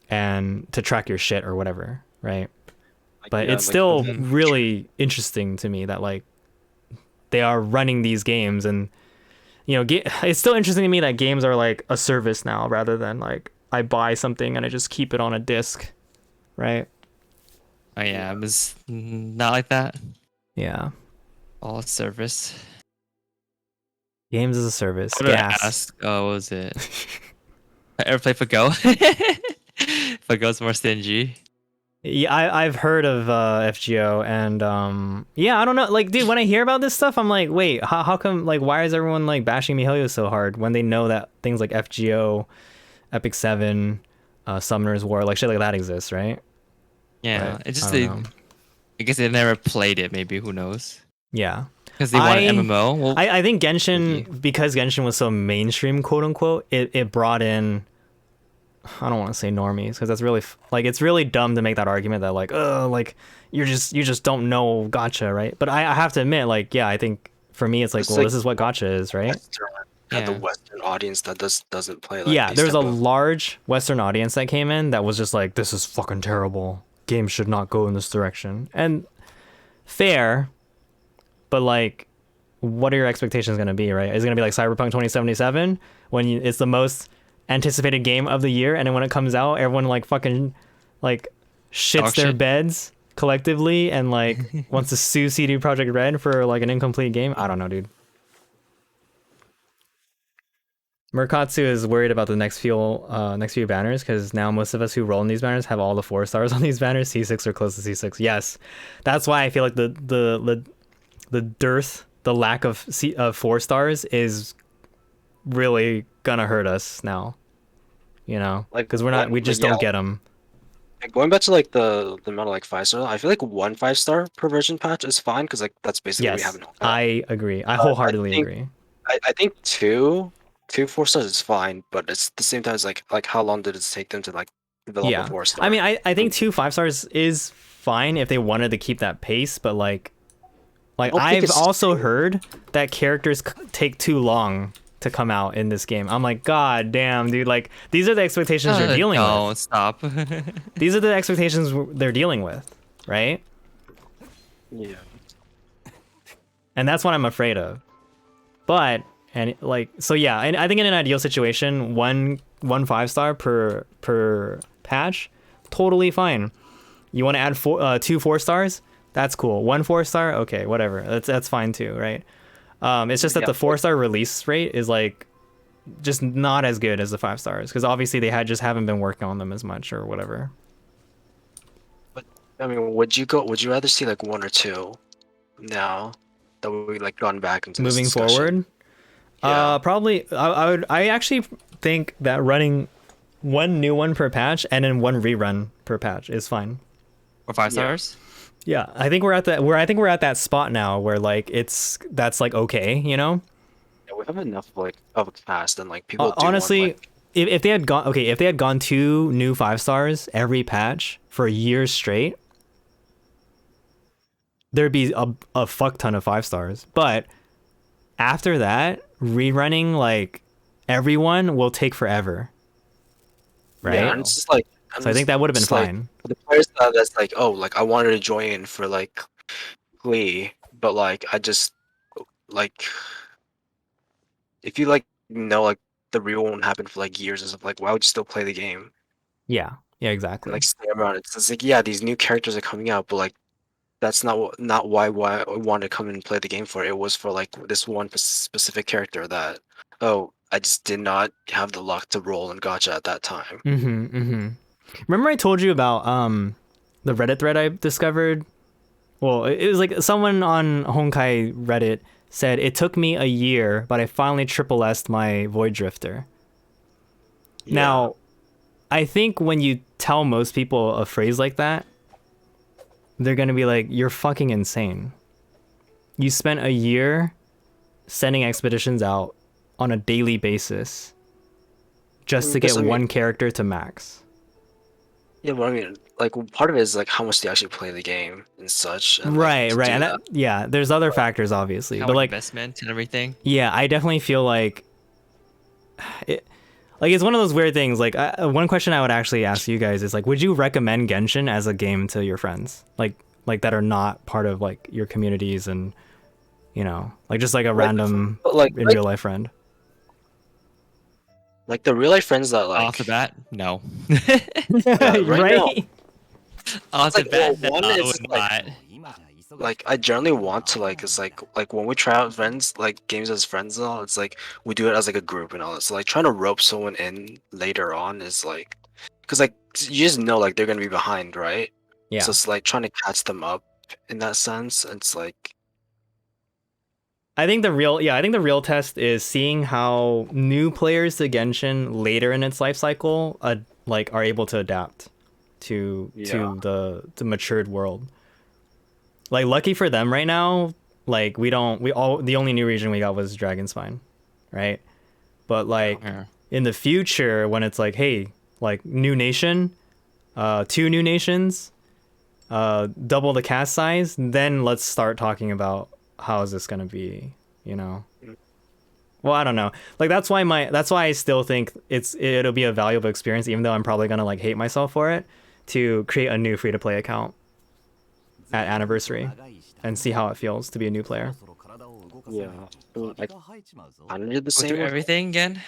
[SPEAKER 1] and to track your shit or whatever, right?
[SPEAKER 3] like,
[SPEAKER 1] But
[SPEAKER 3] yeah,
[SPEAKER 1] it's
[SPEAKER 3] like
[SPEAKER 1] still
[SPEAKER 3] within-
[SPEAKER 1] really interesting to me that like they are running these games and it's still interesting to me that games are like a service now rather than like I buy something and I just keep it on a disc, right?
[SPEAKER 2] Oh yeah, it was not like that.
[SPEAKER 1] Yeah.
[SPEAKER 2] All service.
[SPEAKER 1] Games as a service.
[SPEAKER 2] What did I
[SPEAKER 1] Gas.
[SPEAKER 2] ask? Oh, what was it? I ever play for Go? For Go's more stingy.
[SPEAKER 1] Yeah, I've heard of FGO and yeah, I don't know. Like, dude, when I hear about this stuff, I'm like, wait, how come like why is everyone like bashing MiHoYo so hard when they know that things like FGO, Epic 7, Summoner's War, like shit like that exists, right?
[SPEAKER 2] Yeah,
[SPEAKER 1] But
[SPEAKER 2] it just
[SPEAKER 1] I don't know.
[SPEAKER 2] I guess they never played it. Maybe who knows?
[SPEAKER 1] Yeah.
[SPEAKER 2] Because they want an MMO. Well,
[SPEAKER 1] I think Genshin,
[SPEAKER 2] maybe.
[SPEAKER 1] because Genshin was so mainstream, quote unquote, it brought in, I don't want to say normies, because that's really, like, it's really dumb to make that argument that, like, oh, like, you just don't know gacha, right? But I have to admit, like, yeah, I think for me, it's like,
[SPEAKER 3] It's
[SPEAKER 1] well,
[SPEAKER 3] like
[SPEAKER 1] this is what gacha is, right?
[SPEAKER 3] Western, the
[SPEAKER 2] Yeah.
[SPEAKER 3] Western audience that doesn't play like
[SPEAKER 1] Yeah,
[SPEAKER 3] these
[SPEAKER 1] there's a
[SPEAKER 3] type of-
[SPEAKER 1] large Western audience that came in that was just like, this is fucking terrible. Games should not go in this direction. And fair, but like, what are your expectations going to be, right? Is it going to be like Cyberpunk 2077 when it's the most anticipated game of the year, and then when it comes out, everyone like fucking like shits
[SPEAKER 2] Dog
[SPEAKER 1] their
[SPEAKER 2] shit.
[SPEAKER 1] beds collectively and like wants to sue CD Projekt Red for like an incomplete game? I don't know, dude. Murkatsu is worried about the next few banners because now most of us who roll in these banners have all the 4 stars on these banners. C6 or close to C6. Yes, that's why I feel like the dearth, the lack of 4 stars is really gonna hurt us now. You know,
[SPEAKER 3] Like,
[SPEAKER 1] because we just
[SPEAKER 3] yeah.
[SPEAKER 1] don't get them.
[SPEAKER 3] Like, going back to like the amount of like 5 star, I feel like 1 5 star per version patch is fine because like that's basically what we have
[SPEAKER 1] Yes,
[SPEAKER 3] in Honkai.
[SPEAKER 1] I agree. I wholeheartedly
[SPEAKER 3] think-
[SPEAKER 1] agree.
[SPEAKER 3] I think two 4 stars is fine, but it's the same time as like how long did it take them to like develop
[SPEAKER 1] Yeah,
[SPEAKER 3] a 4 star?
[SPEAKER 1] I mean, I think 2 5 stars is fine if they wanted to keep that pace, but like
[SPEAKER 3] don't think
[SPEAKER 1] I've
[SPEAKER 3] it's
[SPEAKER 1] also
[SPEAKER 3] too-
[SPEAKER 1] heard that characters take too long to come out in this game. I'm like, God damn, dude! Like these are the expectations you're dealing
[SPEAKER 2] no,
[SPEAKER 1] with.
[SPEAKER 2] stop.
[SPEAKER 1] These are the expectations they're dealing with, right?
[SPEAKER 3] yeah.
[SPEAKER 1] And that's what I'm afraid of. But and like so yeah, and I think in an ideal situation, one 5 star per patch, totally fine. You want to add 2 4 stars? That's cool. 1 4 star, okay, whatever. That's fine too, right? It's just that
[SPEAKER 3] Yeah.
[SPEAKER 1] the 4 star release rate is like just not as good as the 5 stars because obviously they just haven't been working on them as much or whatever.
[SPEAKER 3] I mean, would you rather see like 1 or 2 now that we like gone back into this
[SPEAKER 1] Moving
[SPEAKER 3] discussion?
[SPEAKER 1] forward,
[SPEAKER 3] Yeah.
[SPEAKER 1] probably I actually think that running one new one per patch and then one rerun per patch is fine.
[SPEAKER 2] Or 5
[SPEAKER 3] Yeah.
[SPEAKER 2] stars?
[SPEAKER 1] Yeah, I think we're at that spot now where like that's like okay, you know?
[SPEAKER 3] Yeah, we have enough like of a cast and like people do want,
[SPEAKER 1] Honestly,
[SPEAKER 3] like,
[SPEAKER 1] if they had gone 2 new 5 stars every patch for years straight, there'd be a fuck ton of 5 stars. But after that, rerunning like everyone will take forever. Right?
[SPEAKER 3] yeah, and it's just like
[SPEAKER 1] So I think that would have been
[SPEAKER 3] just, like,
[SPEAKER 1] fine.
[SPEAKER 3] for the players that's like, oh, like I wanted to join for like Glee, but like I just like if you like know like the real won't happen for like years and stuff, like why would you still play the game
[SPEAKER 1] Yeah. Yeah,
[SPEAKER 3] and
[SPEAKER 1] exactly.
[SPEAKER 3] like stay around? It's like yeah, these new characters are coming out, but like that's not why I wanted to come and play the game for. It was for like this one specific character that oh I just did not have the luck to roll in gacha at that time.
[SPEAKER 1] Remember I told you about the Reddit thread I discovered? Well, it was like someone on Honkai Reddit said it took me a year, but I finally triple S'd my Void Drifter. Now, I think when you tell most people a phrase like that, they're gonna be like, "You're fucking insane. You spent a year sending expeditions out on a daily basis just to get one character to max."
[SPEAKER 3] Yeah, but I mean, like part of it is like how much do you actually play the game and such. And,
[SPEAKER 1] Right,
[SPEAKER 3] like,
[SPEAKER 1] right, and that, there's other factors obviously,
[SPEAKER 2] How
[SPEAKER 1] but
[SPEAKER 2] much
[SPEAKER 1] like
[SPEAKER 2] investment and everything.
[SPEAKER 1] yeah, I definitely feel like it's one of those weird things. Like one question I would actually ask you guys is like, would you recommend Genshin as a game to your friends, like that are not part of like your communities and like just like a random in real life friend?
[SPEAKER 3] Like the real life friends that like
[SPEAKER 2] Off the bat, no.
[SPEAKER 1] Right?
[SPEAKER 2] Off the
[SPEAKER 3] like,
[SPEAKER 2] bat,
[SPEAKER 3] well, one
[SPEAKER 2] no, I
[SPEAKER 3] is,
[SPEAKER 2] would
[SPEAKER 3] like,
[SPEAKER 2] not.
[SPEAKER 3] like I generally want to like it's like when we try out friends like games as friends and all, it's like we do it as like a group and all that. So like trying to rope someone in later on is like because like you just know like they're gonna be behind, right?
[SPEAKER 1] Yeah.
[SPEAKER 3] So it's like trying to catch them up in that sense. It's like
[SPEAKER 1] I think the real test is seeing how new players to Genshin later in its life cycle like are able to adapt to the matured world. Like lucky for them right now, like the only new region we got was Dragonspine, right? But like in the future when it's like, hey, like new nation, 2 new nations, double the cast size, then let's start talking about how is this gonna be, Well, I don't know. Like that's why I still think it'll be a valuable experience, even though I'm probably gonna like hate myself for it, to create a new free to play account at Anniversary and see how it feels to be a new player.
[SPEAKER 3] yeah, like I did the
[SPEAKER 2] Go
[SPEAKER 3] same
[SPEAKER 2] through
[SPEAKER 3] with
[SPEAKER 2] everything again.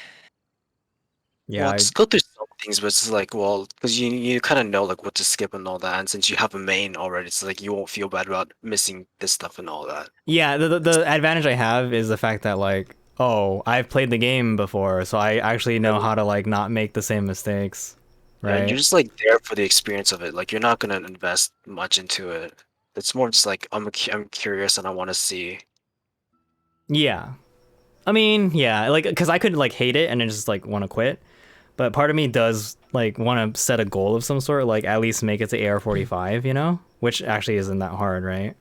[SPEAKER 1] Yeah,
[SPEAKER 3] well, just go through some things, but it's just like, well, because you kind of know like what to skip and all that, and since you have a main already, it's like you won't feel bad about missing this stuff and all that.
[SPEAKER 1] yeah. The advantage I have is the fact that like, oh, I've played the game before, so I actually know how to like not make the same mistakes,
[SPEAKER 3] Yeah,
[SPEAKER 1] right?
[SPEAKER 3] you're just like there for the experience of it. Like you're not gonna invest much into it. It's more just like I'm curious and I want to see.
[SPEAKER 1] Yeah. I mean, yeah, like because I could like hate it and then just like want to quit, but part of me does like want to set a goal of some sort, like at least make it to AR45, which actually isn't that hard, right?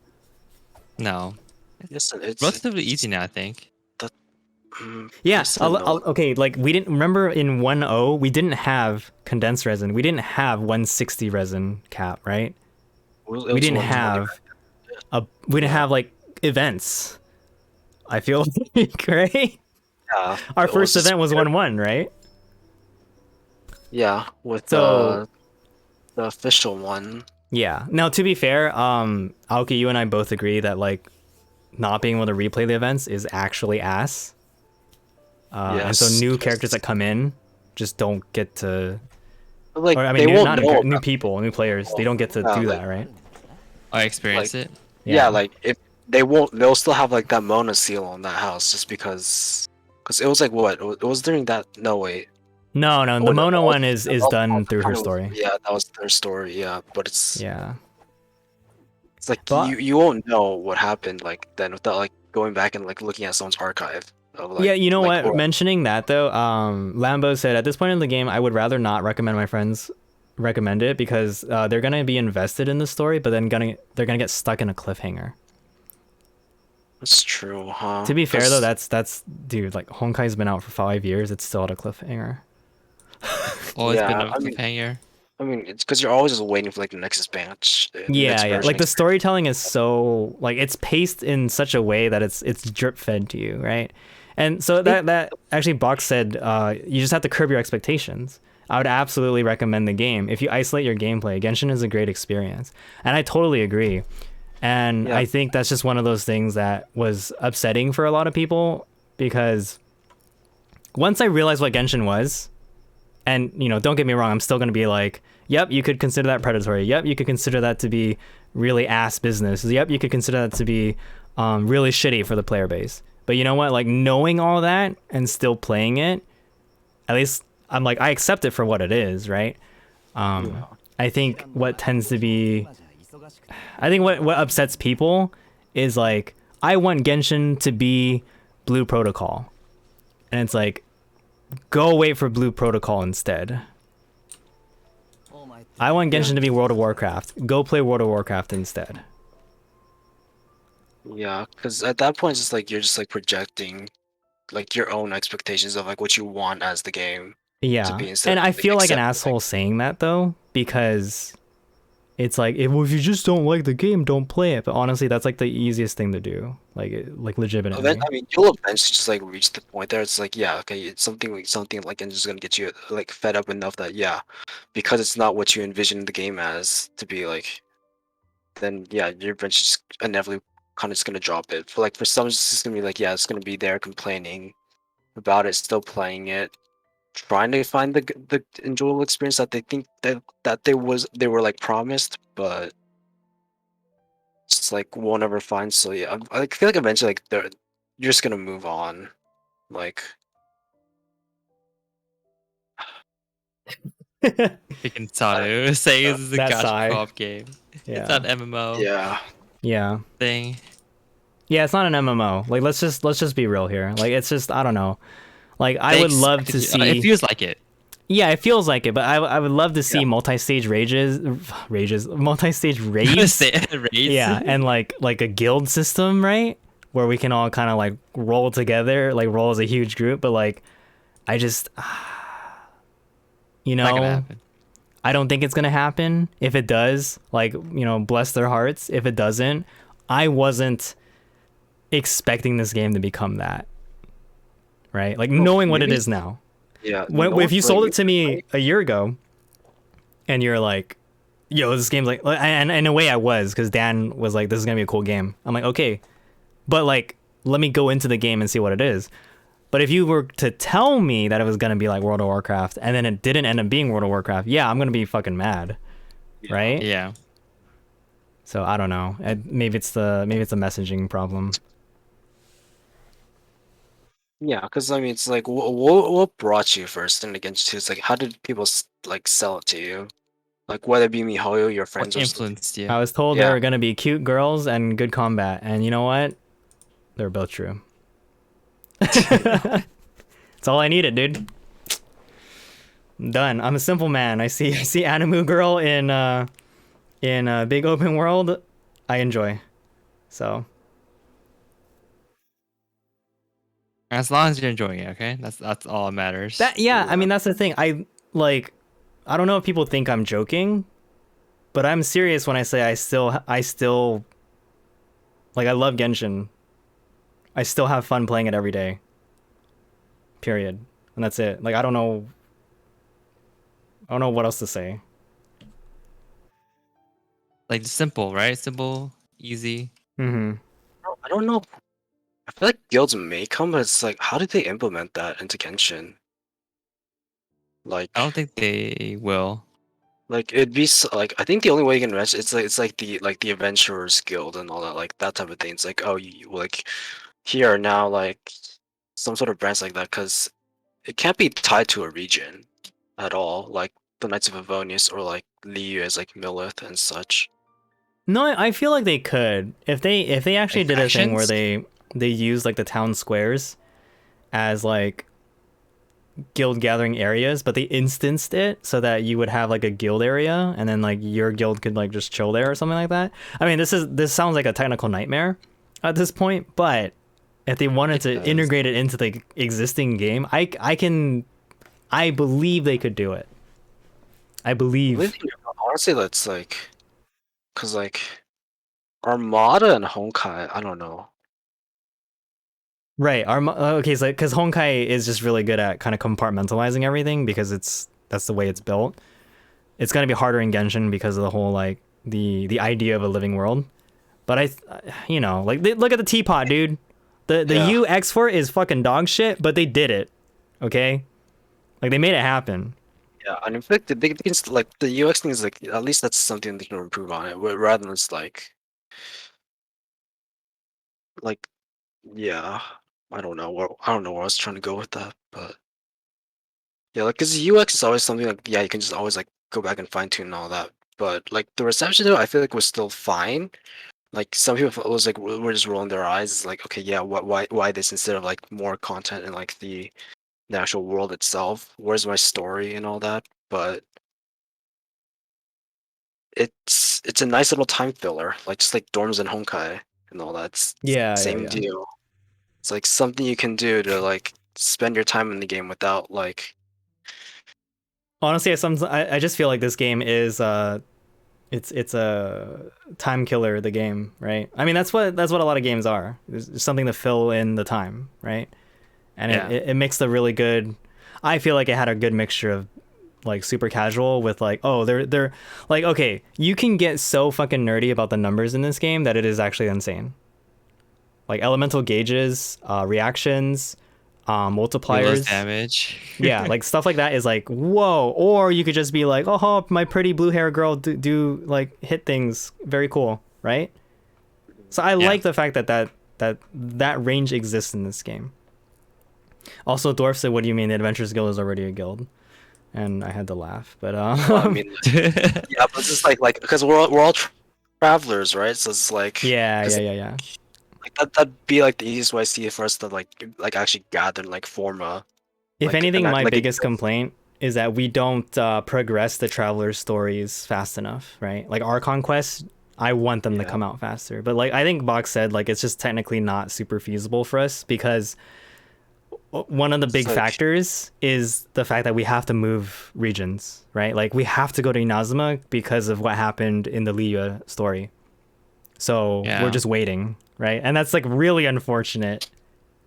[SPEAKER 2] No,
[SPEAKER 3] It's
[SPEAKER 2] relatively easy now, I think.
[SPEAKER 1] Yeah.
[SPEAKER 3] yes and no.
[SPEAKER 1] Okay. Like we didn't remember in 1.0 we didn't have condensed resin. We didn't have 160 resin cap, right? We didn't have like events. I feel like, right?
[SPEAKER 3] Yeah,
[SPEAKER 1] Our
[SPEAKER 3] it
[SPEAKER 1] first
[SPEAKER 3] was
[SPEAKER 1] event was 1-1, right?
[SPEAKER 3] Yeah, with
[SPEAKER 1] So-
[SPEAKER 3] the official one.
[SPEAKER 1] Yeah. Now, to be fair, Aoki, you and I both agree that like not being able to replay the events is actually ass. And so
[SPEAKER 3] Yes,
[SPEAKER 1] new
[SPEAKER 3] 'cause-
[SPEAKER 1] characters that come in just don't get to,
[SPEAKER 3] Like
[SPEAKER 1] or I
[SPEAKER 3] they
[SPEAKER 1] mean,
[SPEAKER 3] won't know
[SPEAKER 1] new
[SPEAKER 3] about-
[SPEAKER 1] people, new players. They don't get to
[SPEAKER 3] Yeah,
[SPEAKER 1] do
[SPEAKER 3] like-
[SPEAKER 1] that, right?
[SPEAKER 2] I experienced
[SPEAKER 3] Like-
[SPEAKER 2] it.
[SPEAKER 3] Yeah, like if they'll still have like that Mona seal on that house just because it was like what it was during that. No, wait.
[SPEAKER 1] No, the
[SPEAKER 3] no,
[SPEAKER 1] Mona
[SPEAKER 3] that
[SPEAKER 1] one
[SPEAKER 3] was-
[SPEAKER 1] is
[SPEAKER 3] that
[SPEAKER 1] done
[SPEAKER 3] was
[SPEAKER 1] through her
[SPEAKER 3] kind of-
[SPEAKER 1] story.
[SPEAKER 3] Yeah, that was their story. Yeah, but it's
[SPEAKER 1] Yeah.
[SPEAKER 3] it's like
[SPEAKER 1] But-
[SPEAKER 3] you won't know what happened like then without like going back and like looking at someone's archive. Of, like,
[SPEAKER 1] Yeah, you know
[SPEAKER 3] like,
[SPEAKER 1] what? Mentioning that though, Lambo said at this point in the game, I would rather not recommend my friends recommend it because they're gonna be invested in the story, but then they're gonna get stuck in a cliffhanger.
[SPEAKER 3] That's true, huh?
[SPEAKER 1] To be fair
[SPEAKER 3] 'Cause-
[SPEAKER 1] though, that's dude. Like Honkai's been out for 5 years, it's still at a cliffhanger.
[SPEAKER 2] Always been
[SPEAKER 3] Yeah,
[SPEAKER 2] a cliffhanger.
[SPEAKER 3] I mean, it's because you're always just waiting for like the next batch.
[SPEAKER 1] Yeah. Like the storytelling is so like it's paced in such a way that it's drip fed to you, right? And so that actually Box said you just have to curb your expectations. I would absolutely recommend the game. If you isolate your gameplay, Genshin is a great experience. And I totally agree. And I think that's just one of those things that was upsetting for a lot of people because once I realized what Genshin was, and don't get me wrong, I'm still going to be like, yep, you could consider that predatory. Yep, you could consider that to be really ass business. Yep, you could consider that to be really shitty for the player base. But you know what? Like knowing all that and still playing it, at least I'm like I accept it for what it is, right? I think what tends to be, I think what upsets people is like I want Genshin to be Blue Protocol, and it's like go wait for Blue Protocol instead. I want Genshin to be World of Warcraft. Go play World of Warcraft instead.
[SPEAKER 3] Yeah, because at that point, it's just like you're just like projecting like your own expectations of like what you want as the game to
[SPEAKER 1] Yeah,
[SPEAKER 3] be instead
[SPEAKER 1] and
[SPEAKER 3] of
[SPEAKER 1] I
[SPEAKER 3] like,
[SPEAKER 1] feel like an
[SPEAKER 3] accepting,
[SPEAKER 1] asshole saying that though, because it's like well, if you just don't like the game, don't play it. But honestly, that's like the easiest thing to do. Like legitimately.
[SPEAKER 3] I mean, you'll eventually just like reach the point there. It's like, yeah, okay, it's something like, and just gonna get you like fed up enough that yeah, because it's not what you envisioned the game as to be like, then yeah, you're eventually just inevitably kind of just gonna drop it. For some, it's just gonna be like, yeah, it's gonna be there complaining about it, still playing it, trying to find the enjoyable experience that they think that they were like promised, but just like won't ever find. So yeah, I feel like eventually like you're just gonna move on. Like
[SPEAKER 2] Freaking Sanu saying this is a
[SPEAKER 1] That
[SPEAKER 2] gacha
[SPEAKER 1] sigh.
[SPEAKER 2] co-op game. It's
[SPEAKER 1] Yeah.
[SPEAKER 2] not MMO
[SPEAKER 3] yeah,
[SPEAKER 1] Yeah.
[SPEAKER 2] thing.
[SPEAKER 1] Yeah, it's not an MMO. Like let's just be real here. Like it's just I don't know. Like I
[SPEAKER 2] They
[SPEAKER 1] would love
[SPEAKER 2] expected
[SPEAKER 1] to
[SPEAKER 2] you-
[SPEAKER 1] see
[SPEAKER 2] It feels like it.
[SPEAKER 1] yeah, it feels like it, but I would love to see
[SPEAKER 3] Yeah.
[SPEAKER 1] multi-stage multi-stage raids.
[SPEAKER 2] Say raids.
[SPEAKER 1] Yeah, and like a guild system, right? Where we can all kind of like roll together, like roll as a huge group, but like I just you
[SPEAKER 2] Not gonna
[SPEAKER 1] know,
[SPEAKER 2] happen.
[SPEAKER 1] I don't think it's going to happen. If it does, like, you know, bless their hearts. If it doesn't, I wasn't expecting this game to become that. Right? Like knowing what it
[SPEAKER 3] maybe
[SPEAKER 1] is now.
[SPEAKER 3] yeah.
[SPEAKER 1] If you sold it to me
[SPEAKER 3] maybe-
[SPEAKER 1] a year ago and you're like, yo, this game's like, and in a way I was, because Dan was like, this is going to be a cool game. I'm like, okay, but like, let me go into the game and see what it is. But if you were to tell me that it was going to be like World of Warcraft and then it didn't end up being World of Warcraft, yeah, I'm going to be fucking mad.
[SPEAKER 3] Yeah.
[SPEAKER 1] Right?
[SPEAKER 2] Yeah.
[SPEAKER 1] So I don't know. Maybe it's a messaging problem.
[SPEAKER 3] Yeah, because I mean, it's like what brought you first and against two? It's like how did people like sell it to you? Like whether it be MiHoYo, your
[SPEAKER 2] What
[SPEAKER 3] friends, or something.
[SPEAKER 2] influenced you?
[SPEAKER 1] I was told there
[SPEAKER 3] Yeah.
[SPEAKER 1] were going to be cute girls and good combat, and you know what? They're both true. That's all I needed, dude. I'm done. I'm a simple man. I see Animu girl in a big open world. I enjoy. So
[SPEAKER 2] As long as you're enjoying it, okay? That's all that matters.
[SPEAKER 1] that I mean that's the thing. I don't know if people think I'm joking, but I'm serious when I say I still like I love Genshin. I still have fun playing it every day. Period. And that's it. Like I don't know what else to say.
[SPEAKER 2] Like simple, right? Simple, easy.
[SPEAKER 1] Mhm.
[SPEAKER 3] I don't know. I feel like guilds may come, but it's like how did they implement that into Genshin? Like,
[SPEAKER 2] I don't think they will.
[SPEAKER 3] like it'd be like I think the only way you can match it's like the adventurers guild and all that like that type of thing. It's like oh you like here are now like some sort of branch like that because it can't be tied to a region at all. Like the Knights of Avonius or like Liu as like Millith and such.
[SPEAKER 1] No, I feel like they could if they actually
[SPEAKER 2] Like
[SPEAKER 1] did a thing where
[SPEAKER 2] factions?
[SPEAKER 1] they use like the town squares as like guild gathering areas, but they instanced it so that you would have like a guild area and then like your guild could like just chill there or something like that. I mean, this sounds like a technical nightmare at this point, but if they wanted
[SPEAKER 2] It
[SPEAKER 1] to
[SPEAKER 2] does.
[SPEAKER 1] integrate it into the existing game, I believe they could do it. I believe.
[SPEAKER 3] Honestly, that's like because like Armada and Honkai, I don't know.
[SPEAKER 1] Right. Okay, so because Honkai is just really good at kind of compartmentalizing everything because that's the way it's built. It's gonna be harder in Genshin because of the whole like the idea of a living world. But you know, like look at the teapot, dude. The
[SPEAKER 3] Yeah.
[SPEAKER 1] UX for it is fucking dog shit, but they did it. Okay, like they made it happen.
[SPEAKER 3] Yeah, and in fact, the big thing is like the UX thing is like at least that's something they can improve on it, rather than it's like yeah. I don't know where I was trying to go with that, but yeah, like because UX is always something like yeah, you can just always like go back and fine tune and all that. But like the reception to it, I feel like was still fine. Like some people it was like were just rolling their eyes. It's like okay, yeah, why this instead of like more content in like the actual world itself? Where's my story and all that? But it's a nice little time filler, like just like dorms and Honkai and all that. It's
[SPEAKER 1] Yeah, yeah,
[SPEAKER 3] same
[SPEAKER 1] yeah.
[SPEAKER 3] deal. It's like something you can do to like spend your time in the game without like
[SPEAKER 1] Honestly, I just feel like this game is it's a time killer. The game, right? I mean, that's what a lot of games are. There's something to fill in the time, right? And
[SPEAKER 2] Yeah.
[SPEAKER 1] it makes the really good. I feel like it had a good mixture of like super casual with like oh they're like okay you can get so fucking nerdy about the numbers in this game that it is actually insane. Like elemental gauges, reactions,
[SPEAKER 2] Reload
[SPEAKER 1] multipliers.
[SPEAKER 2] damage.
[SPEAKER 1] Yeah, like stuff like that is like whoa. Or you could just be like, oh, my pretty blue hair girl do like hit things, very cool, right? So I
[SPEAKER 2] Yeah.
[SPEAKER 1] like the fact that range exists in this game. Also, Dwarf said, "What do you mean? The Adventurers Guild is already a guild," and I had to laugh. But
[SPEAKER 3] well, I mean yeah, but it's just like because we're all travelers, right? So it's like
[SPEAKER 1] yeah,
[SPEAKER 3] because
[SPEAKER 1] yeah.
[SPEAKER 3] like that'd be like the easiest way I see it for us to like actually gather and like form a
[SPEAKER 1] If
[SPEAKER 3] like
[SPEAKER 1] anything, my
[SPEAKER 3] like a
[SPEAKER 1] biggest complaint is that we don't progress the traveler stories fast enough, right? Like our conquests, I want them to
[SPEAKER 3] Yeah.
[SPEAKER 1] come out faster. But like I think Box said, like it's just technically not super feasible for us because one of the big
[SPEAKER 3] like-
[SPEAKER 1] factors is the fact that we have to move regions, right? Like we have to go to Inazuma because of what happened in the Liya story. So
[SPEAKER 2] Yeah.
[SPEAKER 1] we're just waiting, right? And that's like really unfortunate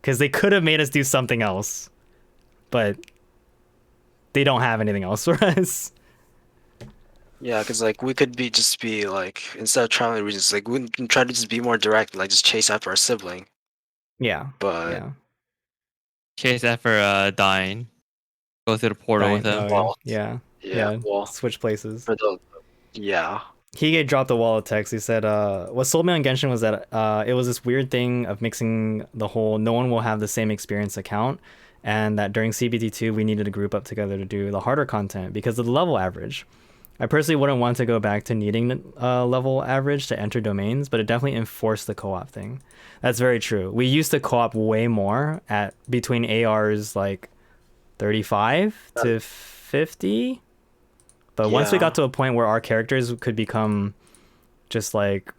[SPEAKER 1] because they could have made us do something else, but they don't have anything else for us.
[SPEAKER 3] Yeah, because like we could just be like instead of traveling regions, like we can try to just be more direct, like just chase after our sibling.
[SPEAKER 1] Yeah.
[SPEAKER 3] But
[SPEAKER 1] Yeah.
[SPEAKER 2] Chase after dying. Go through the portal
[SPEAKER 1] Right.
[SPEAKER 2] with him.
[SPEAKER 1] Oh,
[SPEAKER 3] well,
[SPEAKER 1] yeah.
[SPEAKER 3] yeah,
[SPEAKER 1] Yeah.
[SPEAKER 3] well,
[SPEAKER 1] Switch places.
[SPEAKER 3] for the yeah,
[SPEAKER 1] He dropped a wall of text. He said, what sold me on Genshin was that it was this weird thing of mixing the whole no one will have the same experience account, and that during CBT2 we needed to group up together to do the harder content because of the level average. I personally wouldn't want to go back to needing level average to enter domains, but it definitely enforced the co-op thing. That's very true. We used to co-op way more at between ARs like 35 to 50. But once we
[SPEAKER 3] Yeah.
[SPEAKER 1] got to a point where our characters could become just like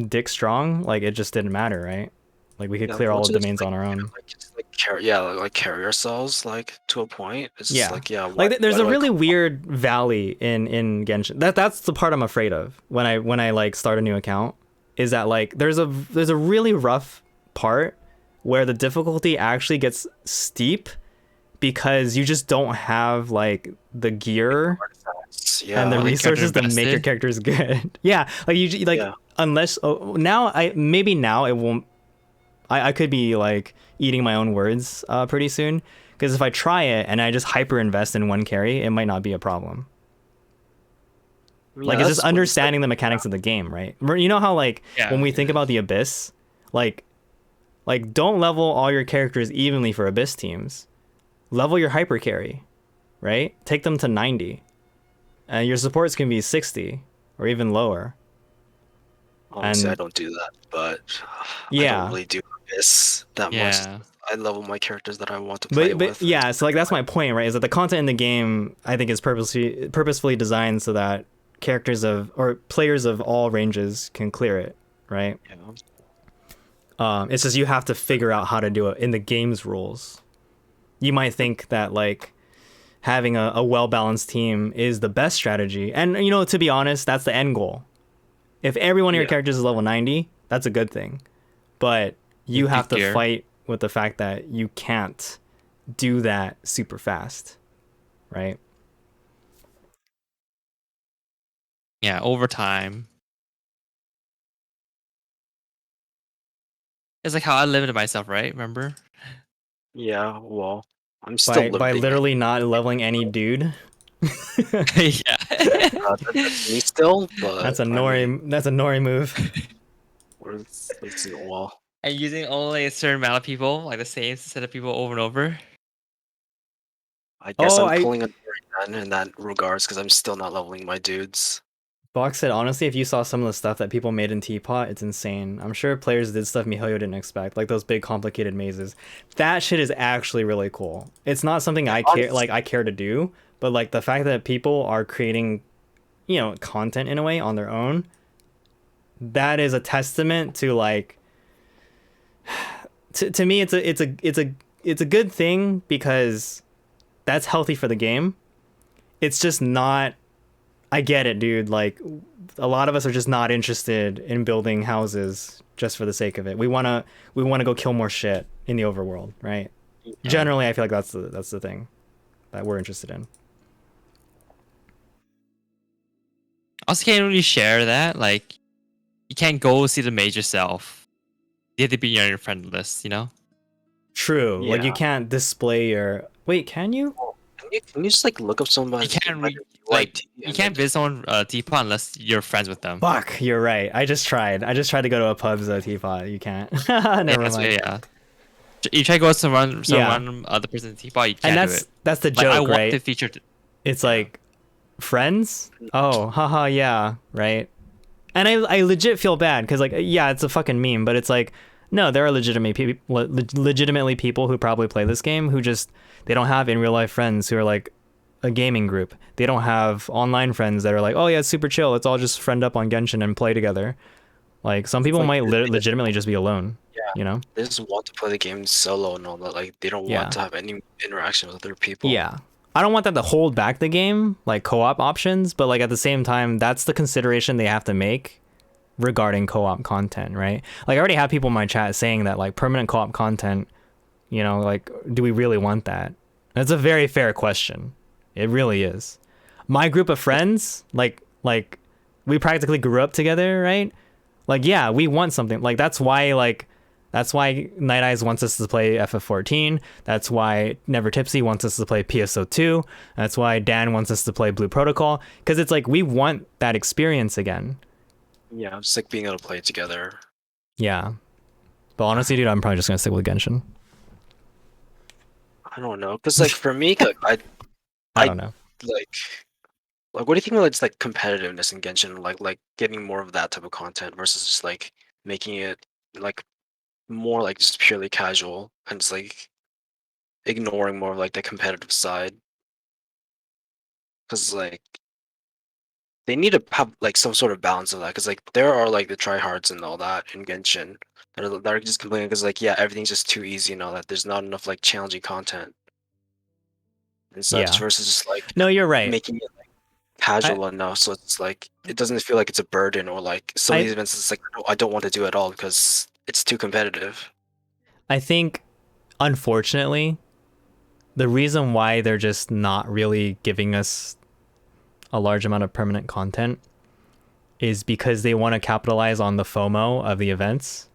[SPEAKER 1] dick strong, like it just didn't matter, right? Like we could
[SPEAKER 3] yeah,
[SPEAKER 1] clear all
[SPEAKER 3] once
[SPEAKER 1] the
[SPEAKER 3] it's,
[SPEAKER 1] domains
[SPEAKER 3] like,
[SPEAKER 1] on our own.
[SPEAKER 3] like just like carry yeah, like carry ourselves like to a point. It's just
[SPEAKER 1] Yeah.
[SPEAKER 3] like yeah,
[SPEAKER 1] Like there's
[SPEAKER 3] why
[SPEAKER 1] a
[SPEAKER 3] do I
[SPEAKER 1] really
[SPEAKER 3] co-op?
[SPEAKER 1] weird valley in Genshin. That's the part I'm afraid of when I like start a new account is that like there's a really rough part where the difficulty actually gets steep because you just don't have like the gear
[SPEAKER 3] Yeah,
[SPEAKER 1] and the
[SPEAKER 2] like,
[SPEAKER 1] resources to
[SPEAKER 2] character
[SPEAKER 1] make your
[SPEAKER 2] invested.
[SPEAKER 1] characters good. Yeah, like you like
[SPEAKER 3] Yeah.
[SPEAKER 1] unless now maybe now it won't. I could be like eating my own words pretty soon because if I try it and I just hyper invest in one carry, it might not be a problem.
[SPEAKER 3] Yeah,
[SPEAKER 1] Like it's just
[SPEAKER 3] that's what
[SPEAKER 1] understanding the mechanics of the game, right? You know how like
[SPEAKER 2] Yeah.
[SPEAKER 1] when we think about the Abyss, like don't level all your characters evenly for Abyss teams. Level your hyper carry, right? Take them to 90. And your supports can be 60 or even lower.
[SPEAKER 3] Honestly, I
[SPEAKER 1] and-
[SPEAKER 3] don't do that, but I
[SPEAKER 1] Yeah.
[SPEAKER 3] don't really do this that much.
[SPEAKER 2] Yeah.
[SPEAKER 3] I level my characters that I want to play
[SPEAKER 1] But
[SPEAKER 3] with.
[SPEAKER 1] yeah, so like that's my point, right? Is that the content in the game I think is purposefully designed so that characters of or players of all ranges can clear it, right?
[SPEAKER 3] You know?
[SPEAKER 1] It's just you have to figure out how to do it in the game's rules. You might think that like having a well-balanced team is the best strategy. And you know, to be honest, that's the end goal. If every one of your
[SPEAKER 3] Yeah.
[SPEAKER 1] characters is level 90, that's a good thing. But you
[SPEAKER 2] With
[SPEAKER 1] have to
[SPEAKER 2] gear.
[SPEAKER 1] fight with the fact that you can't do that super fast, right?
[SPEAKER 2] Yeah, over time. It's like how I limited myself, right? Remember?
[SPEAKER 3] Yeah, well, I'm still
[SPEAKER 1] By
[SPEAKER 3] limiting
[SPEAKER 1] literally not leveling any dude.
[SPEAKER 2] Yeah.
[SPEAKER 3] that's me still, but
[SPEAKER 1] That's a
[SPEAKER 3] I mean,
[SPEAKER 1] Nori move.
[SPEAKER 3] let's see, well,
[SPEAKER 2] and using only a certain amount of people, like the same set of people over and over.
[SPEAKER 3] I guess
[SPEAKER 1] Oh,
[SPEAKER 3] I'm pulling a Dorian in that regards because I'm still not leveling my dudes.
[SPEAKER 1] Box said, honestly, if you saw some of the stuff that people made in Teapot, it's insane. I'm sure players did stuff Mihoyo didn't expect, like those big complicated mazes. That shit is actually really cool. It's not something I care to do, but like the fact that people are creating, content in a way on their own, that is a testament to like to me it's a good thing because that's healthy for the game. It's just not. I get it, dude. Like, a lot of us are just not interested in building houses just for the sake of it. We wanna go kill more shit in the overworld, right?
[SPEAKER 3] Yeah.
[SPEAKER 1] Generally, I feel like that's the thing that we're interested in.
[SPEAKER 2] Also, can't really share that. Like, you can't go see the mage yourself. You have to be on your friend list, you know?
[SPEAKER 1] True. Like, you
[SPEAKER 3] Yeah.
[SPEAKER 1] can't display your. Wait, can you?
[SPEAKER 3] Can you just like look up somebody?
[SPEAKER 2] You can't you can't visit someone Teapot unless you're friends with them.
[SPEAKER 1] Fuck, you're right. I just tried to go to a pub's Teapot. You can't. Never mind.
[SPEAKER 2] Yeah. You try to go to some
[SPEAKER 1] Yeah.
[SPEAKER 2] random other person's Teapot, you can't
[SPEAKER 1] And
[SPEAKER 2] do it.
[SPEAKER 1] that's the
[SPEAKER 2] Like,
[SPEAKER 1] joke,
[SPEAKER 2] I want
[SPEAKER 1] right?
[SPEAKER 2] to feature.
[SPEAKER 1] It's like friends. Oh, haha, yeah, right. And I legit feel bad because like yeah, it's a fucking meme, but it's like no, there are legitimately people who probably play this game who just they don't have in real life friends who are like a gaming group. They don't have online friends that are like, oh yeah, it's super chill. Let's all just friend up on Genshin and play together. Like some people
[SPEAKER 3] like-
[SPEAKER 1] might legitimately just be alone.
[SPEAKER 3] Yeah.
[SPEAKER 1] You know?
[SPEAKER 3] They just want to play the game solo and all that. Like they don't
[SPEAKER 1] Yeah.
[SPEAKER 3] want to have any interaction with other people.
[SPEAKER 1] Yeah. I don't want that to hold back the game, like co-op options, but like at the same time, that's the consideration they have to make regarding co-op content, right? Like I already have people in my chat saying that like permanent co-op content, like do we really want that? That's a very fair question. It really is. My group of friends, like we practically grew up together, right? Like yeah, we want something. Like that's why Night Eyes wants us to play FF14. That's why Never Tipsy wants us to play PSO2. That's why Dan wants us to play Blue Protocol. Because it's like we want that experience again.
[SPEAKER 3] Yeah, just like being able to play it together.
[SPEAKER 1] Yeah. But honestly, dude, I'm probably just going to stick with Genshin.
[SPEAKER 3] I don't know, cause like for me, like
[SPEAKER 1] I don't know.
[SPEAKER 3] like what do you think about just like competitiveness in Genshin? Like getting more of that type of content versus just like making it like more like just purely casual and just like ignoring more of like the competitive side. Cause like they need to have like some sort of balance of that. Cause like there are like the tryhards and all that in Genshin that are just complaining because like yeah, everything's just too easy and all that. There's not enough like challenging content and such
[SPEAKER 1] Yeah.
[SPEAKER 3] versus just like
[SPEAKER 1] No, you're right.
[SPEAKER 3] making it like casual enough so it's like it doesn't feel like it's a burden or like some of these events it's like no, I don't want to do at all because it's too competitive.
[SPEAKER 1] I think, unfortunately, the reason why they're just not really giving us a large amount of permanent content is because they want to capitalize on the FOMO of the events.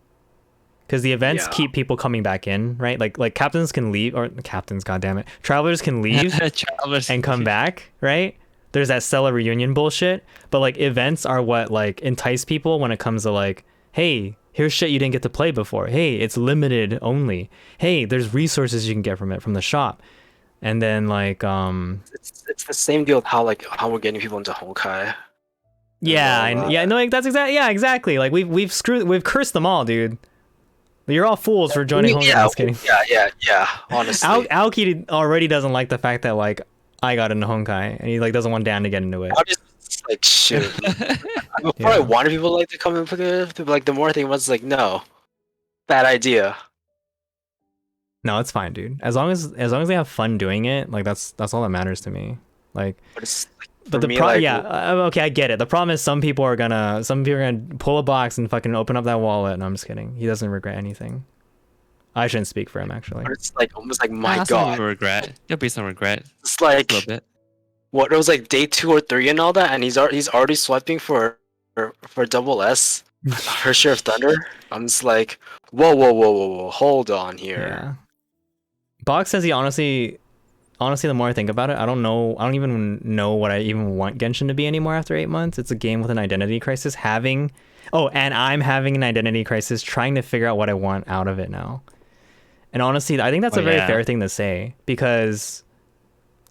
[SPEAKER 1] Because the events
[SPEAKER 3] Yeah.
[SPEAKER 1] keep people coming back in, right? Like captains can leave, or captains, goddammit, travelers can leave
[SPEAKER 2] Travelers
[SPEAKER 1] and come back, right? There's that Stella reunion bullshit, but like events are what like entice people when it comes to like, hey, here's shit you didn't get to play before. Hey, it's limited only. Hey, there's resources you can get from it from the shop. And then like
[SPEAKER 3] It's the same deal with how we're getting people into Honkai.
[SPEAKER 1] like that's exactly. Like we've cursed them all, dude. You're all fools for joining Honkai.
[SPEAKER 3] Yeah,
[SPEAKER 1] Just kidding.
[SPEAKER 3] yeah. Honestly,
[SPEAKER 1] Aoki already doesn't like the fact that like I got into Honkai and he like doesn't want Dan to get into it.
[SPEAKER 3] I'm just like shoot. Before
[SPEAKER 1] Yeah.
[SPEAKER 3] I wanted people like to come in for the like the more thing was like no, bad idea.
[SPEAKER 1] No, it's fine, dude. As long as they have fun doing it, like that's all that matters to me. Like,
[SPEAKER 3] But it's like,
[SPEAKER 1] but
[SPEAKER 3] for
[SPEAKER 1] the
[SPEAKER 3] me,
[SPEAKER 1] problem,
[SPEAKER 3] like,
[SPEAKER 1] yeah, okay, I get it. The problem is some people are gonna pull a box and fucking open up that wallet. No, I'm just kidding. He doesn't regret anything. I shouldn't speak for him, actually.
[SPEAKER 3] but it's like almost like my
[SPEAKER 2] Some
[SPEAKER 3] god.
[SPEAKER 2] regret. There'll be some regret.
[SPEAKER 3] It's like
[SPEAKER 2] A little bit.
[SPEAKER 3] what it was like day 2 or 3 and all that, and he's already swiping for double S for Share of Thunder. I'm just like, whoa, hold on here.
[SPEAKER 1] Yeah. Box says he honestly, honestly, the more I think about it, I don't know. I don't even know what I even want Genshin to be anymore after 8 months. It's a game with an identity crisis. And I'm having an identity crisis trying to figure out what I want out of it now. And honestly, I think that's a very fair thing to say because,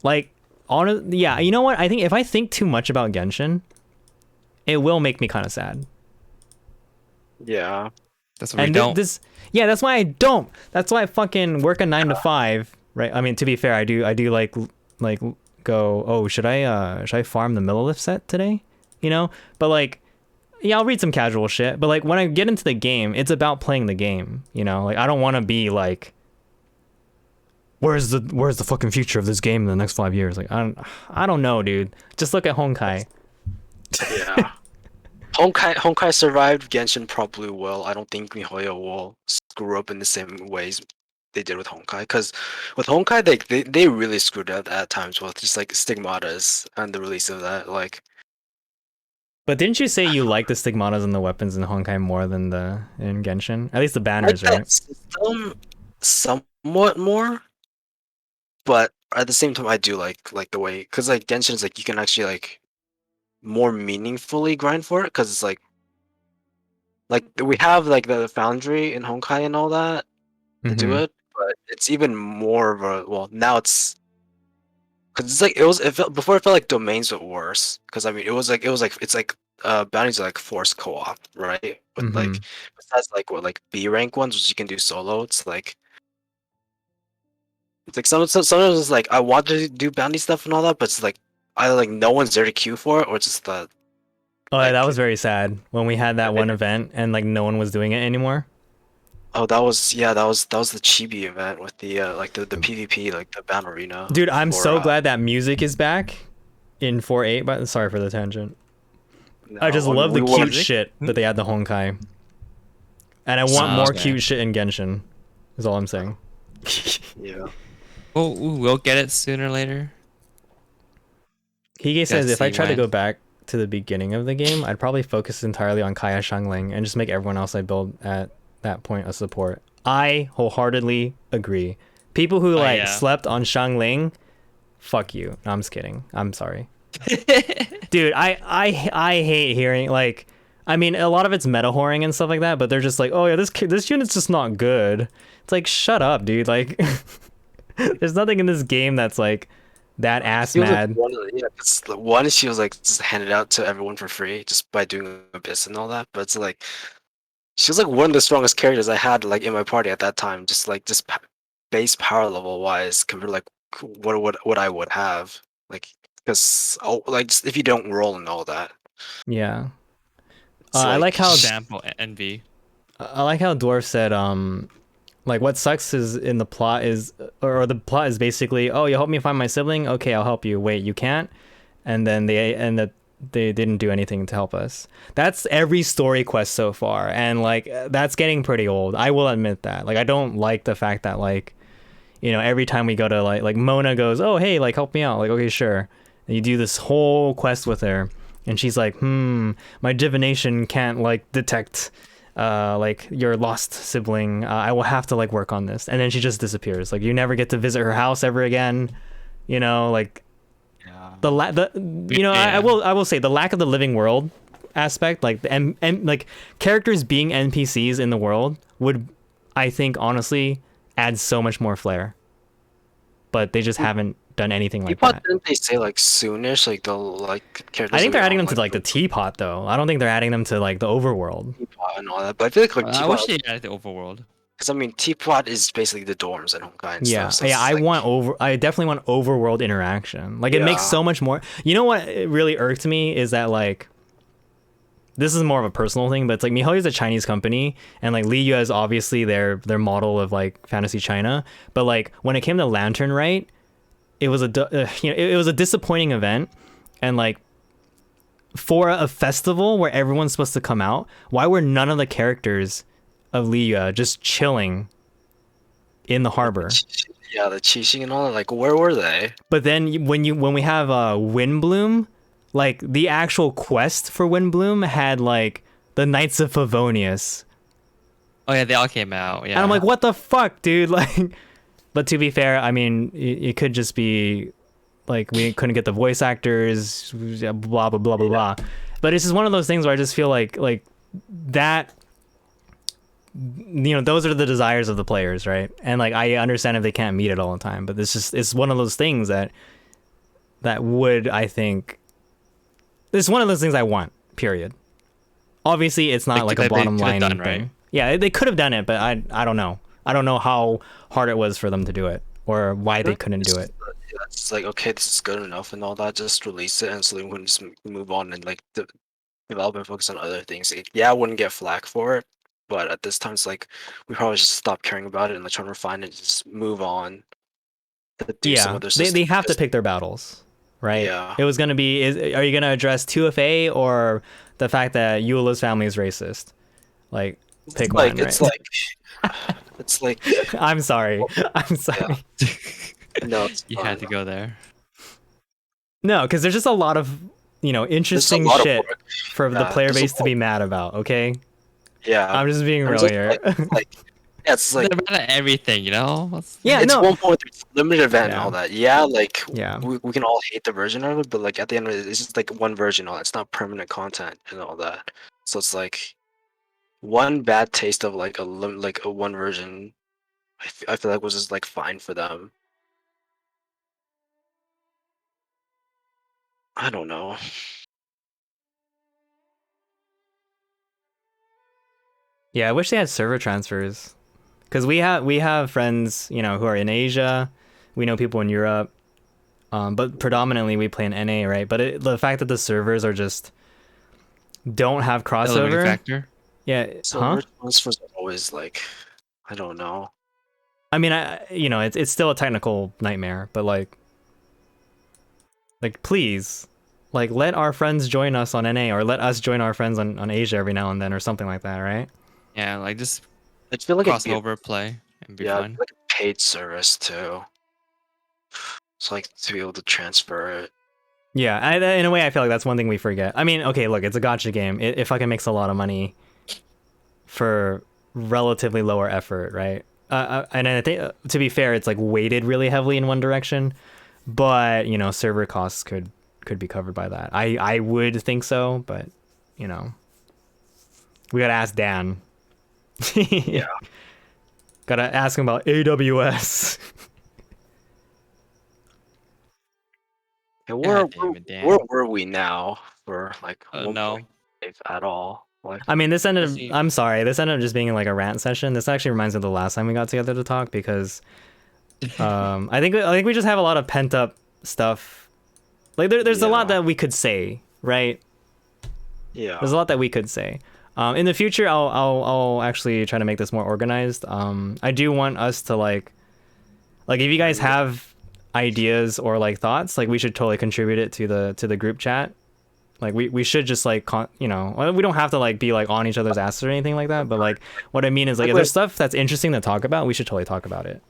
[SPEAKER 1] like, yeah, you know what? I think if I think too much about Genshin, it will make me kind of sad.
[SPEAKER 3] Yeah.
[SPEAKER 2] That's what we don't.
[SPEAKER 1] Yeah, that's why I don't. That's why I fucking work a 9 to 5, right? I mean, to be fair, I do like go, oh, should I farm the Millilith set today? You know? But like, yeah, I'll read some casual shit, but like when I get into the game, it's about playing the game, you know? Like I don't want to be like, where's the fucking future of this game in the next 5 years? Like I don't know, dude. Just look at Honkai.
[SPEAKER 3] Yeah. Honkai survived. Genshin probably will. I don't think MiHoYo will screw up in the same ways they did with Honkai. Because with Honkai, they really screwed up at times with just like stigmatas and the release of that. Like,
[SPEAKER 1] But didn't you say you like the stigmatas and the weapons in Honkai more than in Genshin? At least the
[SPEAKER 3] I
[SPEAKER 1] banners,
[SPEAKER 3] like
[SPEAKER 1] right?
[SPEAKER 3] that system somewhat more, but at the same time, I do like the way because like Genshin is like you can actually like more meaningfully grind for it because it's like we have like the foundry in Honkai and all that to do
[SPEAKER 1] Mhm.
[SPEAKER 3] it, but it's even more of a well now it's because it's like it felt before it felt like domains were worse because I mean it's like bounties are like forced co-op, right? With like
[SPEAKER 1] Mhm.
[SPEAKER 3] besides like what like B rank ones which you can do solo, it's like sometimes it's like I want to do bounty stuff and all that, but it's like either like no one's there to queue for it or it's just that
[SPEAKER 1] Oh, yeah,
[SPEAKER 3] like
[SPEAKER 1] that was very sad when we had that one event and like no one was doing it anymore.
[SPEAKER 3] oh that was the Chibi event with the like the PvP like the battle arena.
[SPEAKER 1] Dude, I'm
[SPEAKER 3] for,
[SPEAKER 1] so glad that music is back in 4.8, but sorry for the tangent. I just
[SPEAKER 3] when
[SPEAKER 1] love the
[SPEAKER 3] we
[SPEAKER 1] cute
[SPEAKER 3] won-
[SPEAKER 1] shit that they had the Honkai. And I want more
[SPEAKER 2] Okay.
[SPEAKER 1] cute shit in Genshin. Is all I'm saying.
[SPEAKER 3] Yeah.
[SPEAKER 2] Well, we'll get it sooner or later.
[SPEAKER 1] Hige says if I
[SPEAKER 2] see
[SPEAKER 1] try to
[SPEAKER 2] when.
[SPEAKER 1] go back to the beginning of the game, I'd probably focus entirely on Kaya Shangling and just make everyone else I build at that point a support. I wholeheartedly agree. People who like
[SPEAKER 2] yeah.
[SPEAKER 1] slept on Shangling, fuck you. No, I'm just kidding. I'm sorry. Dude, I hate hearing like I mean a lot of it's meta whoring and stuff like that, but they're just like, oh yeah, this unit's just not good. It's like shut up, dude. Like there's nothing in this game that's like that ass
[SPEAKER 3] She was, like,
[SPEAKER 1] mad.
[SPEAKER 3] one she was like just handed out to everyone for free just by doing Abyss and all that. But it's like she was like one of the strongest characters I had like in my party at that time. Just like base power level wise compared to like what I would have like because like just if you don't roll and all that.
[SPEAKER 1] Yeah.
[SPEAKER 3] It's
[SPEAKER 1] I like how
[SPEAKER 2] Example, envy.
[SPEAKER 1] I like how Dwarf said like what sucks is in the plot is or the plot is basically, oh, you help me find my sibling, okay, I'll help you. Wait, you can't? And then they didn't do anything to help us. That's every story quest so far, and like that's getting pretty old. I will admit that. Like I don't like the fact that like you know every time we go to like Mona goes, oh hey, like help me out, like okay sure, and you do this whole quest with her and she's like my divination can't like detect like your lost sibling. I will have to like work on this, and then she just disappears. Like you never get to visit her house ever again. You know, like you know,
[SPEAKER 2] Yeah.
[SPEAKER 1] I will say the lack of the living world aspect, like the like characters being NPCs in the world would, I think, honestly, add so much more flair. But they just haven't done anything like that.
[SPEAKER 3] Didn't they say like soonish like they'll like characters?
[SPEAKER 1] I think they're
[SPEAKER 3] will be
[SPEAKER 1] adding
[SPEAKER 3] on,
[SPEAKER 1] them to like the teapot though. I don't think they're adding them to like the overworld.
[SPEAKER 3] Teapot and all that. But I feel like
[SPEAKER 2] I
[SPEAKER 3] Teapot
[SPEAKER 2] wish they added the overworld.
[SPEAKER 3] because I mean Teapot is basically the dorms in Honkai and
[SPEAKER 1] Yeah,
[SPEAKER 3] stuff. So
[SPEAKER 1] yeah.
[SPEAKER 3] it's
[SPEAKER 1] I definitely want overworld interaction. Like it makes
[SPEAKER 3] Yeah.
[SPEAKER 1] so much more. You know what it really irked me is that like this is more of a personal thing, but it's like MiHoYo is a Chinese company, and like Liyue is obviously their model of like fantasy China. But like when it came to Lantern Rite, it was it was a disappointing event, and like for a festival where everyone's supposed to come out, why were none of the characters of Liyue just chilling in the harbor?
[SPEAKER 3] Yeah, the cheating and all that. Like, where were they?
[SPEAKER 1] But then when we have Windbloom, like the actual quest for Windbloom had like the Knights of Favonius,
[SPEAKER 2] Oh yeah, they all came out. Yeah.
[SPEAKER 1] and I'm like, what the fuck, dude? Like But to be fair, I mean, it could just be like we couldn't get the voice actors, blah blah blah blah blah. But it's just one of those things where I just feel like that. Those are the desires of the players, right? And like I understand if they can't meet it all the time, but it's one of those things that would, I think, it's one of those things I want. Period. Obviously, it's not like a bottom line thing. Right? Yeah, they could have done it, but I don't know. I don't know how hard it was for them to do it, or why they couldn't do it.
[SPEAKER 3] Yeah, it's like, okay, this is good enough and all that. Just release it, and so we can just move on and like develop and focus on other things. Yeah, I wouldn't get flack for it, but at this time, it's like we probably just stop caring about it and like try to refine it, and just move on. Do some other
[SPEAKER 1] they have to pick their battles, right?
[SPEAKER 3] Yeah.
[SPEAKER 1] It was gonna be: are you gonna address 2FA or the fact that Eula's family is racist? Like, pick one. Right?
[SPEAKER 3] It's like. It's like
[SPEAKER 1] I'm sorry. I'm sorry.
[SPEAKER 3] Yeah. No,
[SPEAKER 2] you had to go there.
[SPEAKER 1] No, because there's just a lot of interesting shit for the player base to be mad about. Okay.
[SPEAKER 3] Yeah.
[SPEAKER 1] I'm just being real here.
[SPEAKER 3] Yeah, it's like
[SPEAKER 2] they're mad at everything,
[SPEAKER 1] Yeah,
[SPEAKER 3] it's
[SPEAKER 1] no.
[SPEAKER 3] 1.3 limited event and all that. Yeah, like
[SPEAKER 1] yeah,
[SPEAKER 3] we can all hate the version of it, but like at the end of it, it's just like one version. All it's not permanent content and all that. So it's like one bad taste of like a one version. I feel like was just like fine for them. I don't know.
[SPEAKER 1] Yeah, I wish they had server transfers, because we have friends who are in Asia. We know people in Europe, but predominantly we play in NA, right? But the fact that the servers are just don't have crossover.
[SPEAKER 2] Factor.
[SPEAKER 1] Yeah,
[SPEAKER 3] Server transfers are always like, I don't know.
[SPEAKER 1] I mean, it's still a technical nightmare, but like please, like let our friends join us on NA, or let us join our friends on Asia every now and then, or something like that, right?
[SPEAKER 2] Yeah, like just
[SPEAKER 3] I feel like
[SPEAKER 2] crossover play and be fun.
[SPEAKER 3] like a paid service too. So like to be able to transfer it.
[SPEAKER 1] Yeah, in a way, I feel like that's one thing we forget. I mean, okay, look, it's a gacha game. It fucking makes a lot of money for relatively lower effort, right? And I think, to be fair, it's like weighted really heavily in one direction, but server costs could be covered by that. I would think so, but we gotta ask Dan.
[SPEAKER 3] Yeah.
[SPEAKER 1] Gotta ask him about AWS.
[SPEAKER 3] Where were we now for like
[SPEAKER 2] no
[SPEAKER 3] at all? Like,
[SPEAKER 1] I mean, I'm sorry, this ended up just being like a rant session. This actually reminds me of the last time we got together to talk, because I think we just have a lot of pent up stuff. Like there's a lot that we could say, right?
[SPEAKER 3] Yeah.
[SPEAKER 1] There's a lot that we could say. In the future, I'll actually try to make this more organized. I do want us to like if you guys have ideas or like thoughts, like we should totally contribute it to the group chat. Like we should just like we don't have to like be like on each other's asses or anything like that, but like what I mean is like if there's stuff that's interesting to talk about, we should totally talk about it.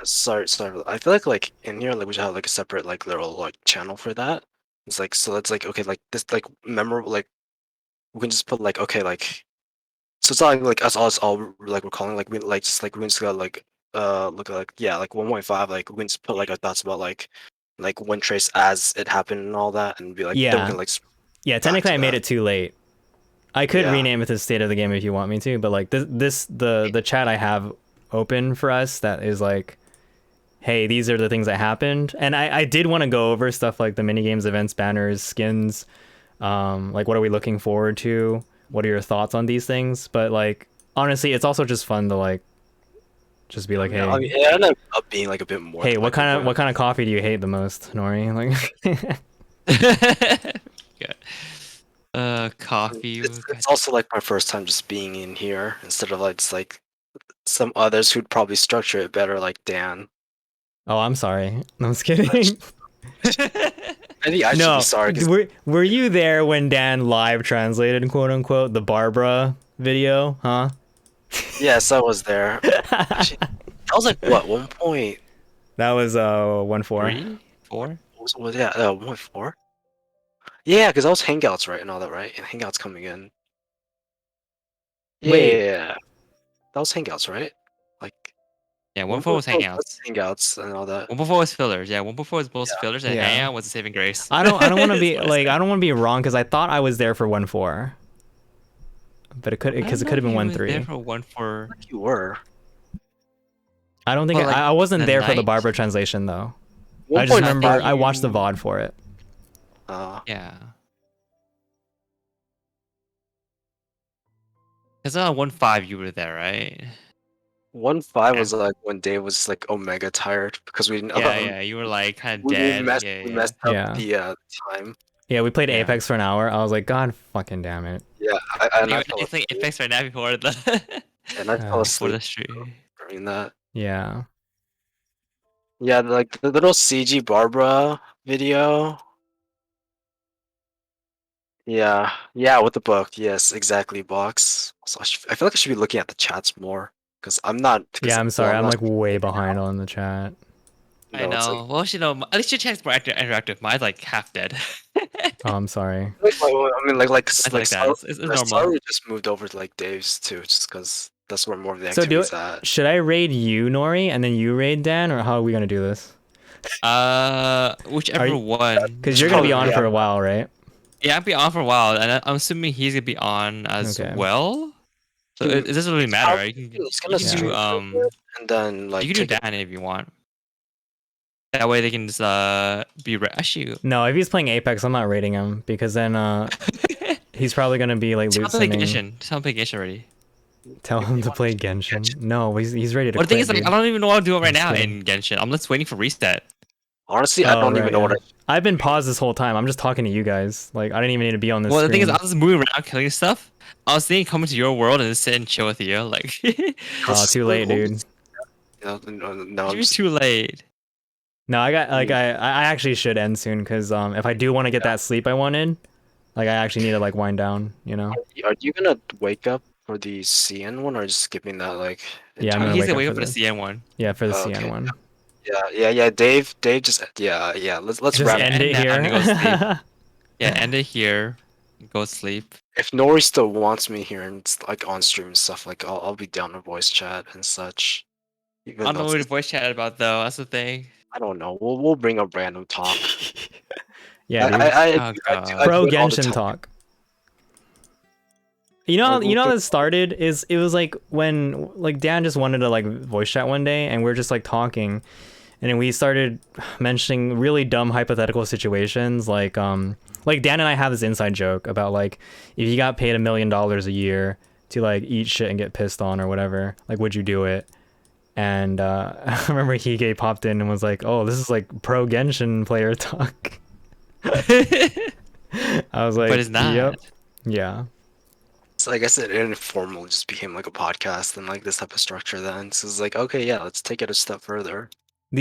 [SPEAKER 3] Sorry. I feel like in here, like we should have like a separate like little like channel for that. It's like, so it's like, okay, like this like memorable, like we can just put like, okay, like, so it's not like us all like we're calling, like we like just like we just got like look at like, yeah, like 1.5, like we can just put like our thoughts about like Wind Trace as it happened and all that, and be like, then we can like
[SPEAKER 1] technically I made it too late. I could rename it to State of the Game if you want me to, but like the chat I have open for us that is like, hey, these are the things that happened, and I did want to go over stuff like the minigames, events, banners, skins, like what are we looking forward to, what are your thoughts on these things, but like honestly it's also just fun to like just be like, hey,
[SPEAKER 3] I mean, it ended up being like a bit more.
[SPEAKER 1] Hey, what kind of coffee do you hate the most, Nori? Like
[SPEAKER 2] coffee.
[SPEAKER 3] It's also like my first time just being in here instead of like just like some others who'd probably structure it better, like Dan.
[SPEAKER 1] Oh, I'm sorry. No, I'm just kidding.
[SPEAKER 3] I think I should be sorry.
[SPEAKER 1] Were you there when Dan live translated, quote unquote, the Barbara video? Huh?
[SPEAKER 3] Yes, I was there. That was like what, 1 point?
[SPEAKER 1] That was 1.4.
[SPEAKER 2] 4?
[SPEAKER 3] Yeah, 1.4. Yeah, because that was Hangouts, right, and all that, right? And Hangouts coming in. Yeah,
[SPEAKER 1] Wait.
[SPEAKER 3] yeah, that was Hangouts, right? Like,
[SPEAKER 2] Yeah, 1.4 was hangouts.
[SPEAKER 3] Hangouts and all that.
[SPEAKER 2] 1.4 was fillers. Yeah, 1.4 was both fillers, and
[SPEAKER 1] Yeah.
[SPEAKER 2] hangout was a saving grace.
[SPEAKER 1] I don't want to be
[SPEAKER 2] That's what I
[SPEAKER 1] like
[SPEAKER 2] said.
[SPEAKER 1] I don't want to be wrong because I thought I was there for 1.4, but it could
[SPEAKER 2] I
[SPEAKER 1] because it
[SPEAKER 2] don't
[SPEAKER 1] could have
[SPEAKER 2] know
[SPEAKER 1] been
[SPEAKER 2] if he was there
[SPEAKER 1] 1.3.
[SPEAKER 2] for 1.4.
[SPEAKER 3] Like you were.
[SPEAKER 1] I don't think
[SPEAKER 2] Well, like,
[SPEAKER 1] I wasn't
[SPEAKER 2] the
[SPEAKER 1] there for the
[SPEAKER 2] night?
[SPEAKER 1] Barbara translation though. I just
[SPEAKER 3] 1.5
[SPEAKER 1] remember I watched the VOD for it.
[SPEAKER 2] Yeah. Because on 1.5 you were there, right?
[SPEAKER 3] 1.5
[SPEAKER 2] Yeah.
[SPEAKER 3] was like when Dave was like Omega tired because we
[SPEAKER 2] Yeah, you were like kind of
[SPEAKER 3] we
[SPEAKER 2] dead.
[SPEAKER 3] messed,
[SPEAKER 2] Yeah,
[SPEAKER 3] we
[SPEAKER 2] yeah.
[SPEAKER 3] messed up
[SPEAKER 1] Yeah.
[SPEAKER 3] the time.
[SPEAKER 1] Yeah, we played
[SPEAKER 2] Yeah.
[SPEAKER 1] Apex for an hour. I was like, God fucking damn it.
[SPEAKER 3] Yeah,
[SPEAKER 2] You were
[SPEAKER 3] fell
[SPEAKER 2] playing
[SPEAKER 3] asleep,
[SPEAKER 2] Apex right now before the
[SPEAKER 3] and I fell
[SPEAKER 2] before the
[SPEAKER 3] asleep
[SPEAKER 2] stream.
[SPEAKER 3] during that.
[SPEAKER 1] Yeah.
[SPEAKER 3] Yeah, like the little CG Barbara video. Yeah, with the book. Yes, exactly, box. So I feel like I should be looking at the chats more because I'm not.
[SPEAKER 1] Yeah, I'm sorry. I'm
[SPEAKER 3] not
[SPEAKER 1] like way behind on the chat.
[SPEAKER 2] I
[SPEAKER 3] it's like,
[SPEAKER 2] know. Well, at least your chat's more interactive. Mine's like half dead.
[SPEAKER 1] Oh, I'm sorry.
[SPEAKER 3] I mean,
[SPEAKER 2] It's like that. It's normal.
[SPEAKER 3] Saru just moved over to like Dave's too, just because that's where more of the
[SPEAKER 1] So
[SPEAKER 3] activities at.
[SPEAKER 1] should I raid you, Nori, and then you raid Dan, or how are we gonna do this?
[SPEAKER 2] Whichever
[SPEAKER 1] Are you-
[SPEAKER 2] one.
[SPEAKER 1] Because you're gonna be on
[SPEAKER 3] Yeah.
[SPEAKER 1] for a while, right?
[SPEAKER 2] Yeah, I'll be on for a while, and I'm assuming he's gonna be on as
[SPEAKER 1] Okay.
[SPEAKER 2] well. So
[SPEAKER 3] He-
[SPEAKER 2] it doesn't really matter. Right?
[SPEAKER 3] He's
[SPEAKER 2] You
[SPEAKER 3] gonna
[SPEAKER 2] can
[SPEAKER 3] stream
[SPEAKER 2] do
[SPEAKER 3] for a bit, and then like
[SPEAKER 2] you can do
[SPEAKER 3] take
[SPEAKER 2] Dan if you want. That way they can just be actually.
[SPEAKER 1] No, if he's playing Apex, I'm not raiding him because then he's probably gonna be like
[SPEAKER 2] Tell him to play
[SPEAKER 1] loosening.
[SPEAKER 2] Genshin. Tell him to play Genshin already.
[SPEAKER 1] Tell him to play Genshin. No, he's ready to
[SPEAKER 2] But the thing
[SPEAKER 1] quit,
[SPEAKER 2] is, like,
[SPEAKER 1] dude.
[SPEAKER 2] I don't even know how to do it right
[SPEAKER 1] I'm
[SPEAKER 2] now
[SPEAKER 1] kidding.
[SPEAKER 2] in Genshin. I'm just waiting for reset.
[SPEAKER 3] Honestly, I don't
[SPEAKER 1] right,
[SPEAKER 3] even know what
[SPEAKER 1] yeah. I've been paused this whole time. I'm just talking to you guys. Like I didn't even need to be on this.
[SPEAKER 2] Well, the thing is,
[SPEAKER 1] screen.
[SPEAKER 2] I was just moving around killing stuff. I was thinking coming to your world and just sit and chill with you. Like,
[SPEAKER 1] Oh, too late, dude.
[SPEAKER 3] No, I'm
[SPEAKER 2] you're
[SPEAKER 3] just,
[SPEAKER 2] too late.
[SPEAKER 1] No, I got like I actually should end soon because if I do want to get that sleep I wanted, like I actually need to like wind down, you know.
[SPEAKER 3] are you gonna wake up for the CN one or just skipping that like?
[SPEAKER 1] Yeah, I'm gonna
[SPEAKER 2] He's
[SPEAKER 1] wake
[SPEAKER 2] gonna
[SPEAKER 1] up
[SPEAKER 2] wake
[SPEAKER 1] for
[SPEAKER 2] up for the
[SPEAKER 1] this.
[SPEAKER 2] CN one.
[SPEAKER 1] Yeah, for the
[SPEAKER 3] Oh,
[SPEAKER 1] CN
[SPEAKER 3] okay.
[SPEAKER 1] one.
[SPEAKER 3] Yeah. Dave just yeah. Let's
[SPEAKER 1] Just
[SPEAKER 3] wrap.
[SPEAKER 1] end it
[SPEAKER 2] now
[SPEAKER 1] here.
[SPEAKER 2] and go sleep. Yeah, end it here. Go sleep.
[SPEAKER 3] If Nori still wants me here and it's like on stream and stuff, like I'll be down to voice chat and such.
[SPEAKER 2] I
[SPEAKER 3] Even
[SPEAKER 2] don't know
[SPEAKER 3] though
[SPEAKER 2] what to
[SPEAKER 3] it's-
[SPEAKER 2] voice chat about though. That's the thing.
[SPEAKER 3] I don't know. We'll bring up random talk.
[SPEAKER 1] Yeah, dude.
[SPEAKER 2] Oh, God.
[SPEAKER 1] Pro
[SPEAKER 3] do it all the
[SPEAKER 1] Genshin
[SPEAKER 3] time.
[SPEAKER 1] talk. You know,
[SPEAKER 3] Like,
[SPEAKER 1] you know how this started is it was like when like Dan just wanted to like voice chat one day and we're just like talking, and then we started mentioning really dumb hypothetical situations like Dan and I have this inside joke about like if you got paid $1 million a year to like eat shit and get pissed on or whatever, like would you do it? And I remember Hige popped in and was like, "Oh, this is like pro Genshin player talk." I was like,
[SPEAKER 2] But it's not.
[SPEAKER 1] Yep. Yeah.
[SPEAKER 3] So I guess it informal just became like a podcast and like this type of structure then. So it's like, okay, yeah, let's take it a step further.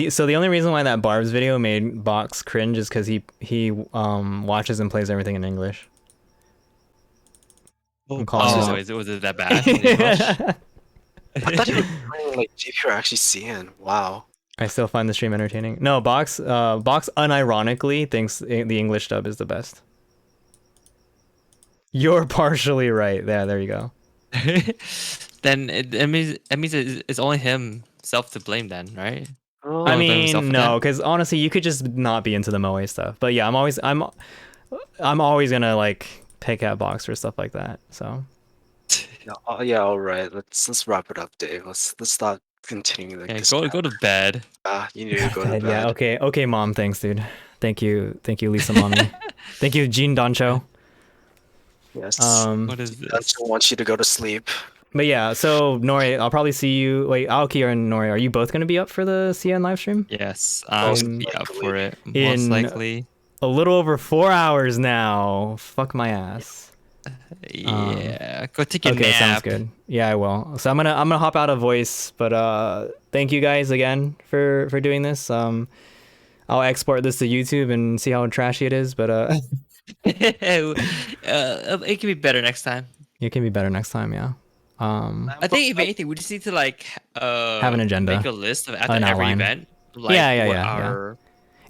[SPEAKER 1] So the only reason why that Barb's video made Box cringe is because he watches and plays everything in English. I'm calling
[SPEAKER 2] Oh,
[SPEAKER 1] it.
[SPEAKER 2] was it that bad? in English?
[SPEAKER 3] I thought you were playing like GP or actually CN. Wow.
[SPEAKER 1] I still find the stream entertaining. No, Box unironically thinks the English dub is the best. You're partially right. Yeah, there you go.
[SPEAKER 2] Then it means it's only himself to blame then, right?
[SPEAKER 3] Oh,
[SPEAKER 1] I
[SPEAKER 2] blame himself
[SPEAKER 1] mean,
[SPEAKER 2] for that.
[SPEAKER 1] no, because honestly, you could just not be into the moe stuff. But yeah, I'm always gonna like pick at Box for stuff like that. So
[SPEAKER 3] yeah, all right. Let's wrap it up, Dave. Let's stop continuing like
[SPEAKER 2] Yeah,
[SPEAKER 3] this.
[SPEAKER 2] go to bed.
[SPEAKER 3] You need to go to bed.
[SPEAKER 1] yeah, okay, mom. Thanks, dude. Thank you, Lisa, mommy. Thank you, Jean Doncho.
[SPEAKER 3] Yes.
[SPEAKER 2] What is
[SPEAKER 3] I
[SPEAKER 2] this?
[SPEAKER 3] just want you to go to sleep.
[SPEAKER 1] But yeah, so Nori, I'll probably see you. Wait, Aoki or Nori, are you both gonna be up for the CN live stream?
[SPEAKER 2] Yes, I'm
[SPEAKER 3] Most
[SPEAKER 2] gonna be up
[SPEAKER 3] likely.
[SPEAKER 2] for it. Most
[SPEAKER 1] In-
[SPEAKER 2] likely.
[SPEAKER 1] A little over 4 hours now. Fuck my ass.
[SPEAKER 2] Yeah, go take a
[SPEAKER 1] Okay,
[SPEAKER 2] nap.
[SPEAKER 1] sounds good. Yeah, I will. So I'm gonna hop out of voice, but thank you guys again for doing this. I'll export this to YouTube and see how trashy it is, but
[SPEAKER 2] It can be better next time.
[SPEAKER 1] it can be better next time. Yeah.
[SPEAKER 2] I think if anything, we just need to like
[SPEAKER 1] Have an agenda.
[SPEAKER 2] make a list of after
[SPEAKER 1] An
[SPEAKER 2] every
[SPEAKER 1] outline.
[SPEAKER 2] event. Like,
[SPEAKER 1] Yeah,
[SPEAKER 2] what
[SPEAKER 1] yeah.
[SPEAKER 2] our-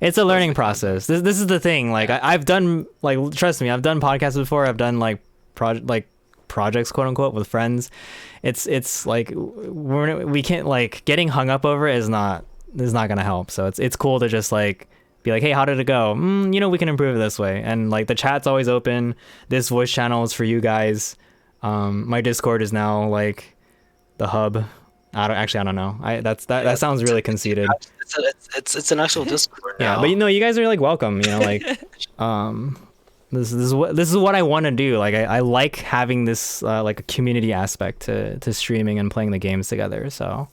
[SPEAKER 1] It's a learning
[SPEAKER 2] the
[SPEAKER 1] process. This is the thing. Like I've done like trust me, I've done podcasts before. I've done like projects, quote unquote, with friends, it's like we can't, like, getting hung up over it is not gonna help. So it's cool to just like be like, hey, how did it go? You know, we can improve it this way. And like the chat's always open. This voice channel is for you guys. My Discord is now like the hub. I don't know. That sounds really conceited.
[SPEAKER 3] It's an actual Discord now.
[SPEAKER 1] Yeah, but you know, you guys are like welcome. You know, like this is what I want to do. Like I like having this like a community aspect to streaming and playing the games together. So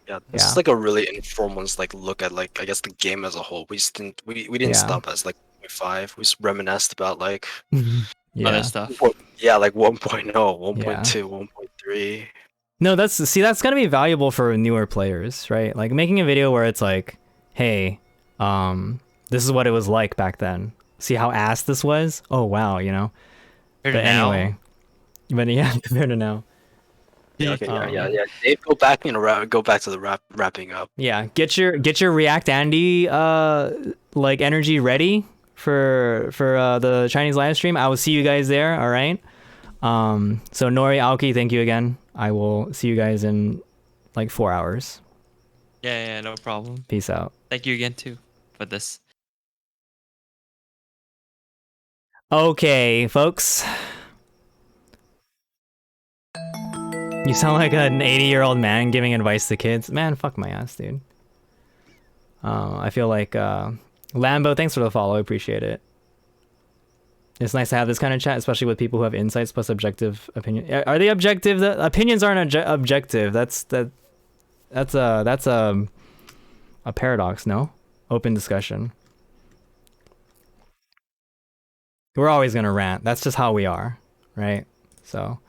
[SPEAKER 3] yeah, this is like a really informal like look at like I guess the game as a whole. We didn't stop as like 1.5. We just reminisced about like
[SPEAKER 2] other stuff.
[SPEAKER 3] Yeah, like 1.0, 1.2,
[SPEAKER 1] Yeah.
[SPEAKER 3] 1.3.
[SPEAKER 1] No, that's gonna be valuable for newer players, right? Like making a video where it's like, hey, this is what it was like back then. See how ass this was? Oh wow, you know. But anyway, but yeah, compared to now.
[SPEAKER 3] Yeah, okay, yeah. Dave, go back to the wrapping up.
[SPEAKER 1] Yeah, get your React Andy like energy ready for the Chinese live stream. I will see you guys there. All right. So Nori, Aoki, thank you again. I will see you guys in like 4 hours.
[SPEAKER 2] Yeah, no problem.
[SPEAKER 1] Peace out.
[SPEAKER 2] Thank you again too for this.
[SPEAKER 1] Okay, folks. You sound like an 80-year-old man giving advice to kids. Man, fuck my ass, dude. I feel like Lambo, thanks for the follow. I appreciate it. It's nice to have this kind of chat, especially with people who have insights plus objective opinion. Are they objective? The opinions aren't objective. That's a paradox, no? Open discussion. We're always gonna rant. That's just how we are, right? So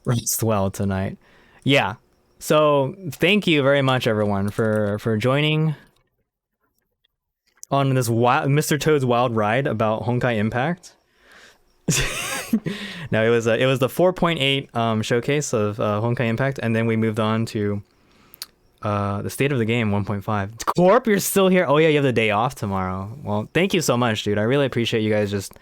[SPEAKER 1] rest well tonight. Yeah. So thank you very much, everyone, for joining on this Mr. Toad's wild ride about Honkai Impact. No, it was the 4.8 showcase of Honkai Impact, and then we moved on to the state of the game 1.5. Corp, you're still here. Oh yeah, you have the day off tomorrow. Well, thank you so much, dude. I really appreciate you guys just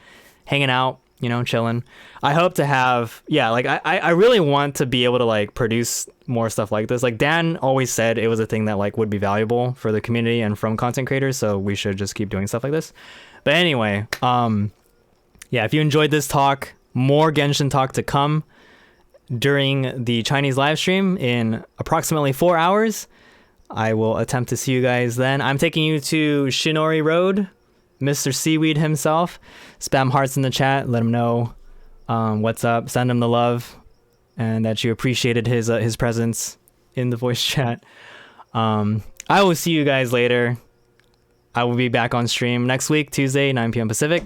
[SPEAKER 1] hanging out, you know, chilling. I hope to have, like I really want to be able to like produce more stuff like this. Like Dan always said it was a thing that like would be valuable for the community and from content creators, so we should just keep doing stuff like this. But anyway, yeah, if you enjoyed this talk, more Genshin talk to come during the Chinese live stream in approximately 4 hours. I will attempt to see you guys then. I'm taking you to Shinori Road, Mr. Seaweed himself. Spam hearts in the chat. Let him know what's up. Send him the love and that you appreciated his presence in the voice chat. I will see you guys later. I will be back on stream next week, Tuesday, 9 p.m. Pacific.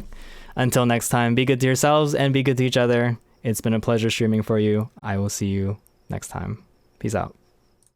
[SPEAKER 1] Until next time, be good to yourselves and be good to each other. It's been a pleasure streaming for you. I will see you next time. Peace out.